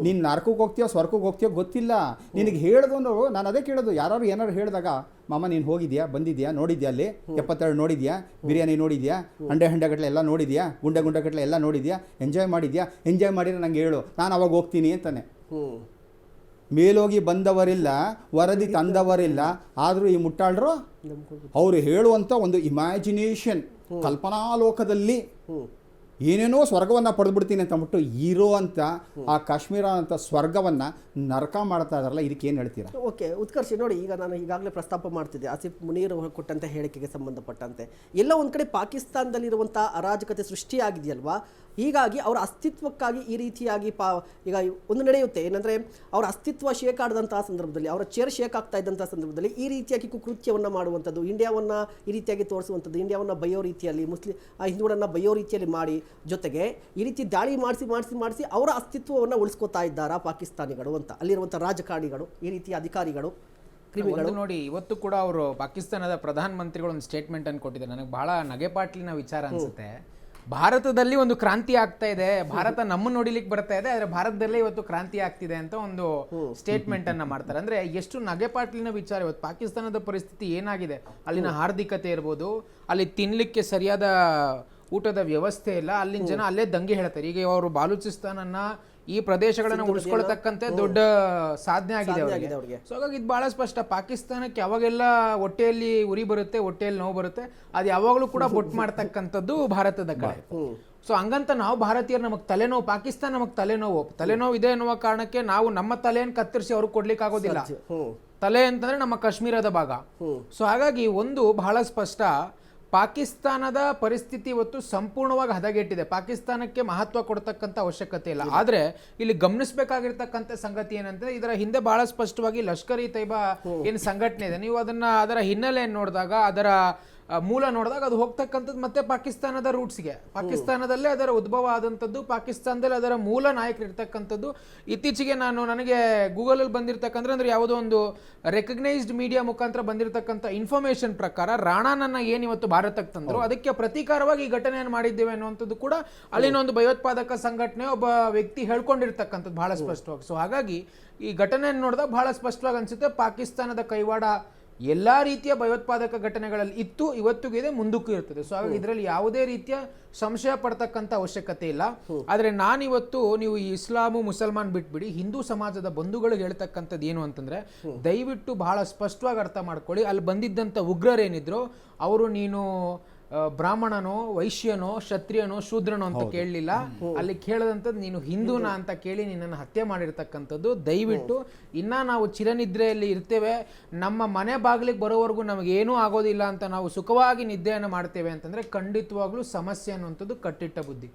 ನೀನು ನರಕಕ್ಕೆ ಹೋಗ್ತೀಯೋ ಸ್ವರ್ಗಕ್ಕೆ ಹೋಗ್ತೀಯೋ ಗೊತ್ತಿಲ್ಲ. ನಿನಗೆ ಹೇಳಿದವನು, ನಾನು ಅದೇ ಕೇಳೋದು, ಯಾರು ಏನಾರು ಹೇಳಿದಾಗ, ಮಾಮ ನೀನು ಹೋಗಿದ್ಯಾ, ಬಂದಿದ್ಯಾ, ನೋಡಿದ್ಯಾ, ಅಲ್ಲಿ 72 ನೋಡಿದ್ಯಾ, ಬಿರಿಯಾನಿ ನೋಡಿದ್ಯಾ, ಹಂಡೆ ಎಲ್ಲ ನೋಡಿದ್ಯಾ, ಗುಂಡೆ ಎಲ್ಲ ನೋಡಿದ್ಯಾ, ಎಂಜಾಯ್ ಮಾಡಿದ್ರೆ ನಂಗೆ ಹೇಳು, ನಾನು ಅವಾಗ ಹೋಗ್ತೀನಿ ಅಂತಾನೆ. ಮೇಲೋಗಿ ಬಂದವರಿಲ್ಲ, ವರದಿ ತಂದವರಿಲ್ಲ, ಆದರೂ ಈ ಮುಟ್ಟಾಳರು ಅವರು ಹೇಳುವಂಥ ಒಂದು ಇಮ್ಯಾಜಿನೇಷನ್, ಕಲ್ಪನಾ ಲೋಕದಲ್ಲಿ ಏನೇನೋ ಸ್ವರ್ಗವನ್ನು ಪಡೆದ್ಬಿಡ್ತೀನಿ ಅಂತ ಅಂದ್ಬಿಟ್ಟು ಇರೋ ಅಂತ ಆ ಕಾಶ್ಮೀರ ಅಂತ ಸ್ವರ್ಗವನ್ನು ನರಕ ಮಾಡ್ತಾ ಇದಾರಲ್ಲ, ಇದಕ್ಕೇನು ಹೇಳ್ತೀರಾ? ಓಕೆ ಉತ್ಕರ್ಷಿ, ನೋಡಿ, ಈಗ ನಾನು ಈಗಾಗಲೇ ಪ್ರಸ್ತಾಪ ಮಾಡ್ತಿದ್ದೆ ಆಸಿಫ್ ಮುನೀರ್ ಕೊಟ್ಟಂಥ ಹೇಳಿಕೆಗೆ ಸಂಬಂಧಪಟ್ಟಂತೆ ಎಲ್ಲ ಒಂದು ಕಡೆ ಪಾಕಿಸ್ತಾನದಲ್ಲಿರುವಂಥ ಅರಾಜಕತೆ ಸೃಷ್ಟಿಯಾಗಿದೆಯಲ್ವಾ. ಹೀಗಾಗಿ ಅವರ ಅಸ್ತಿತ್ವಕ್ಕಾಗಿ ಈ ರೀತಿಯಾಗಿ ಈಗ ಒಂದು ನಡೆಯುತ್ತೆ ಏನಂದರೆ, ಅವರ ಅಸ್ತಿತ್ವ ಶೇಕ್ ಆಡಿದಂತಹ ಸಂದರ್ಭದಲ್ಲಿ, ಅವರ ಚೇರ್ ಶೇಕ್ ಆಗ್ತಾ ಇದ್ದಂಥ ಸಂದರ್ಭದಲ್ಲಿ ಈ ರೀತಿಯಾಗಿ ಕುಕೃತ್ಯವನ್ನು ಮಾಡುವಂಥದ್ದು, ಇಂಡಿಯಾವನ್ನು ಈ ರೀತಿಯಾಗಿ ತೋರಿಸುವಂಥದ್ದು, ಇಂಡಿಯಾವನ್ನು ಬಯ್ಯೋ ರೀತಿಯಲ್ಲಿ, ಹಿಂದೂಗಳನ್ನು ಬಯ್ಯೋ ರೀತಿಯಲ್ಲಿ ಮಾಡಿ, ಜೊತೆಗೆ ಈ ರೀತಿ ದಾಳಿ ಮಾಡಿಸಿ ಅವರ ಅಸ್ತಿತ್ವವನ್ನು ಉಳಿಸ್ಕೋತಾ ಇದ್ದಾರಾ ಪಾಕಿಸ್ತಾನಿಗಳು ಅಂತ, ಅಲ್ಲಿರುವಂಥ ರಾಜಕಾರಣಿಗಳು, ಈ ರೀತಿಯ ಅಧಿಕಾರಿಗಳು, ಕ್ರಿಮಿಗಳು. ನೋಡಿ, ಇವತ್ತು ಕೂಡ ಅವರು ಪಾಕಿಸ್ತಾನದ ಪ್ರಧಾನ ಮಂತ್ರಿಗಳು ಒಂದು ಸ್ಟೇಟ್ಮೆಂಟ್ ಅನ್ನು ಕೊಟ್ಟಿದ್ದಾರೆ. ನನಗೆ ಬಹಳ ನಗೆಪಾಟ್ಲಿನ ವಿಚಾರ ಅನ್ಸುತ್ತೆ. ಭಾರತದಲ್ಲಿ ಒಂದು ಕ್ರಾಂತಿ ಆಗ್ತಾ ಇದೆ, ಭಾರತ ನಮ್ಮ ನೋಡಿಲಿಕ್ಕೆ ಬರ್ತಾ ಇದೆ, ಆದ್ರೆ ಭಾರತದಲ್ಲೇ ಇವತ್ತು ಕ್ರಾಂತಿ ಆಗ್ತಿದೆ ಅಂತ ಒಂದು ಸ್ಟೇಟ್ಮೆಂಟ್ ಅನ್ನ ಮಾಡ್ತಾರೆ. ಅಂದ್ರೆ ಎಷ್ಟು ನಗೆಪಾಟ್ಲಿನ ವಿಚಾರ. ಇವತ್ತು ಪಾಕಿಸ್ತಾನದ ಪರಿಸ್ಥಿತಿ ಏನಾಗಿದೆ, ಅಲ್ಲಿನ ಆರ್ಥಿಕತೆ ಇರ್ಬೋದು, ಅಲ್ಲಿ ತಿನ್ಲಿಕ್ಕೆ ಸರಿಯಾದ ಊಟದ ವ್ಯವಸ್ಥೆ ಇಲ್ಲ, ಅಲ್ಲಿನ ಜನ ಅಲ್ಲೇ ದಂಗೆ ಹೇಳ್ತಾರೆ. ಈಗ ಅವರು ಬಾಲೂಚಿಸ್ತಾನನ್ನ, ಈ ಪ್ರದೇಶಗಳನ್ನು ಉಳಿಸ್ಕೊಳ್ತಕ್ಕಂತೆ ದೊಡ್ಡ ಸಾಧನೆ ಆಗಿದೆ ಅವರಿಗೆ. ಸೊ ಹಾಗಾಗಿ ಇದು ಬಹಳ ಸ್ಪಷ್ಟ. ಪಾಕಿಸ್ತಾನಕ್ಕೆ ಯಾವಾಗೆಲ್ಲ ಹೊಟ್ಟೆಯಲ್ಲಿ ಉರಿ ಬರುತ್ತೆ, ಹೊಟ್ಟೆಯಲ್ಲಿ ನೋವು ಬರುತ್ತೆ, ಅದು ಯಾವಾಗಲೂ ಕೂಡ ಬೊಟ್ಟು ಮಾಡ್ತಕ್ಕಂಥದ್ದು ಭಾರತದ ಕಡೆ. ಸೊ ಹಂಗಂತ ನಾವು ಭಾರತೀಯರು ನಮಗೆ ತಲೆನೋವು, ಪಾಕಿಸ್ತಾನ ನಮಗೆ ತಲೆನೋವು ಇದೆ ಎನ್ನುವ ಕಾರಣಕ್ಕೆ ನಾವು ನಮ್ಮ ತಲೆಯನ್ನು ಕತ್ತರಿಸಿ ಅವ್ರಿಗೆ ಕೊಡ್ಲಿಕ್ಕೆ ಆಗೋದಿಲ್ಲ. ತಲೆ ಅಂತಂದ್ರೆ ನಮ್ಮ ಕಾಶ್ಮೀರದ ಭಾಗ. ಸೊ ಹಾಗಾಗಿ ಒಂದು ಬಹಳ ಸ್ಪಷ್ಟ, ಪಾಕಿಸ್ತಾನದ ಪರಿಸ್ಥಿತಿ ಇವತ್ತು ಸಂಪೂರ್ಣವಾಗಿ ಹದಗೆಟ್ಟಿದೆ. ಪಾಕಿಸ್ತಾನಕ್ಕೆ ಮಹತ್ವ ಕೊಡ್ತಕ್ಕಂಥ ಅವಶ್ಯಕತೆ ಇಲ್ಲ. ಆದ್ರೆ ಇಲ್ಲಿ ಗಮನಿಸಬೇಕಾಗಿರ್ತಕ್ಕಂಥ ಸಂಗತಿ ಏನಂದ್ರೆ, ಇದರ ಹಿಂದೆ ಬಹಳ ಸ್ಪಷ್ಟವಾಗಿ ಲಷ್ಕರ್ ಇ ತೈಬಾ ಏನು ಸಂಘಟನೆ ಇದೆ, ನೀವು ಅದರ ಹಿನ್ನೆಲೆಯನ್ನು ನೋಡಿದಾಗ, ಅದರ ಮೂಲ ನೋಡಿದಾಗ ಅದು ಹೋಗ್ತಕ್ಕಂಥದ್ದು ಮತ್ತೆ ಪಾಕಿಸ್ತಾನದ ರೂಟ್ಸ್ಗೆ, ಪಾಕಿಸ್ತಾನದಲ್ಲೇ ಅದರ ಉದ್ಭವ ಆದಂಥದ್ದು, ಪಾಕಿಸ್ತಾನದಲ್ಲಿ ಅದರ ಮೂಲ ನಾಯಕರು ಇರ್ತಕ್ಕಂಥದ್ದು. ಇತ್ತೀಚೆಗೆ ನನಗೆ ಗೂಗಲಲ್ಲಿ ಬಂದಿರತಕ್ಕಂಥ, ಅಂದ್ರೆ ಯಾವುದೋ ಒಂದು ರೆಕಗ್ನೈಸ್ಡ್ ಮೀಡಿಯಾ ಮುಖಾಂತರ ಬಂದಿರತಕ್ಕಂಥ ಇನ್ಫಾರ್ಮೇಶನ್ ಪ್ರಕಾರ, ರಾಣಾನನ್ನ ಏನಿವತ್ತು ಭಾರತಕ್ಕೆ ತಂದ್ರು ಅದಕ್ಕೆ ಪ್ರತೀಕಾರವಾಗಿ ಈ ಘಟನೆಯನ್ನು ಮಾಡಿದ್ದೇವೆ ಅನ್ನುವಂಥದ್ದು ಕೂಡ ಅಲ್ಲಿನ ಒಂದು ಭಯೋತ್ಪಾದಕ ಸಂಘಟನೆ ಒಬ್ಬ ವ್ಯಕ್ತಿ ಹೇಳ್ಕೊಂಡಿರ್ತಕ್ಕಂಥದ್ದು ಬಹಳ ಸ್ಪಷ್ಟವಾಗಿ. ಸೊ ಹಾಗಾಗಿ ಈ ಘಟನೆಯನ್ನು ನೋಡಿದಾಗ ಬಹಳ ಸ್ಪಷ್ಟವಾಗಿ ಅನ್ಸುತ್ತೆ, ಪಾಕಿಸ್ತಾನದ ಕೈವಾಡ ಎಲ್ಲಾ ರೀತಿಯ ಭಯೋತ್ಪಾದಕ ಘಟನೆಗಳಲ್ಲಿ ಇತ್ತು, ಇವತ್ತಿಗೂ ಇದೆ, ಮುಂದಕ್ಕೂ ಇರ್ತದೆ. ಸೊ ಹಾಗಾಗಿ ಇದರಲ್ಲಿ ಯಾವುದೇ ರೀತಿಯ ಸಂಶಯ ಪಡ್ತಕ್ಕಂಥ ಅವಶ್ಯಕತೆ ಇಲ್ಲ. ಆದ್ರೆ ನಾನಿವತ್ತು, ನೀವು ಈ ಇಸ್ಲಾಮು ಮುಸಲ್ಮಾನ್ ಬಿಟ್ಬಿಡಿ, ಹಿಂದೂ ಸಮಾಜದ ಬಂಧುಗಳಿಗೆ ಹೇಳ್ತಕ್ಕಂಥದ್ದು ಏನು ಅಂತಂದ್ರೆ, ದಯವಿಟ್ಟು ಬಹಳ ಸ್ಪಷ್ಟವಾಗಿ ಅರ್ಥ ಮಾಡ್ಕೊಳ್ಳಿ. ಅಲ್ಲಿ ಬಂದಿದ್ದಂಥ ಉಗ್ರರೇನಿದ್ರು ಅವರು ನೀನು ಬ್ರಾಹ್ಮಣನೋ, ವೈಶ್ಯನೋ, ಕ್ಷತ್ರಿಯನೋ, ಶೂದ್ರನೋ ಅಂತ ಕೇಳಲಿಲ್ಲ. ಅಲ್ಲಿ ಕೇಳದಂಥದ್ದು ನೀನು ಹಿಂದೂನಾ ಅಂತ ಕೇಳಿ ನಿನ್ನನ್ನು ಹತ್ಯೆ ಮಾಡಿರ್ತಕ್ಕಂಥದ್ದು. ದಯವಿಟ್ಟು ನಾವು ಚಿರನಿದ್ರೆಯಲ್ಲಿ ಇರ್ತೇವೆ, ನಮ್ಮ ಮನೆ ಬಾಗಿಲಿಗೆ ಬರೋವರೆಗೂ ನಮಗೇನೂ ಆಗೋದಿಲ್ಲ ಅಂತ ನಾವು ಸುಖವಾಗಿ ನಿದ್ದೆಯನ್ನು ಮಾಡ್ತೇವೆ ಅಂತಂದ್ರೆ ಖಂಡಿತವಾಗ್ಲೂ ಸಮಸ್ಯೆ ಅನ್ನುವಂಥದ್ದು ಕಟ್ಟಿಟ್ಟ ಬುದ್ಧಿ.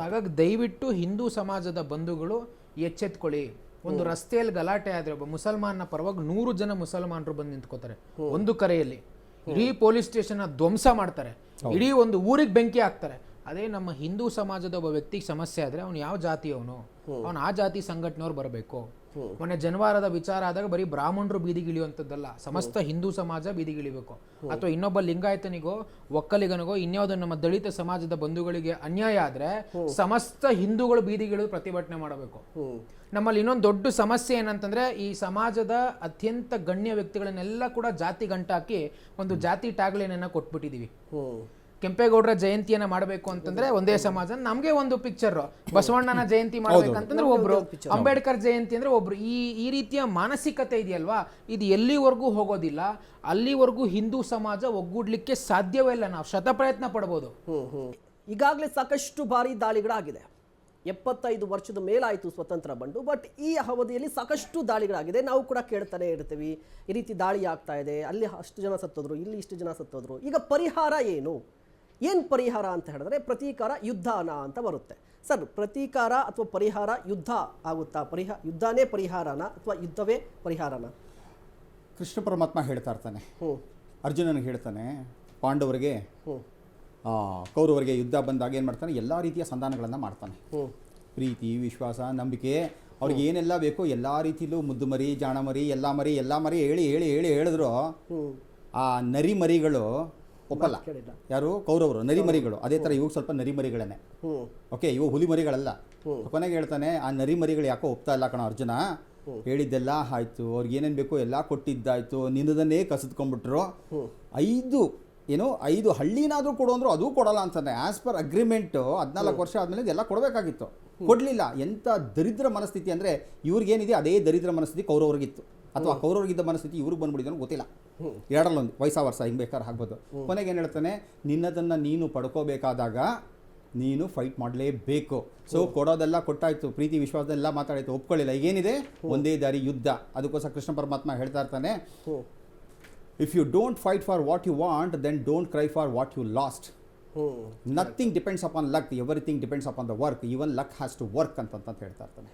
ಹಾಗಾಗಿ ದಯವಿಟ್ಟು ಹಿಂದೂ ಸಮಾಜದ ಬಂಧುಗಳು ಎಚ್ಚೆತ್ಕೊಳ್ಳಿ. ಒಂದು ರಸ್ತೆಯಲ್ಲಿ ಗಲಾಟೆ ಆದ್ರೆ ಒಬ್ಬ ಮುಸಲ್ಮಾನ ಪರವಾಗಿ 100 ಜನ ಮುಸಲ್ಮಾನರು ಬಂದು ನಿಂತ್ಕೋತಾರೆ ಒಂದು ಕರೆಯಲ್ಲಿ. ಇಡೀ ಪೊಲೀಸ್ ಸ್ಟೇಷನ್ ದಧ್ವಂಸ ಮಾಡ್ತಾರೆ, ಇಡೀ ಒಂದು ಊರಿಗೆ ಬೆಂಕಿ ಹಾಕ್ತಾರೆ. ಅದೇ ನಮ್ಮ ಹಿಂದೂ ಸಮಾಜದ ಒಬ್ಬ ವ್ಯಕ್ತಿಗೆ ಸಮಸ್ಯೆ ಆದ್ರೆ ಅವನು ಯಾವ ಜಾತಿಯವನು, ಅವನು ಆ ಜಾತಿ ಸಂಘಟನೆಯವ್ರು ಬರಬೇಕು. ಮೊನ್ನೆ ಜನವಾರದ ವಿಚಾರ ಆದಾಗ ಬರೀ ಬ್ರಾಹ್ಮಣರು ಬೀದಿಗಿಳಿಯುವಂಥದ್ದಲ್ಲ, ಸಮಸ್ತ ಹಿಂದೂ ಸಮಾಜ ಬೀದಿಗಿಳಿಬೇಕು. ಅಥವಾ ಇನ್ನೊಬ್ಬ ಲಿಂಗಾಯತನಿಗೋ, ಒಕ್ಕಲಿಗನಿಗೋ, ಇನ್ಯಾವುದೋ ನಮ್ಮ ದಲಿತ ಸಮಾಜದ ಬಂಧುಗಳಿಗೆ ಅನ್ಯಾಯ ಆದ್ರೆ ಸಮಸ್ತ ಹಿಂದೂಗಳು ಬೀದಿಗಿಳಿದು ಪ್ರತಿಭಟನೆ ಮಾಡಬೇಕು. ನಮ್ಮಲ್ಲಿ ಇನ್ನೊಂದು ದೊಡ್ಡ ಸಮಸ್ಯೆ ಏನಂತಂದ್ರೆ, ಈ ಸಮಾಜದ ಅತ್ಯಂತ ಗಣ್ಯ ವ್ಯಕ್ತಿಗಳನ್ನೆಲ್ಲ ಕೂಡ ಜಾತಿ ಗಂಟಾಕಿ ಒಂದು ಜಾತಿ ಟ್ಯಾಗ್ಲೈನ್ ಕೊಟ್ಬಿಟ್ಟಿದೀವಿ. ಕೆಂಪೇಗೌಡರ ಜಯಂತಿಯನ್ನ ಮಾಡಬೇಕು ಅಂತಂದ್ರೆ ಒಂದೇ ಸಮಾಜ, ನಮ್ಗೆ ಒಂದು ಪಿಕ್ಚರ್, ಬಸವಣ್ಣನ ಜಯಂತಿ ಮಾಡ್ಬೇಕಂತಂದ್ರೆ ಒಬ್ರು, ಅಂಬೇಡ್ಕರ್ ಜಯಂತಿ ಅಂದ್ರೆ ಒಬ್ರು. ಈ ರೀತಿಯ ಮಾನಸಿಕತೆ ಇದೆಯಲ್ವಾ, ಇದು ಎಲ್ಲಿವರೆಗೂ ಹೋಗೋದಿಲ್ಲ. ಅಲ್ಲಿವರೆಗೂ ಹಿಂದೂ ಸಮಾಜ ಒಗ್ಗೂಡ್ಲಿಕ್ಕೆ ಸಾಧ್ಯವೇ ಇಲ್ಲ. ನಾವು ಶತಪ್ರಯತ್ನ ಪಡ್ಬೋದು. ಈಗಾಗಲೇ ಸಾಕಷ್ಟು ಬಾರಿ ದಾಳಿಗಳಾಗಿದೆ. 75 ವರ್ಷದ ಮೇಲಾಯಿತು ಸ್ವತಂತ್ರ ಬಂದು, ಬಟ್ ಈ ಅವಧಿಯಲ್ಲಿ ಸಾಕಷ್ಟು ದಾಳಿಗಳಾಗಿದೆ. ನಾವು ಕೂಡ ಕೇಳ್ತಾನೆ ಇರ್ತೀವಿ, ಈ ರೀತಿ ದಾಳಿ ಆಗ್ತಾ ಇದೆ, ಅಲ್ಲಿ ಅಷ್ಟು ಜನ ಸತ್ತೋದ್ರು, ಇಲ್ಲಿ ಇಷ್ಟು ಜನ ಸತ್ತೋದ್ರು. ಈಗ ಪರಿಹಾರ ಏನು ಪರಿಹಾರ ಅಂತ ಹೇಳಿದ್ರೆ, ಪ್ರತೀಕಾರ ಯುದ್ಧನ ಅಂತ ಬರುತ್ತೆ. ಸರ್, ಪ್ರತೀಕಾರ ಅಥವಾ ಪರಿಹಾರ ಯುದ್ಧ ಆಗುತ್ತಾ? ಯುದ್ಧನೇ ಪರಿಹಾರನ ಅಥವಾ ಯುದ್ಧವೇ ಪರಿಹಾರನ? ಕೃಷ್ಣ ಪರಮಾತ್ಮ ಹೇಳ್ತಾ ಇರ್ತಾನೆ, ಅರ್ಜುನನಿಗೆ ಹೇಳ್ತಾನೆ, ಪಾಂಡವರಿಗೆ ಕೌರವರಿಗೆ ಯುದ್ಧ ಬಂದಾಗ ಏನು ಮಾಡ್ತಾನೆ, ಎಲ್ಲ ರೀತಿಯ ಸಂಧಾನಗಳನ್ನು ಮಾಡ್ತಾನೆ. ಪ್ರೀತಿ, ವಿಶ್ವಾಸ, ನಂಬಿಕೆ, ಅವ್ರಿಗೆ ಏನೆಲ್ಲ ಬೇಕೋ ಎಲ್ಲ ರೀತಿಲೂ ಮುದ್ದು ಮರಿ, ಜಾಣ ಮರಿ, ಎಲ್ಲ ಮರಿ ಹೇಳಿ ಹೇಳಿದ್ರು ಆ ನರಿ ಮರಿಗಳು ಒಪ್ಪಲ್ಲ. ಕೇಳಿಲ್ಲ. ಯಾರು ಕೌರವರು ನರಿಮರಿಗಳು, ಅದೇ ಥರ ಇವಾಗ ಸ್ವಲ್ಪ ನರಿಮರಿಗಳೇ. ಓಕೆ, ಇವು ಹುಲಿ ಮರಿಗಳಲ್ಲ. ಕೊನೆಗೆ ಹೇಳ್ತಾನೆ, ಆ ನರಿಮರಿಗಳು ಯಾಕೋ ಒಪ್ತಾ ಇಲ್ಲ ಕಣ ಅರ್ಜುನ, ಹೇಳಿದ್ದೆಲ್ಲ ಆಯ್ತು, ಅವ್ರಿಗೆ ಏನೇನು ಬೇಕೋ ಎಲ್ಲ ಕೊಟ್ಟಿದ್ದಾಯ್ತು, ನಿನ್ನದನ್ನೇ ಕಸಿದ್ಕೊಂಡ್ಬಿಟ್ರು, 5 ಹಳ್ಳಿನಾದರೂ ಕೊಡು ಅಂದರು ಅದು ಕೊಡಲ್ಲ ಅಂತಾನೆ. ಆ್ಯಸ್ ಪರ್ ಅಗ್ರಿಮೆಂಟು 14 ವರ್ಷ ಆದಮೇಲೆ ಇದೆಲ್ಲ ಕೊಡಬೇಕಾಗಿತ್ತು, ಕೊಡಲಿಲ್ಲ. ಎಂಥ ದರಿದ್ರ ಮನಸ್ಥಿತಿ ಅಂದರೆ ಇವ್ರಿಗೇನಿದೆ ಅದೇ ದರಿದ್ರ ಮನಸ್ಥಿತಿ ಕೌರವ್ರಿಗಿತ್ತು, ಅಥವಾ ಕೌರವ್ರಿಗಿದ್ದ ಮನಸ್ಥಿತಿ ಇವ್ರಿಗೆ ಬಂದ್ಬಿಟ್ಟಿದ್ದಾನೋ ಗೊತ್ತಿಲ್ಲ. ಎರಡಲ್ಲೊಂದು ವಯಸ್ಸ ಹಿಂಗೆ ಬೇಕಾದ್ರೆ ಆಗ್ಬೋದು. ಕೊನೆಗೆ ಏನು ಹೇಳ್ತಾನೆ, ನಿನ್ನದನ್ನು ನೀನು ಪಡ್ಕೋಬೇಕಾದಾಗ ನೀನು ಫೈಟ್ ಮಾಡಲೇಬೇಕು. ಸೊ ಕೊಡೋದೆಲ್ಲ ಕೊಟ್ಟಾಯ್ತು, ಪ್ರೀತಿ ವಿಶ್ವಾಸದೆಲ್ಲ ಮಾತಾಡಾಯ್ತು, ಒಪ್ಕೊಳ್ಳಿಲ್ಲ. ಈಗೇನಿದೆ ಒಂದೇ ದಾರಿ ಯುದ್ಧ. ಅದಕ್ಕೋಸ್ಕರ ಕೃಷ್ಣ ಪರಮಾತ್ಮ ಹೇಳ್ತಾ ಇರ್ತಾನೆ, if you don't fight for what you want then don't cry for what you lost. Nothing depends upon luck, everything depends upon the work, even luck has to work ಅಂತ ಹೇಳ್ತಾ ಇರ್ತಾನೆ.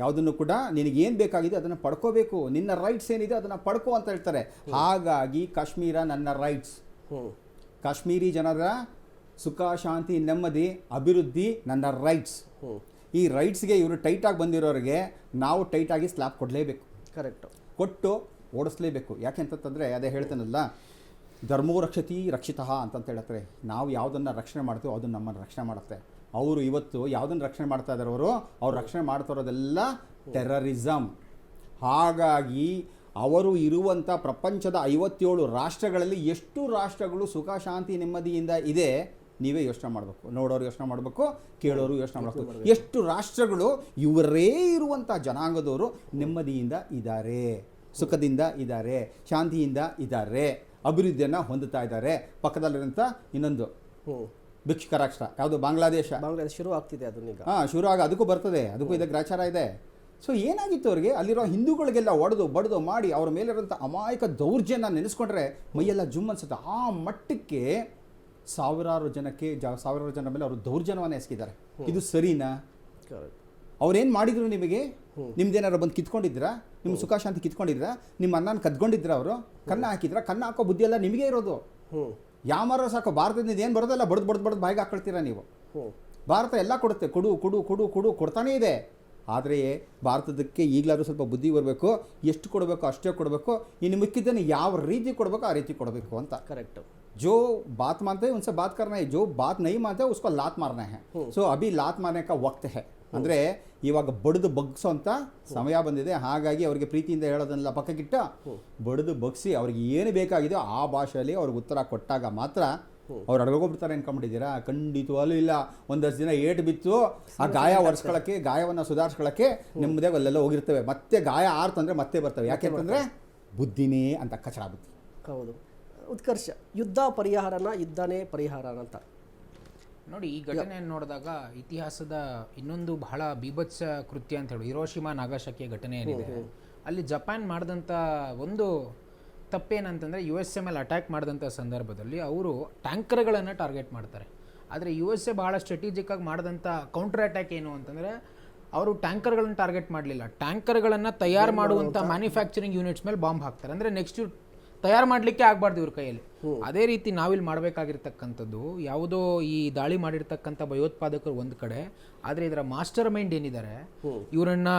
ಯಾವುದನ್ನು ಕೂಡ ನಿನಗೇನು ಬೇಕಾಗಿದೆ ಅದನ್ನು ಪಡ್ಕೋಬೇಕು, ನಿನ್ನ ರೈಟ್ಸ್ ಏನಿದೆ ಅದನ್ನು ಪಡ್ಕೋ ಅಂತ ಹೇಳ್ತಾರೆ. ಹಾಗಾಗಿ ಕಾಶ್ಮೀರ ನನ್ನ ರೈಟ್ಸ್, ಕಾಶ್ಮೀರಿ ಜನರ ಸುಖ ಶಾಂತಿ ನೆಮ್ಮದಿ ಅಭಿವೃದ್ಧಿ ನನ್ನ ರೈಟ್ಸ್. ಈ ರೈಟ್ಸ್ಗೆ ಇವರು ಟೈಟಾಗಿ ಬಂದಿರೋರಿಗೆ ನಾವು ಟೈಟಾಗಿ ಸ್ಲ್ಯಾಪ್ ಕೊಡಲೇಬೇಕು. ಕರೆಕ್ಟು. ಕೊಟ್ಟು ಓಡಿಸ್ಲೇಬೇಕು. ಯಾಕೆ ಅಂತಂದರೆ ಅದೇ ಹೇಳ್ತಾನಲ್ಲ, ಧರ್ಮೋ ರಕ್ಷತಿ ರಕ್ಷಿತಃ ಅಂತಂತ ಹೇಳ್ತಾರೆ. ನಾವು ಯಾವುದನ್ನು ರಕ್ಷಣೆ ಮಾಡ್ತೀವೋ ಅದನ್ನು ನಮ್ಮನ್ನು ರಕ್ಷಣೆ ಮಾಡುತ್ತೆ. ಅವರು ಇವತ್ತು ಯಾವುದನ್ನು ರಕ್ಷಣೆ ಮಾಡ್ತಾ ಇದ್ದಾರೆ, ಅವ್ರು ರಕ್ಷಣೆ ಮಾಡ್ತಾ ಇರೋದೆಲ್ಲ ಟೆರರಿಸಮ್. ಹಾಗಾಗಿ ಅವರು ಇರುವಂಥ ಪ್ರಪಂಚದ 57 ರಾಷ್ಟ್ರಗಳಲ್ಲಿ ಎಷ್ಟು ರಾಷ್ಟ್ರಗಳು ಸುಖ ಶಾಂತಿ ನೆಮ್ಮದಿಯಿಂದ ಇದೆ ನೀವೇ ಯೋಚನೆ ಮಾಡಬೇಕು. ನೋಡೋರು ಯೋಚನೆ ಮಾಡಬೇಕು, ಕೇಳೋರು ಯೋಚನೆ ಮಾಡಬೇಕು. ಎಷ್ಟು ರಾಷ್ಟ್ರಗಳು ಇವರೇ ಇರುವಂಥ ಜನಾಂಗದವರು ನೆಮ್ಮದಿಯಿಂದ ಇದ್ದಾರೆ, ಸುಖದಿಂದ ಇದ್ದಾರೆ, ಶಾಂತಿಯಿಂದ ಇದ್ದಾರೆ, ಅಭಿವೃದ್ಧಿಯನ್ನು ಹೊಂದುತ್ತಾ ಇದ್ದಾರೆ. ಪಕ್ಕದಲ್ಲಿರೋಂಥ ಇನ್ನೊಂದು ಭಿಕ್ಷುಕ ರಾಷ್ಟ್ರ ಯಾವುದು, ಬಾಂಗ್ಲಾದೇಶ ಶುರು ಆಗ್ತಿದೆ ಅದನ್ನೀಗ. ಶುರು ಅದಕ್ಕೂ ಬರ್ತದೆ, ಅದಕ್ಕೂ ಇದಕ್ಕೆ ಗ್ರಾಚಾರ ಇದೆ. ಸೊ ಏನಾಗಿತ್ತು ಅವ್ರಿಗೆ, ಅಲ್ಲಿರೋ ಹಿಂದೂಗಳಿಗೆಲ್ಲ ಒಡೆದು ಬಡ್ದು ಮಾಡಿ ಅವ್ರ ಮೇಲಿರೋಂಥ ಅಮಾಯಕ ದೌರ್ಜನ್ಯ ನೆನೆಸ್ಕೊಂಡ್ರೆ ಮೈಯೆಲ್ಲ ಜುಮ್ ಅನ್ಸುತ್ತೆ. ಆ ಮಟ್ಟಕ್ಕೆ ಸಾವಿರಾರು ಜನ ಮೇಲೆ ಅವರು ದೌರ್ಜನ್ಯವನ್ನು ಎಸಗಿದ್ದಾರೆ. ಇದು ಸರಿನಾ? ಅವ್ರೇನು ಮಾಡಿದ್ರು ನಿಮಗೆ? ನಿಮ್ದೇನಾರು ಬಂದು ಕಿತ್ಕೊಂಡಿದ್ರಾ? ನಿಮ್ಮ ಸುಖ ಶಾಂತಿ ಕಿತ್ಕೊಂಡಿದ್ರಾ? ನಿಮ್ಮ ಅನ್ನನ ಕದ್ಕೊಂಡಿದ್ರ? ಅವರು ಕನ್ನ ಹಾಕಿದ್ರ? ಕನ್ನ ಹಾಕೋ ಬುದ್ಧಿ ಎಲ್ಲ ನಿಮಗೆ ಇರೋದು. ಯಾಮಾರ ಸಾಕು, ಭಾರತದಿಂದ ಏನು ಬರೋದಲ್ಲ ಬಡ್ದು ಬಾಯಿಗೆ ಹಾಕೊಳ್ತೀರಾ ನೀವು. ಭಾರತ ಎಲ್ಲ ಕೊಡುತ್ತೆ, ಕೊಡು ಕೊಡ್ತಾನೇ ಇದೆ. ಆದರೆ ಭಾರತದಕ್ಕೆ ಈಗಲಾದ್ರೂ ಸ್ವಲ್ಪ ಬುದ್ಧಿ ಬರಬೇಕು. ಎಷ್ಟು ಕೊಡಬೇಕು ಅಷ್ಟೇ ಕೊಡಬೇಕು, ಇನ್ನು ಮಿಕ್ಕಿದ್ದನ್ನು ಯಾವ ರೀತಿ ಕೊಡಬೇಕು ಆ ರೀತಿ ಕೊಡಬೇಕು ಅಂತ. ಕರೆಕ್ಟು. जो बात मानते हैं उनसे बात करना है, जो बात नहीं मानते उसको लात मारना है. ಸೊ ಅಭಿ ಲಾತ್ ಮಾರನೆ ಕಾ ವಕ್ತ್ ಹೈ. ಅಂದರೆ ಇವಾಗ ಬಡಿದು ಬಗ್ಸೋ ಅಂತ ಸಮಯ ಬಂದಿದೆ. ಹಾಗಾಗಿ ಅವರಿಗೆ ಪ್ರೀತಿಯಿಂದ ಹೇಳೋದನ್ನೆಲ್ಲ ಪಕ್ಕಕ್ಕಿಟ್ಟ ಬಡಿದು ಬಗ್ಸಿ ಅವ್ರಿಗೆ ಏನು ಬೇಕಾಗಿದೆಯೋ ಆ ಭಾಷೆಯಲ್ಲಿ ಅವ್ರಿಗೆ ಉತ್ತರ ಕೊಟ್ಟಾಗ ಮಾತ್ರ ಅವ್ರು ಅಡಗೋಗ್ಬಿಡ್ತಾರೆ ಅನ್ಕೊಂಡ್ಬಿಟ್ಟಿದ್ದೀರಾ? ಖಂಡಿತವಾಗ್ಲೂ ಇಲ್ಲ. ಒಂದಷ್ಟು ದಿನ ಏಟು ಬಿತ್ತು, ಆ ಗಾಯ ಒರೆಸ್ಕೊಳ್ಳೋಕ್ಕೆ, ಗಾಯವನ್ನು ಸುಧಾರಿಸ್ಕೊಳ್ಳೋಕ್ಕೆ ನೆಮ್ಮದಿಯಾಗಿ ಅಲ್ಲೆಲ್ಲ ಹೋಗಿರ್ತವೆ. ಮತ್ತೆ ಗಾಯ ಆರ್ತಂದರೆ ಮತ್ತೆ ಬರ್ತವೆ. ಯಾಕೆಂತಂದರೆ ಬುದ್ಧಿನೇ ಅಂತ ಕಚಡ ಬುದ್ಧಿ. ಹೌದು. ಉತ್ಕರ್ಷ, ಯುದ್ಧ ಪರಿಹಾರನ, ಯುದ್ಧನೇ ಪರಿಹಾರ ಅಂತ ನೋಡಿ. ಈ ಘಟನೆಯನ್ನು ನೋಡಿದಾಗ ಇತಿಹಾಸದ ಇನ್ನೊಂದು ಬಹಳ ಬೀಭತ್ಸ ಕೃತ್ಯ ಅಂತ ಹೇಳಿ ಹಿರೋಶಿಮಾ ನಾಗಾಸಾಕಿಯ ಘಟನೆ ಏನಿದೆ, ಅಲ್ಲಿ ಜಪಾನ್ ಮಾಡಿದಂಥ ಒಂದು ತಪ್ಪೇನಂತಂದರೆ USA ಮೇಲೆ ಅಟ್ಯಾಕ್ ಮಾಡಿದಂಥ ಸಂದರ್ಭದಲ್ಲಿ ಅವರು ಟ್ಯಾಂಕರ್ಗಳನ್ನು ಟಾರ್ಗೆಟ್ ಮಾಡ್ತಾರೆ. ಆದರೆ USA ಬಹಳ ಸ್ಟ್ರಾಟಜಿಕ್ಕಾಗಿ ಮಾಡಿದಂಥ ಕೌಂಟರ್ ಅಟ್ಯಾಕ್ ಏನು ಅಂತಂದರೆ, ಅವರು ಟ್ಯಾಂಕರ್ಗಳನ್ನು ಟಾರ್ಗೆಟ್ ಮಾಡಲಿಲ್ಲ, ಟ್ಯಾಂಕರ್ಗಳನ್ನು ತಯಾರು ಮಾಡುವಂಥ ಮ್ಯಾನುಫ್ಯಾಕ್ಚರಿಂಗ್ ಯೂನಿಟ್ಸ್ ಮೇಲೆ ಬಾಂಬ್ ಹಾಕ್ತಾರೆ. ಅಂದರೆ ನೆಕ್ಸ್ಟ್ ತಯಾರು ಮಾಡಲಿಕ್ಕೆ ಆಗಬಾರ್ದು ಇವ್ರ ಕೈಯಲ್ಲಿ. ಅದೇ ರೀತಿ ನಾವಿಲ್ಲಿ ಮಾಡಬೇಕಾಗಿರ್ತಕ್ಕಂಥದ್ದು, ಯಾವುದೋ ಈ ದಾಳಿ ಮಾಡಿರ್ತಕ್ಕಂಥ ಭಯೋತ್ಪಾದಕರು ಒಂದು ಕಡೆ, ಆದರೆ ಇದರ ಮಾಸ್ಟರ್ ಮೈಂಡ್ ಏನಿದ್ದಾರೆ ಇವರನ್ನ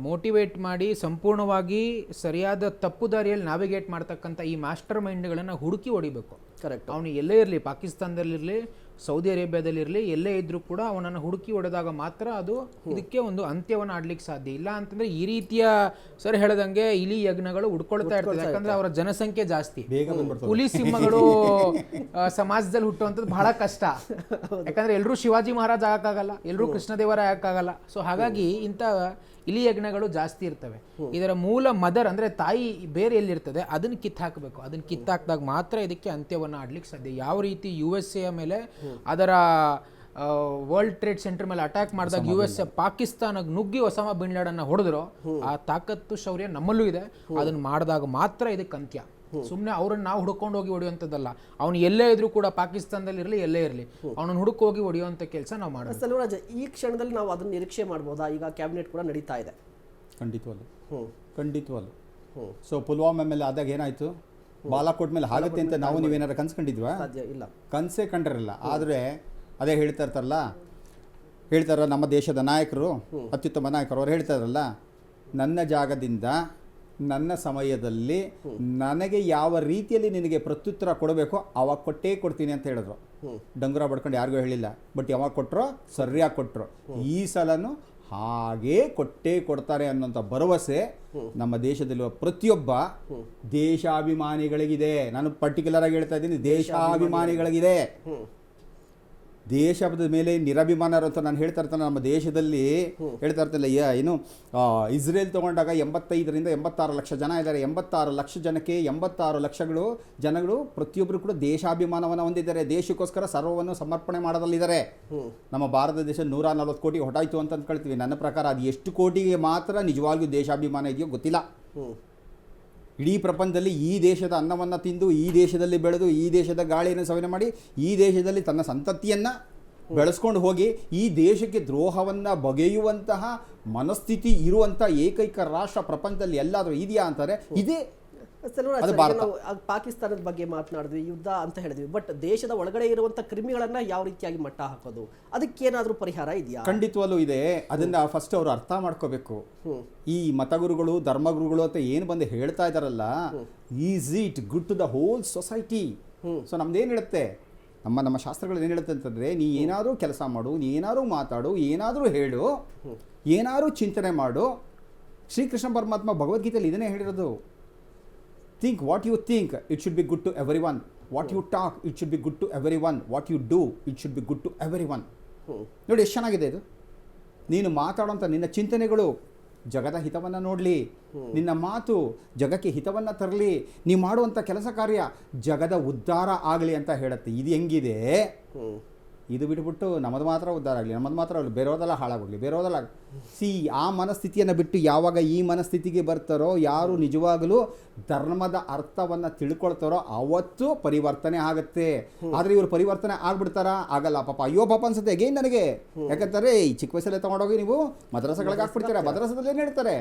ಮೋಟಿವೇಟ್ ಮಾಡಿ ಸಂಪೂರ್ಣವಾಗಿ ಸರಿಯಾದ ತಪ್ಪು ದಾರಿಯಲ್ಲಿ ನ್ಯಾವಿಗೇಟ್ ಮಾಡ್ತಕ್ಕಂಥ ಈ ಮಾಸ್ಟರ್ ಮೈಂಡ್ಗಳನ್ನು ಹುಡುಕಿ ಹೊಡಿಬೇಕು. ಕರೆಕ್ಟ್. ಅವನು ಎಲ್ಲೇ ಇರಲಿ, ಪಾಕಿಸ್ತಾನದಲ್ಲಿರಲಿ, ಸೌದಿ ಅರೇಬಿಯಾದಲ್ಲಿರಲಿ, ಎಲ್ಲೇ ಇದ್ರೂ ಕೂಡ ಅವನನ್ನು ಹುಡುಕಿ ಹೊಡೆದಾಗ ಮಾತ್ರ ಅದು ಇದಕ್ಕೆ ಒಂದು ಅಂತ್ಯವನ್ನು ಆಡ್ಲಿಕ್ಕೆ ಸಾಧ್ಯ. ಇಲ್ಲ ಅಂತಂದ್ರೆ ಈ ರೀತಿಯ ಸರ್ ಹೇಳದಂಗೆ ಇಲಿ ಯಜ್ಞಗಳು ಉಡ್ಕೊಳ್ತಾ ಇರ್ತದೆ. ಯಾಕಂದ್ರೆ ಅವರ ಜನಸಂಖ್ಯೆ ಜಾಸ್ತಿ, ಹುಲಿ ಸಿಂಹಗಳು ಸಮಾಜದಲ್ಲಿ ಹುಟ್ಟುವಂಥದ್ದು ಬಹಳ ಕಷ್ಟ. ಯಾಕಂದ್ರೆ ಎಲ್ಲರೂ ಶಿವಾಜಿ ಮಹಾರಾಜ್ ಆಗಕ್ಕಾಗಲ್ಲ, ಎಲ್ಲರೂ ಕೃಷ್ಣದೇವರ ಆಗಕ್ಕಾಗಲ್ಲ. ಸೊ ಹಾಗಾಗಿ ಇಂಥ ಇಲಿ ಯಜ್ಞಗಳು ಜಾಸ್ತಿ ಇರ್ತವೆ. ಇದರ ಮೂಲ ಮದರ್ ಅಂದ್ರೆ ತಾಯಿ ಬೇರೆ ಎಲ್ಲಿರ್ತದೆ ಅದನ್ನು ಕಿತ್ತಾಕಬೇಕು. ಅದನ್ನು ಕಿತ್ತಾಕಿದಾಗ ಮಾತ್ರ ಇದಕ್ಕೆ ಅಂತ್ಯವನ್ನು ಆಡ್ಲಿಕ್ಕೆ ಸಾಧ್ಯ. ಯಾವ ರೀತಿ USA ಮೇಲೆ ಅದರ ವರ್ಲ್ಡ್ ಟ್ರೇಡ್ ಸೆಂಟರ್ ಮೇಲೆ ಅಟ್ಯಾಕ್ ಮಾಡಿದಾಗ USA ಪಾಕಿಸ್ತಾನಕ್ಕೆ ನುಗ್ಗಿ ಒಸಾಮಾ ಬಿನ್ ಲಾಡನ್ನ ಹೊಡೆದ್ರು, ಆ ತಾಕತ್ತು ಶೌರ್ಯ ನಮ್ಮಲ್ಲೂ ಇದೆ. ಅದನ್ನು ಮಾಡಿದಾಗ ಮಾತ್ರ ಇದಕ್ಕೆ ಅಂತ್ಯ. ಸುಮ್ಮನೆ ಅವ್ರನ್ನ ನಾವು ಹುಡ್ಕೊಂಡು ಹೋಗಿ ಹೊಡೆಯುವಂಥದ್ದಲ್ಲ. ಅವನು ಎಲ್ಲೇ ಇದ್ರೂ ಕೂಡ, ಪಾಕಿಸ್ತಾನದಲ್ಲಿ ಇರಲಿ ಎಲ್ಲೇ ಇರಲಿ, ಅವನನ್ನು ಹುಡುಕಿ ಹೋಗಿ ಹೊಡೆಯುವಂಥ ಕೆಲಸ ನಾವು ಮಾಡೋದು. ಸೆಲ್ವರಾಜ್, ಈ ಕ್ಷಣದಲ್ಲಿ ನಾವು ಅದನ್ನು ನಿರೀಕ್ಷೆ ಮಾಡ್ಬೋದಾ? ಈಗ ಕ್ಯಾಬಿನೆಟ್ ಕೂಡ ನಡೀತಾ ಇದೆ. ಖಂಡಿತವಲ್ಲ. ಸೊ ಪುಲ್ವಾಮಾ ಮೇಲೆ ಆದಾಗ ಏನಾಯ್ತು, ಬಾಲಾಕೋಟ್ ಮೇಲೆ ಆಗುತ್ತೆ ಅಂತ ನಾವು ನೀವೇನಾರು ಕನ್ಸ್ಕೊಂಡಿದ್ವಾ? ಸಾಧ್ಯ ಇಲ್ಲ, ಕನಸೇ ಕಂಡಿರಲಿಲ್ಲ. ಆದರೆ ಅದೇ ಹೇಳ್ತಾರ ನಮ್ಮ ದೇಶದ ನಾಯಕರು, ಅತ್ಯುತ್ತಮ ನಾಯಕರು, ಅವ್ರು ಹೇಳ್ತಾರಲ್ಲ, ನನ್ನ ಜಾಗದಿಂದ ನನ್ನ ಸಮಯದಲ್ಲಿ ನನಗೆ ಯಾವ ರೀತಿಯಲ್ಲಿ ನಿನಗೆ ಪ್ರತ್ಯುತ್ತರ ಕೊಡಬೇಕೋ ಅವಾಗ ಕೊಟ್ಟೇ ಕೊಡ್ತೀನಿ ಅಂತ ಹೇಳಿದ್ರು. ಡಂಗುರ ಬಡ್ಕೊಂಡು ಯಾರಿಗೂ ಹೇಳಿಲ್ಲ, ಬಟ್ ಯಾವಾಗ ಕೊಟ್ಟರೋ ಸರಿಯಾಗಿ ಕೊಟ್ಟರು. ಈ ಸಲನೂ ಹಾಗೇ ಕೊಟ್ಟೇ ಕೊಡ್ತಾರೆ ಅನ್ನೋಂಥ ಭರವಸೆ ನಮ್ಮ ದೇಶದಲ್ಲಿರುವ ಪ್ರತಿಯೊಬ್ಬ ದೇಶಾಭಿಮಾನಿಗಳಿಗಿದೆ. ನಾನು ಪರ್ಟಿಕ್ಯುಲರ್ ಆಗಿ ಹೇಳ್ತಾ ಇದ್ದೀನಿ, ದೇಶಾಭಿಮಾನಿಗಳಿಗಿದೆ. ದೇಶದ ಮೇಲೆ ನಿರಭಿಮಾನರು ಅಂತ ನಾನು ಹೇಳ್ತಾ ಇರ್ತಾನೆ. ನಮ್ಮ ದೇಶದಲ್ಲಿ ಹೇಳ್ತಾ ಇರ್ತಿಲ್ಲ, ಏನು ಇಸ್ರೇಲ್ ತೊಗೊಂಡಾಗ 85ರಿಂದ 86 ಲಕ್ಷ ಜನ ಇದ್ದಾರೆ. 86 ಲಕ್ಷ ಜನಕ್ಕೆ 86 ಲಕ್ಷಗಳು ಜನಗಳು ಪ್ರತಿಯೊಬ್ಬರು ಕೂಡ ದೇಶಾಭಿಮಾನವನ್ನು ಹೊಂದಿದ್ದಾರೆ. ದೇಶಕ್ಕೋಸ್ಕರ ಸರ್ವವನ್ನು ಸಮರ್ಪಣೆ ಮಾಡೋದಲ್ಲಿದ್ದಾರೆ. ನಮ್ಮ ಭಾರತ ದೇಶ 140 ಕೋಟಿ ಹೊಟಾಯ್ತು ಅಂತ ಅಂದ್ಕೊಳ್ತೀವಿ. ನನ್ನ ಪ್ರಕಾರ ಅದು ಎಷ್ಟು ಕೋಟಿಗೆ ಮಾತ್ರ ನಿಜವಾಗ್ಲೂ ದೇಶಾಭಿಮಾನ ಇದೆಯೋ ಗೊತ್ತಿಲ್ಲ. ಇಡೀ ಪ್ರಪಂಚದಲ್ಲಿ ಈ ದೇಶದ ಅನ್ನವನ್ನು ತಿಂದು, ಈ ದೇಶದಲ್ಲಿ ಬೆಳೆದು, ಈ ದೇಶದ ಗಾಳಿಯನ್ನು ಸೇವನೆ ಮಾಡಿ, ಈ ದೇಶದಲ್ಲಿ ತನ್ನ ಸಂತತಿಯನ್ನು ಬೆಳೆಸ್ಕೊಂಡು ಹೋಗಿ ಈ ದೇಶಕ್ಕೆ ದ್ರೋಹವನ್ನು ಬಗೆಯುವಂತಹ ಮನಸ್ಥಿತಿ ಇರುವಂಥ ಏಕೈಕ ರಾಷ್ಟ್ರ ಪ್ರಪಂಚದಲ್ಲಿ ಎಲ್ಲಾದರೂ ಇದೆಯಾ ಅಂತಾರೆ ಇದೇ. ಅದು ಭಾರತ. ನಾವು ಪಾಕಿಸ್ತಾನದ ಬಗ್ಗೆ ಮಾತನಾಡಿದ್ವಿ, ಯುದ್ಧ ಅಂತ ಹೇಳಿದ್ವಿ, ಬಟ್ ದೇಶದ ಒಳಗಡೆ ಇರುವಂಥ ಕ್ರಿಮಿಗಳನ್ನ ಯಾವ ರೀತಿಯಾಗಿ ಮಟ್ಟ ಹಾಕೋದು, ಅದಕ್ಕೇನಾದರೂ ಪರಿಹಾರ ಇದೆಯಾ? ಖಂಡಿತವಲ್ಲೂ ಇದೆ. ಅದನ್ನ ಫಸ್ಟ್ ಅವರು ಅರ್ಥ ಮಾಡ್ಕೋಬೇಕು. ಈ ಮತಗುರುಗಳು ಧರ್ಮಗುರುಗಳು ಅಂತ ಏನು ಬಂದು ಹೇಳ್ತಾ ಇದ್ದಾರಲ್ಲ, is it good to the whole society? So ನಮ್ದೇನು ಹೇಳುತ್ತೆ, ನಮ್ಮ ಶಾಸ್ತ್ರಗಳು ಏನು ಹೇಳುತ್ತೆ ಅಂತಂದರೆ, ನೀ ಏನಾದರೂ ಕೆಲಸ ಮಾಡು, ನೀ ಏನಾದರೂ ಮಾತಾಡು, ಏನಾದರೂ ಹೇಳು, ಏನಾದರೂ ಚಿಂತನೆ ಮಾಡು. ಶ್ರೀಕೃಷ್ಣ ಪರಮಾತ್ಮ ಭಗವದ್ಗೀತೆಯಲ್ಲಿ ಇದನ್ನೇ ಹೇಳಿರೋದು. Think what you think, it should be good to everyone. What you talk, it should be good to everyone. What you do, it should be good to everyone. ನೋಡಿ ಎಷ್ಟು ಚೆನ್ನಾಗಿದೆ ಇದು. ನೀನು ಮಾತಾಡೋಂಥ ನಿನ್ನ ಚಿಂತನೆಗಳು ಜಗದ ಹಿತವನ್ನು ನೋಡಲಿ, ನಿನ್ನ ಮಾತು ಜಗಕ್ಕೆ ಹಿತವನ್ನು ತರಲಿ, ನೀವು ಮಾಡುವಂಥ ಕೆಲಸ ಕಾರ್ಯ ಜಗದ ಉದ್ಧಾರ ಆಗಲಿ ಅಂತ ಹೇಳುತ್ತೆ. ಇದು ಹೆಂಗಿದೆ? ಇದು ಬಿಟ್ಬಿಟ್ಟು ನಮ್ಮದು ಮಾತ್ರ ಉದ್ಧಾರ ಆಗಲಿ, ನಮ್ಮದು ಮಾತ್ರ ಆಗಲಿ, ಬೇರೆಯೋದೆಲ್ಲ ಹಾಳಾಗೋಗ್ಲಿ, ಬೇರೆಯೋದೆಲ್ಲ ಆ ಮನಸ್ಥಿತಿಯನ್ನು ಬಿಟ್ಟು ಯಾವಾಗ ಈ ಮನಸ್ಥಿತಿಗೆ ಬರ್ತಾರೋ, ಯಾರು ನಿಜವಾಗಲೂ ಧರ್ಮದ ಅರ್ಥವನ್ನು ತಿಳ್ಕೊಳ್ತಾರೋ ಅವತ್ತು ಪರಿವರ್ತನೆ ಆಗುತ್ತೆ. ಆದರೆ ಇವರು ಪರಿವರ್ತನೆ ಆಗ್ಬಿಡ್ತಾರಾ? ಆಗಲ್ಲ ಪಾಪ. ಅಯ್ಯೋ ಪಾಪ ಅನ್ಸುತ್ತೆ ಅಗೇನ್ ನನಗೆ. ಯಾಕಂತಾರೆ ಈ ಚಿಕ್ಕ ವಯಸ್ಸಲ್ಲೇ ತೊಗೊಂಡೋಗಿ ನೀವು ಮದ್ರಸಾಗಳಿಗೆ ಹಾಕ್ಬಿಡ್ತೀರಾ. ಮದ್ರಸಾದಲ್ಲಿ ಏನು ಹೇಳ್ತಾರೆ,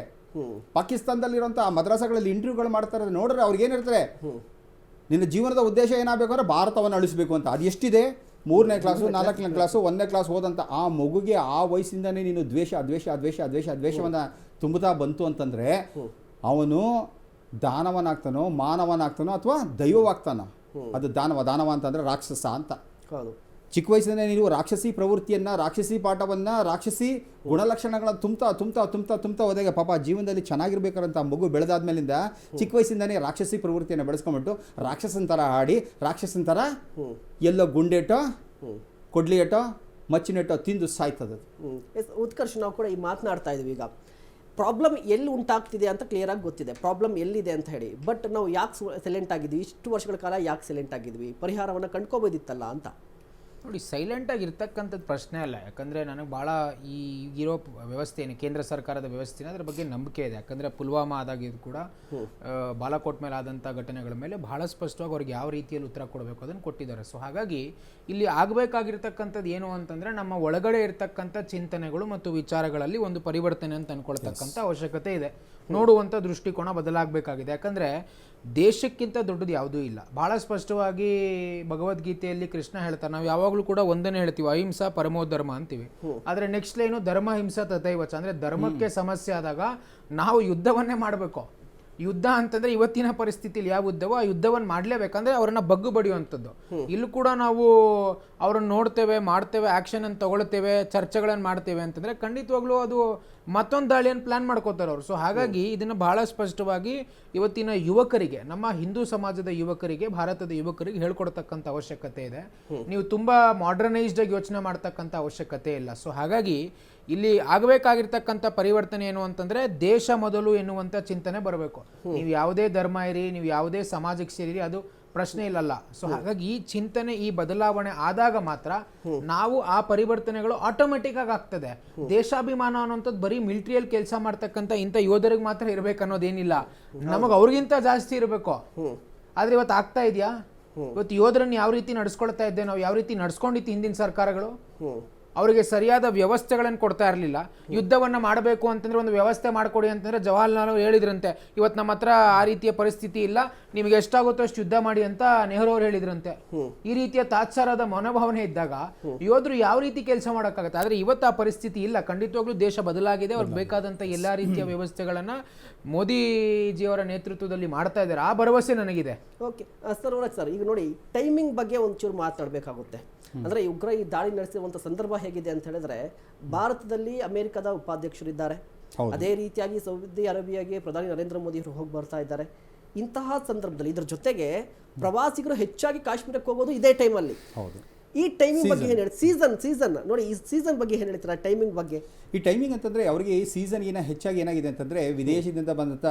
ಪಾಕಿಸ್ತಾನದಲ್ಲಿರುವಂಥ ಮದ್ರಸಾಗಳಲ್ಲಿ ಇಂಟರ್ವ್ಯೂಗಳು ಮಾಡ್ತಾರೆ, ನೋಡ್ರೆ ಅವ್ರಿಗೆ ಏನು ಹೇಳ್ತಾರೆ, ನಿನ್ನ ಜೀವನದ ಉದ್ದೇಶ ಏನಾಗಬೇಕು ಅಂದರೆ ಭಾರತವನ್ನು ಅಳಿಸಬೇಕು ಅಂತ. ಅದು ಎಷ್ಟಿದೆ? 3ನೇ ಕ್ಲಾಸು 4ನೇ ಕ್ಲಾಸು 1ನೇ ಕ್ಲಾಸ್ ಹೋದಂಥ ಆ ಮಗುಗೆ ಆ ವಯಸ್ಸಿಂದನೇ ನೀನು ದ್ವೇಷವನ್ನು ತುಂಬುತ್ತಾ ಬಂತು ಅಂತಂದರೆ ಅವನು ದಾನವನಾಗ್ತಾನೋ, ಮಾನವನಾಗ್ತಾನೋ, ಅಥವಾ ದೈವವಾಗ್ತಾನೋ? ಅದು ದಾನವ ಅಂತಂದರೆ ರಾಕ್ಷಸ ಅಂತ. ಚಿಕ್ಕ ವಯಸ್ಸಿನ ನೀವು ರಾಕ್ಷಸಿ ಪ್ರವೃತ್ತಿಯನ್ನು, ರಾಕ್ಷಸಿ ಪಾಠವನ್ನು, ರಾಕ್ಷಸಿ ಗುಣಲಕ್ಷಣಗಳನ್ನು ತುಂಬ್ತಾ ಹೋದಾಗ ಪಾಪ ಜೀವನದಲ್ಲಿ ಚೆನ್ನಾಗಿರ್ಬೇಕಾರಂತ ಮಗು ಬೆಳೆದಾದ್ಮೇಲಿಂದ ಚಿಕ್ಕ ವಯಸ್ಸಿಂದನೇ ರಾಕ್ಷಸಿ ಪ್ರವೃತ್ತಿಯನ್ನು ಬೆಳೆಸ್ಕೊಂಡ್ಬಿಟ್ಟು ರಾಕ್ಷಸನ ಥರ ಆಡಿ, ರಾಕ್ಷಸನ ಥರ ಎಲ್ಲೋ ಗುಂಡೇಟೋ, ಕೊಡ್ಲಿಯೇಟೋ, ಮಚ್ಚಿನೇಟೋ ತಿಂದು ಸಾಯ್ತದೆ. ಉತ್ಕರ್ಷ್, ನಾವು ಕೂಡ ಈ ಮಾತನಾಡ್ತಾ ಇದ್ವಿ. ಈಗ ಪ್ರಾಬ್ಲಮ್ ಎಲ್ಲಿ ಉಂಟಾಗ್ತಿದೆ ಅಂತ ಕ್ಲಿಯರಾಗಿ ಗೊತ್ತಿದೆ, ಪ್ರಾಬ್ಲಮ್ ಎಲ್ಲಿದೆ ಅಂತ ಹೇಳಿ. ಬಟ್ ನಾವು ಯಾಕೆ ಸೈಲೆಂಟ್ ಆಗಿದ್ವಿ, ಇಷ್ಟು ವರ್ಷಗಳ ಕಾಲ ಯಾಕೆ ಸೈಲೆಂಟ್ ಆಗಿದ್ವಿ? ಪರಿಹಾರವನ್ನು ಕಂಡ್ಕೋಬೋದಿತ್ತಲ್ಲ ಅಂತ. ನೋಡಿ, ಸೈಲೆಂಟಾಗಿ ಇರ್ತಕ್ಕಂಥದ್ದು ಪ್ರಶ್ನೆ ಅಲ್ಲ. ಯಾಕಂದರೆ ನನಗೆ ಭಾಳ ಈ ಇರೋ ವ್ಯವಸ್ಥೆ ಏನು ಕೇಂದ್ರ ಸರ್ಕಾರದ ವ್ಯವಸ್ಥೆನ ಅದ್ರ ಬಗ್ಗೆ ನಂಬಿಕೆ ಇದೆ. ಯಾಕಂದರೆ ಪುಲ್ವಾಮಾ ಆದಾಗಿದ್ದು ಕೂಡ ಬಾಲಾಕೋಟ್ ಮೇಲೆ ಆದಂಥ ಘಟನೆಗಳ ಮೇಲೆ ಭಾಳ ಸ್ಪಷ್ಟವಾಗಿ ಅವ್ರಿಗೆ ಯಾವ ರೀತಿಯಲ್ಲಿ ಉತ್ತರ ಕೊಡಬೇಕು ಅದನ್ನು ಕೊಟ್ಟಿದ್ದಾರೆ. ಸೊ ಹಾಗಾಗಿ ಇಲ್ಲಿ ಆಗಬೇಕಾಗಿರ್ತಕ್ಕಂಥದ್ದು ಏನು ಅಂತಂದರೆ, ನಮ್ಮ ಒಳಗಡೆ ಇರ್ತಕ್ಕಂಥ ಚಿಂತನೆಗಳು ಮತ್ತು ವಿಚಾರಗಳಲ್ಲಿ ಒಂದು ಪರಿವರ್ತನೆ ಅಂತ ಅಂದ್ಕೊಳ್ತಕ್ಕಂಥ ಅವಶ್ಯಕತೆ ಇದೆ. ನೋಡುವಂಥ ದೃಷ್ಟಿಕೋನ ಬದಲಾಗಬೇಕಾಗಿದೆ. ಯಾಕಂದರೆ ದೇಶಕ್ಕಿಂತ ದೊಡ್ಡದು ಯಾವುದೂ ಇಲ್ಲ. ಭಾಳ ಸ್ಪಷ್ಟವಾಗಿ ಭಗವದ್ಗೀತೆಯಲ್ಲಿ ಕೃಷ್ಣ ಹೇಳ್ತಾರೆ, ನಾವು ಯಾವಾಗಲೂ ಕೂಡ ಒಂದನ್ನೇ ಹೇಳ್ತೀವಿ, ಅಹಿಂಸಾ ಪರಮೋ ಧರ್ಮ ಅಂತೀವಿ. ಆದರೆ ನೆಕ್ಸ್ಟ್ ಲೈನು ಧರ್ಮ ಹಿಂಸಾ ತಥೈವಚ, ಅಂದರೆ ಧರ್ಮಕ್ಕೆ ಸಮಸ್ಯೆ ಆದಾಗ ನಾವು ಯುದ್ಧವನ್ನೇ ಮಾಡಬೇಕು. ಯುದ್ಧ ಅಂತಂದರೆ ಇವತ್ತಿನ ಪರಿಸ್ಥಿತಿಯಲ್ಲಿ ಯಾವ ಯುದ್ಧವೋ ಆ ಯುದ್ಧವನ್ನು ಮಾಡಲೇಬೇಕಂದ್ರೆ ಅವ್ರನ್ನ ಬಗ್ಗು ಬಡಿಯುವಂಥದ್ದು. ಇಲ್ಲೂ ಕೂಡ ನಾವು ಅವ್ರನ್ನ ನೋಡ್ತೇವೆ, ಮಾಡ್ತೇವೆ, ಆ್ಯಕ್ಷನನ್ನು ತಗೊಳ್ತೇವೆ, ಚರ್ಚೆಗಳನ್ನು ಮಾಡ್ತೇವೆ ಅಂತಂದರೆ ಖಂಡಿತವಾಗ್ಲೂ ಅದು ಮತ್ತೊಂದು ದಾಳಿಯನ್ನು ಪ್ಲ್ಯಾನ್ ಮಾಡ್ಕೋತಾರೆ ಅವರು. ಸೊ ಹಾಗಾಗಿ ಇದನ್ನು ಭಾಳ ಸ್ಪಷ್ಟವಾಗಿ ಇವತ್ತಿನ ಯುವಕರಿಗೆ, ನಮ್ಮ ಹಿಂದೂ ಸಮಾಜದ ಯುವಕರಿಗೆ, ಭಾರತದ ಯುವಕರಿಗೆ ಹೇಳ್ಕೊಡ್ತಕ್ಕಂಥ ಅವಶ್ಯಕತೆ ಇದೆ. ನೀವು ತುಂಬ ಮಾಡರ್ನೈಸ್ಡ್ ಆಗಿ ಯೋಚನೆ ಮಾಡ್ತಕ್ಕಂಥ ಅವಶ್ಯಕತೆ ಇಲ್ಲ. ಸೊ ಹಾಗಾಗಿ ಇಲ್ಲಿ ಆಗಬೇಕಾಗಿರ್ತಕ್ಕಂಥ ಪರಿವರ್ತನೆ ಏನು ಅಂತಂದರೆ, ದೇಶ ಮೊದಲು ಎನ್ನುವಂಥ ಚಿಂತನೆ ಬರಬೇಕು. ನೀವು ಯಾವುದೇ ಧರ್ಮ ಇರಿ, ನೀವು ಯಾವುದೇ ಸಮಾಜಕ್ಕೆ ಸೇರಿರಿ, ಅದು ಪ್ರಶ್ನೆ ಇಲ್ಲಲ್ಲ. ಸೊ ಹಾಗಾಗಿ ಈ ಚಿಂತನೆ, ಈ ಬದಲಾವಣೆ ಆದಾಗ ಮಾತ್ರ ನಾವು ಆ ಪರಿವರ್ತನೆಗಳು ಆಟೋಮೆಟಿಕ್ ಆಗಿ ಆಗ್ತದೆ. ದೇಶಾಭಿಮಾನ ಅನ್ನುವಂಥದ್ದು ಬರೀ ಮಿಲಿಟರಿಯಲ್ಲಿ ಕೆಲಸ ಮಾಡ್ತಕ್ಕಂಥ ಇಂಥ ಯೋಧರಿಗೆ ಮಾತ್ರ ಇರಬೇಕು ಅನ್ನೋದೇನಿಲ್ಲ, ನಮಗೆ ಅವ್ರಿಗಿಂತ ಜಾಸ್ತಿ ಇರಬೇಕು. ಆದರೆ ಇವತ್ತು ಆಗ್ತಾ ಇದೆಯಾ? ಇವತ್ತು ಯೋಧರನ್ನು ಯಾವ ರೀತಿ ನಡ್ಸ್ಕೊಳ್ತಾ ಇದ್ದೆ ನಾವು, ಯಾವ ರೀತಿ ನಡ್ಸ್ಕೊಂಡಿತ್ತು ಹಿಂದಿನ ಸರ್ಕಾರಗಳು? ಅವರಿಗೆ ಸರಿಯಾದ ವ್ಯವಸ್ಥೆಗಳನ್ನು ಕೊಡ್ತಾ ಇರಲಿಲ್ಲ. ಯುದ್ಧವನ್ನು ಮಾಡಬೇಕು ಅಂತಂದ್ರೆ ಒಂದು ವ್ಯವಸ್ಥೆ ಮಾಡಿಕೊಡಿ ಅಂತಂದ್ರೆ ಜವಾಹರ್ಲಾಲ್ ನೆಹರು ಹೇಳಿದ್ರಂತೆ, ಇವತ್ತು ನಮ್ಮ ಹತ್ರ ಆ ರೀತಿಯ ಪರಿಸ್ಥಿತಿ ಇಲ್ಲ, ನಿಮಗೆ ಎಷ್ಟಾಗುತ್ತೋ ಅಷ್ಟು ಯುದ್ಧ ಮಾಡಿ ಅಂತ ನೆಹರು ಅವರು ಹೇಳಿದ್ರಂತೆ. ಈ ರೀತಿಯ ತಾತ್ಸಾರದ ಮನೋಭಾವನೆ ಇದ್ದಾಗ ಯೋಧರು ಯಾವ ರೀತಿ ಕೆಲಸ ಮಾಡೋಕ್ಕಾಗತ್ತೆ? ಆದರೆ ಇವತ್ತು ಆ ಪರಿಸ್ಥಿತಿ ಇಲ್ಲ. ಖಂಡಿತವಾಗ್ಲೂ ದೇಶ ಬದಲಾಗಿದೆ. ಅವ್ರಿಗೆ ಬೇಕಾದಂಥ ಎಲ್ಲ ರೀತಿಯ ವ್ಯವಸ್ಥೆಗಳನ್ನ ಮೋದಿಜಿಯವರ ನೇತೃತ್ವದಲ್ಲಿ ಮಾಡ್ತಾ ಇದ್ದಾರೆ. ಆ ಭರವಸೆ ನನಗಿದೆ. ಓಕೆ ಸರ್, ಈಗ ನೋಡಿ ಟೈಮಿಂಗ್ ಬಗ್ಗೆ ಒಂಚೂರು ಮಾತನಾಡಬೇಕಾಗುತ್ತೆ. ಅಂದ್ರೆ ಉಗ್ರ ಈ ದಾಳಿ ನಡೆಸಿರುವಂತ ಸಂದರ್ಭ ಹೇಗಿದೆ ಅಂತ ಹೇಳಿದ್ರೆ, ಭಾರತದಲ್ಲಿ ಅಮೆರಿಕದ ಉಪಾಧ್ಯಕ್ಷರಿದ್ದಾರೆ, ಅದೇ ರೀತಿಯಾಗಿ ಸೌದಿ ಅರೇಬಿಯಾಗೆ ಪ್ರಧಾನಿ ನರೇಂದ್ರ ಮೋದಿ ಅವರು ಹೋಗಿ ಬರ್ತಾ ಇದ್ದಾರೆ. ಇಂತಹ ಸಂದರ್ಭದಲ್ಲಿ ಇದ್ರ ಜೊತೆಗೆ ಪ್ರವಾಸಿಗರು ಹೆಚ್ಚಾಗಿ ಕಾಶ್ಮೀರಕ್ಕೆ ಹೋಗೋದು ಇದೇ ಟೈಮಲ್ಲಿ. ಈ ಟೈಮಿಂಗ್ ಬಗ್ಗೆ ಏನು ಹೇಳಿ, ಸೀಸನ್ ನೋಡಿ, ಈ ಸೀಸನ್ ಬಗ್ಗೆ ಏನು ಹೇಳ್ತೀರಾ? ಟೈಮಿಂಗ್ ಬಗ್ಗೆ, ಈ ಟೈಮಿಂಗ್ ಅಂತಂದರೆ ಅವರಿಗೆ ಈ ಸೀಸನ್ಗಿನ ಹೆಚ್ಚಾಗಿ ಏನಾಗಿದೆ ಅಂತಂದರೆ, ವಿದೇಶದಿಂದ ಬಂದಂಥ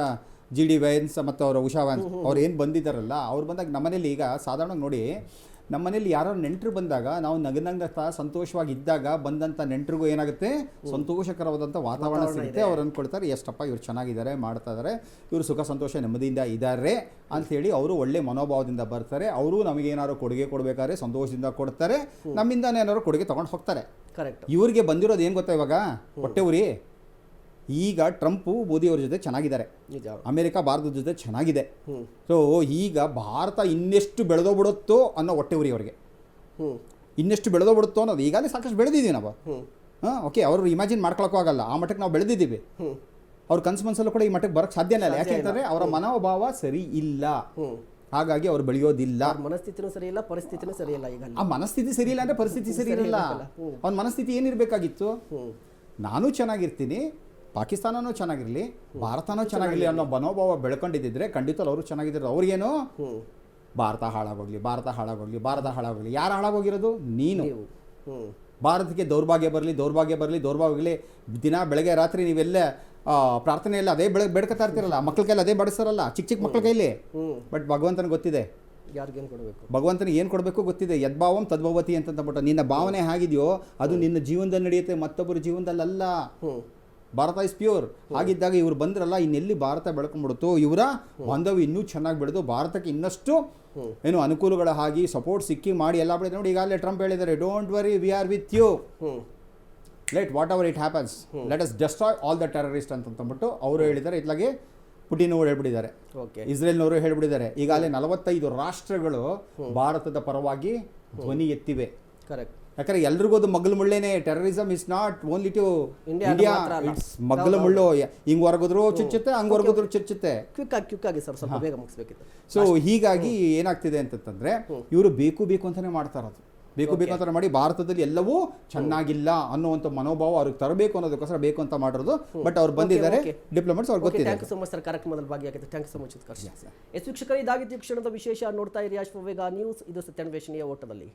GD ವೈನ್ಸ್ ಮತ್ತು ಅವರ ಉಷಾ ವ್ಯಾನ್ಸ್ ಅವ್ರು ಏನು ಬಂದಿದ್ದಾರಲ್ಲ, ಅವ್ರು ಬಂದಾಗ ನಮ್ಮನೇಲಿ ಈಗ ಸಾಧಾರಣ ನೋಡಿ, ನಮ್ಮನೇಲಿ ಯಾರೋ ನೆಂಟರು ಬಂದಾಗ ನಾವು ನಗನಂಗತ ಸಂತೋಷವಾಗಿದ್ದಾಗ ಬಂದಂಥ ನೆಂಟರಿಗೂ ಏನಾಗುತ್ತೆ, ಸಂತೋಷಕರವಾದಂಥ ವಾತಾವರಣ ಸಿಗುತ್ತೆ. ಅವ್ರು ಅಂದ್ಕೊಳ್ತಾರೆ, ಎಷ್ಟಪ್ಪ ಇವ್ರು ಚೆನ್ನಾಗಿದ್ದಾರೆ, ಮಾಡ್ತಾ ಇದ್ದಾರೆ, ಇವರು ಸುಖ ಸಂತೋಷ ನೆಮ್ಮದಿಯಿಂದ ಇದ್ದಾರೆ ಅಂಥೇಳಿ ಅವರು ಒಳ್ಳೆ ಮನೋಭಾವದಿಂದ ಬರ್ತಾರೆ. ಅವರು ನಮಗೇನಾದ್ರು ಕೊಡುಗೆ ಕೊಡಬೇಕಾದ್ರೆ ಸಂತೋಷದಿಂದ ಕೊಡ್ತಾರೆ, ನಮ್ಮಿಂದ ಏನಾದ್ರು ಕೊಡುಗೆ ತೊಗೊಂಡು ಹೋಗ್ತಾರೆ. ಕರೆಕ್ಟ್. ಇವ್ರಿಗೆ ಬಂದಿರೋದು ಏನು ಗೊತ್ತಾ ಇವಾಗ, ಹೊಟ್ಟೆ ಉರಿ. ಈಗ ಟ್ರಂಪು ಮೋದಿಯವ್ರ ಜೊತೆ ಚೆನ್ನಾಗಿದ್ದಾರೆ, ಅಮೆರಿಕ ಭಾರತದ ಜೊತೆ ಚೆನ್ನಾಗಿದೆ. ಸೊ ಈಗ ಭಾರತ ಇನ್ನೆಷ್ಟು ಬೆಳೆದೋಗ್ಬಿಡುತ್ತೋ ಅನ್ನೋ ಹೊಟ್ಟೆ ಉರಿ ಅವ್ರಿಗೆ, ಇನ್ನೆಷ್ಟು ಬೆಳೆದೋಗ್ಬಿಡುತ್ತೋ ಅನ್ನೋದು. ಈಗಾಗಲೇ ಸಾಕಷ್ಟು ಬೆಳೆದಿದ್ದೀವಿ ನಾವು. ಓಕೆ, ಅವರು ಇಮ್ಯಾಜಿನ್ ಮಾಡ್ಕೊಳಕ್ಕೂ ಆಗಲ್ಲ, ಆ ಮಟ್ಟಕ್ಕೆ ನಾವು ಬೆಳೆದಿದ್ದೀವಿ. ಅವ್ರ ಕನ್ಸು ಮನಸ್ಸಲ್ಲೂ ಕೂಡ ಈ ಮಟ್ಟಕ್ಕೆ ಬರೋಕ್ಕೆ ಸಾಧ್ಯನೇ ಇಲ್ಲ. ಯಾಕೆಂತಂದರೆ ಅವರ ಮನೋಭಾವ ಸರಿ ಇಲ್ಲ, ಹಾಗಾಗಿ ಅವ್ರು ಬೆಳೆಯೋದಿಲ್ಲ. ಮನಸ್ಥಿತಿನೂ ಸರಿ ಇಲ್ಲ, ಪರಿಸ್ಥಿತಿನೂ ಸರಿ ಇಲ್ಲ. ಈಗ ಆ ಮನಸ್ಥಿತಿ ಸರಿ ಇಲ್ಲ ಅಂದರೆ ಪರಿಸ್ಥಿತಿ ಸರಿ ಇರಲ್ಲ. ಅವ್ನ ಮನಸ್ಥಿತಿ ಏನಿರಬೇಕಾಗಿತ್ತು, ನಾನು ಚೆನ್ನಾಗಿರ್ತೀನಿ, ಪಾಕಿಸ್ತಾನನೂ ಚೆನ್ನಾಗಿರಲಿ, ಭಾರತನೂ ಚೆನ್ನಾಗಿರಲಿ ಅನ್ನೋ ಮನೋಭಾವ ಬೆಳ್ಕೊಂಡಿದ್ದಿದ್ರೆ ಖಂಡಿತ ಅವರು ಚೆನ್ನಾಗಿದ್ರು. ಅವ್ರಿಗೇನು ಭಾರತ ಹಾಳಾಗೋಗ್ಲಿ, ಭಾರತ ಹಾಳಾಗೋಗ್ಲಿ, ಭಾರತ ಹಾಳಾಗೋಗ್ಲಿ. ಯಾರು ಹಾಳಾಗೋಗಿರೋದು? ನೀನು. ಭಾರತಕ್ಕೆ ದೌರ್ಭಾಗ್ಯ ಬರಲಿ, ದೌರ್ಭಾಗ್ಯ ಬರಲಿ, ದೌರ್ಭಾಗ್ಯ ದಿನ ಬೆಳಗ್ಗೆ ರಾತ್ರಿ ನೀವೆಲ್ಲ ಪ್ರಾರ್ಥನೆಯಲ್ಲ ಅದೇ ಬೆಳಕತ್ತಾ ಇರ್ತಿರಲ್ಲ, ಮಕ್ಳ ಕೈಲಿ ಅದೇ ಬಡಿಸ್ತಾರಲ್ಲ, ಚಿಕ್ಕ ಚಿಕ್ಕ ಮಕ್ಳ ಕೈಲಿ. ಬಟ್ ಭಗವಂತನಿಗೆ ಗೊತ್ತಿದೆ, ಯಾರಿಗೇನು ಕೊಡಬೇಕು, ಭಗವಂತನಿಗೆ ಏನು ಕೊಡಬೇಕು ಗೊತ್ತಿದೆ. ಯದ್ಭಾವಂ ತದ್ಭವತಿ ಅಂತಂದ್ಬಿಟ್ಟು ನಿನ್ನ ಭಾವನೆ ಹೇಗಿದೆಯೋ ಅದು ನಿನ್ನ ಜೀವನದಲ್ಲಿ ನಡೆಯುತ್ತೆ, ಮತ್ತೊಬ್ಬರ ಜೀವನದಲ್ಲ. Bharat is pure. ಹಾಗಿದ್ದಾಗ ಇವ್ರು ಬಂದ್ರಲ್ಲ, ಇನ್ನೆಲ್ಲಿ ಭಾರತ ಬೆಳ್ಕೊಂಡ್ಬಿಡ್ತು, ಇವರ ಬಾಂಧವ್ಯ ಇನ್ನೂ ಚೆನ್ನಾಗಿ ಬೆಳೆದು ಭಾರತಕ್ಕೆ ಇನ್ನಷ್ಟು ಏನು ಅನುಕೂಲಗಳ ಆಗಿ ಸಪೋರ್ಟ್ ಸಿಕ್ಕಿ ಮಾಡಿ ಎಲ್ಲ ಬೆಳೆದ. ನೋಡಿ ಈಗಾಗಲೇ ಟ್ರಂಪ್ ಹೇಳಿದ್ದಾರೆ, don't worry, we are with you, let whatever it happens, let us destroy all the terrorist ಅಂತಂದ್ಬಿಟ್ಟು ಅವರು ಹೇಳಿದ್ದಾರೆ. ಇತ್ಲಾಗೆ ಪುಟಿನ್ ಅವರು ಹೇಳ್ಬಿಟ್ಟಿದ್ದಾರೆ, ಇಸ್ರೇಲ್ನವರು ಹೇಳ್ಬಿಟ್ಟಿದ್ದಾರೆ. ಈಗಾಗಲೇ 45 ರಾಷ್ಟ್ರಗಳು ಭಾರತದ ಪರವಾಗಿ ಧ್ವನಿ ಎತ್ತಿವೆ. ಕರೆಕ್ಟ್. ಯಾಕಂದ್ರೆ ಎಲ್ರಿಗೂ ಅದು ಮಗ್ಲು ಮುಳ್ಳೇನೆ. Terrorism is not only to India, it's ಮಗ್ಲು ಮುಳ್ಳು. ಹಿಂಗ್ ಹೊರಗಿದ್ರು ಚುಚ್ಚುತ್ತೆ, ಹಂಗ್ ಹೊರಗಿದ್ರು ಚುಚ್ಚುತ್ತೆ. ಕ್ವಿಕ್ ಆಗಿ ಸರ್, ಸ್ವಲ್ಪ ಬೇಗ ಮುಗಿಸ್ಬೇಕಿತ್ತು. ಸೊ ಹೀಗಾಗಿ ಏನಾಗ್ತಿದೆ ಅಂತಂದ್ರೆ, ಇವರು ಬೇಕು ಅಂತಾನೆ ಮಾಡ್ತಾ ಇರೋದು, ಬೇಕು ಅಂತ ಮಾಡಿ ಭಾರತದಲ್ಲಿ ಎಲ್ಲವೂ ಚೆನ್ನಾಗಿಲ್ಲ ಅನ್ನುವಂಥ ಮನೋಭಾವ ಅವ್ರಿಗೆ ತರಬೇಕು ಅನ್ನೋದಕ್ಕೋಸ್ಕರ ಬೇಕು ಅಂತ ಮಾಡಿರೋದು. ಬಟ್ ಅವ್ರು ಬಂದಿದ್ದಾರೆ, ಡಿಪ್ಲೊಮೆಟ್ಸ್, ಅವ್ರಿಗೆ ಗೊತ್ತಿದೆ. Thank you so much sir, ಕಾರ್ಯಕ್ರಮದಲ್ಲಿ ಭಾಗಿಯಾಗಿದೆ. Thank you so much Utkarsh. ವೀಕ್ಷಕರೇ, ಇದಾಗಿತ್ತು ಕ್ಷಣದ ವಿಶೇಷ. ನೋಡ್ತಾ ಇರಿ ಅಶ್ವವೇಗ ನ್ಯೂಸ್. ಇದು ಸತ್ಯಾನ್ವೇಷಣೆಯ ಓಟದಲ್ಲಿ.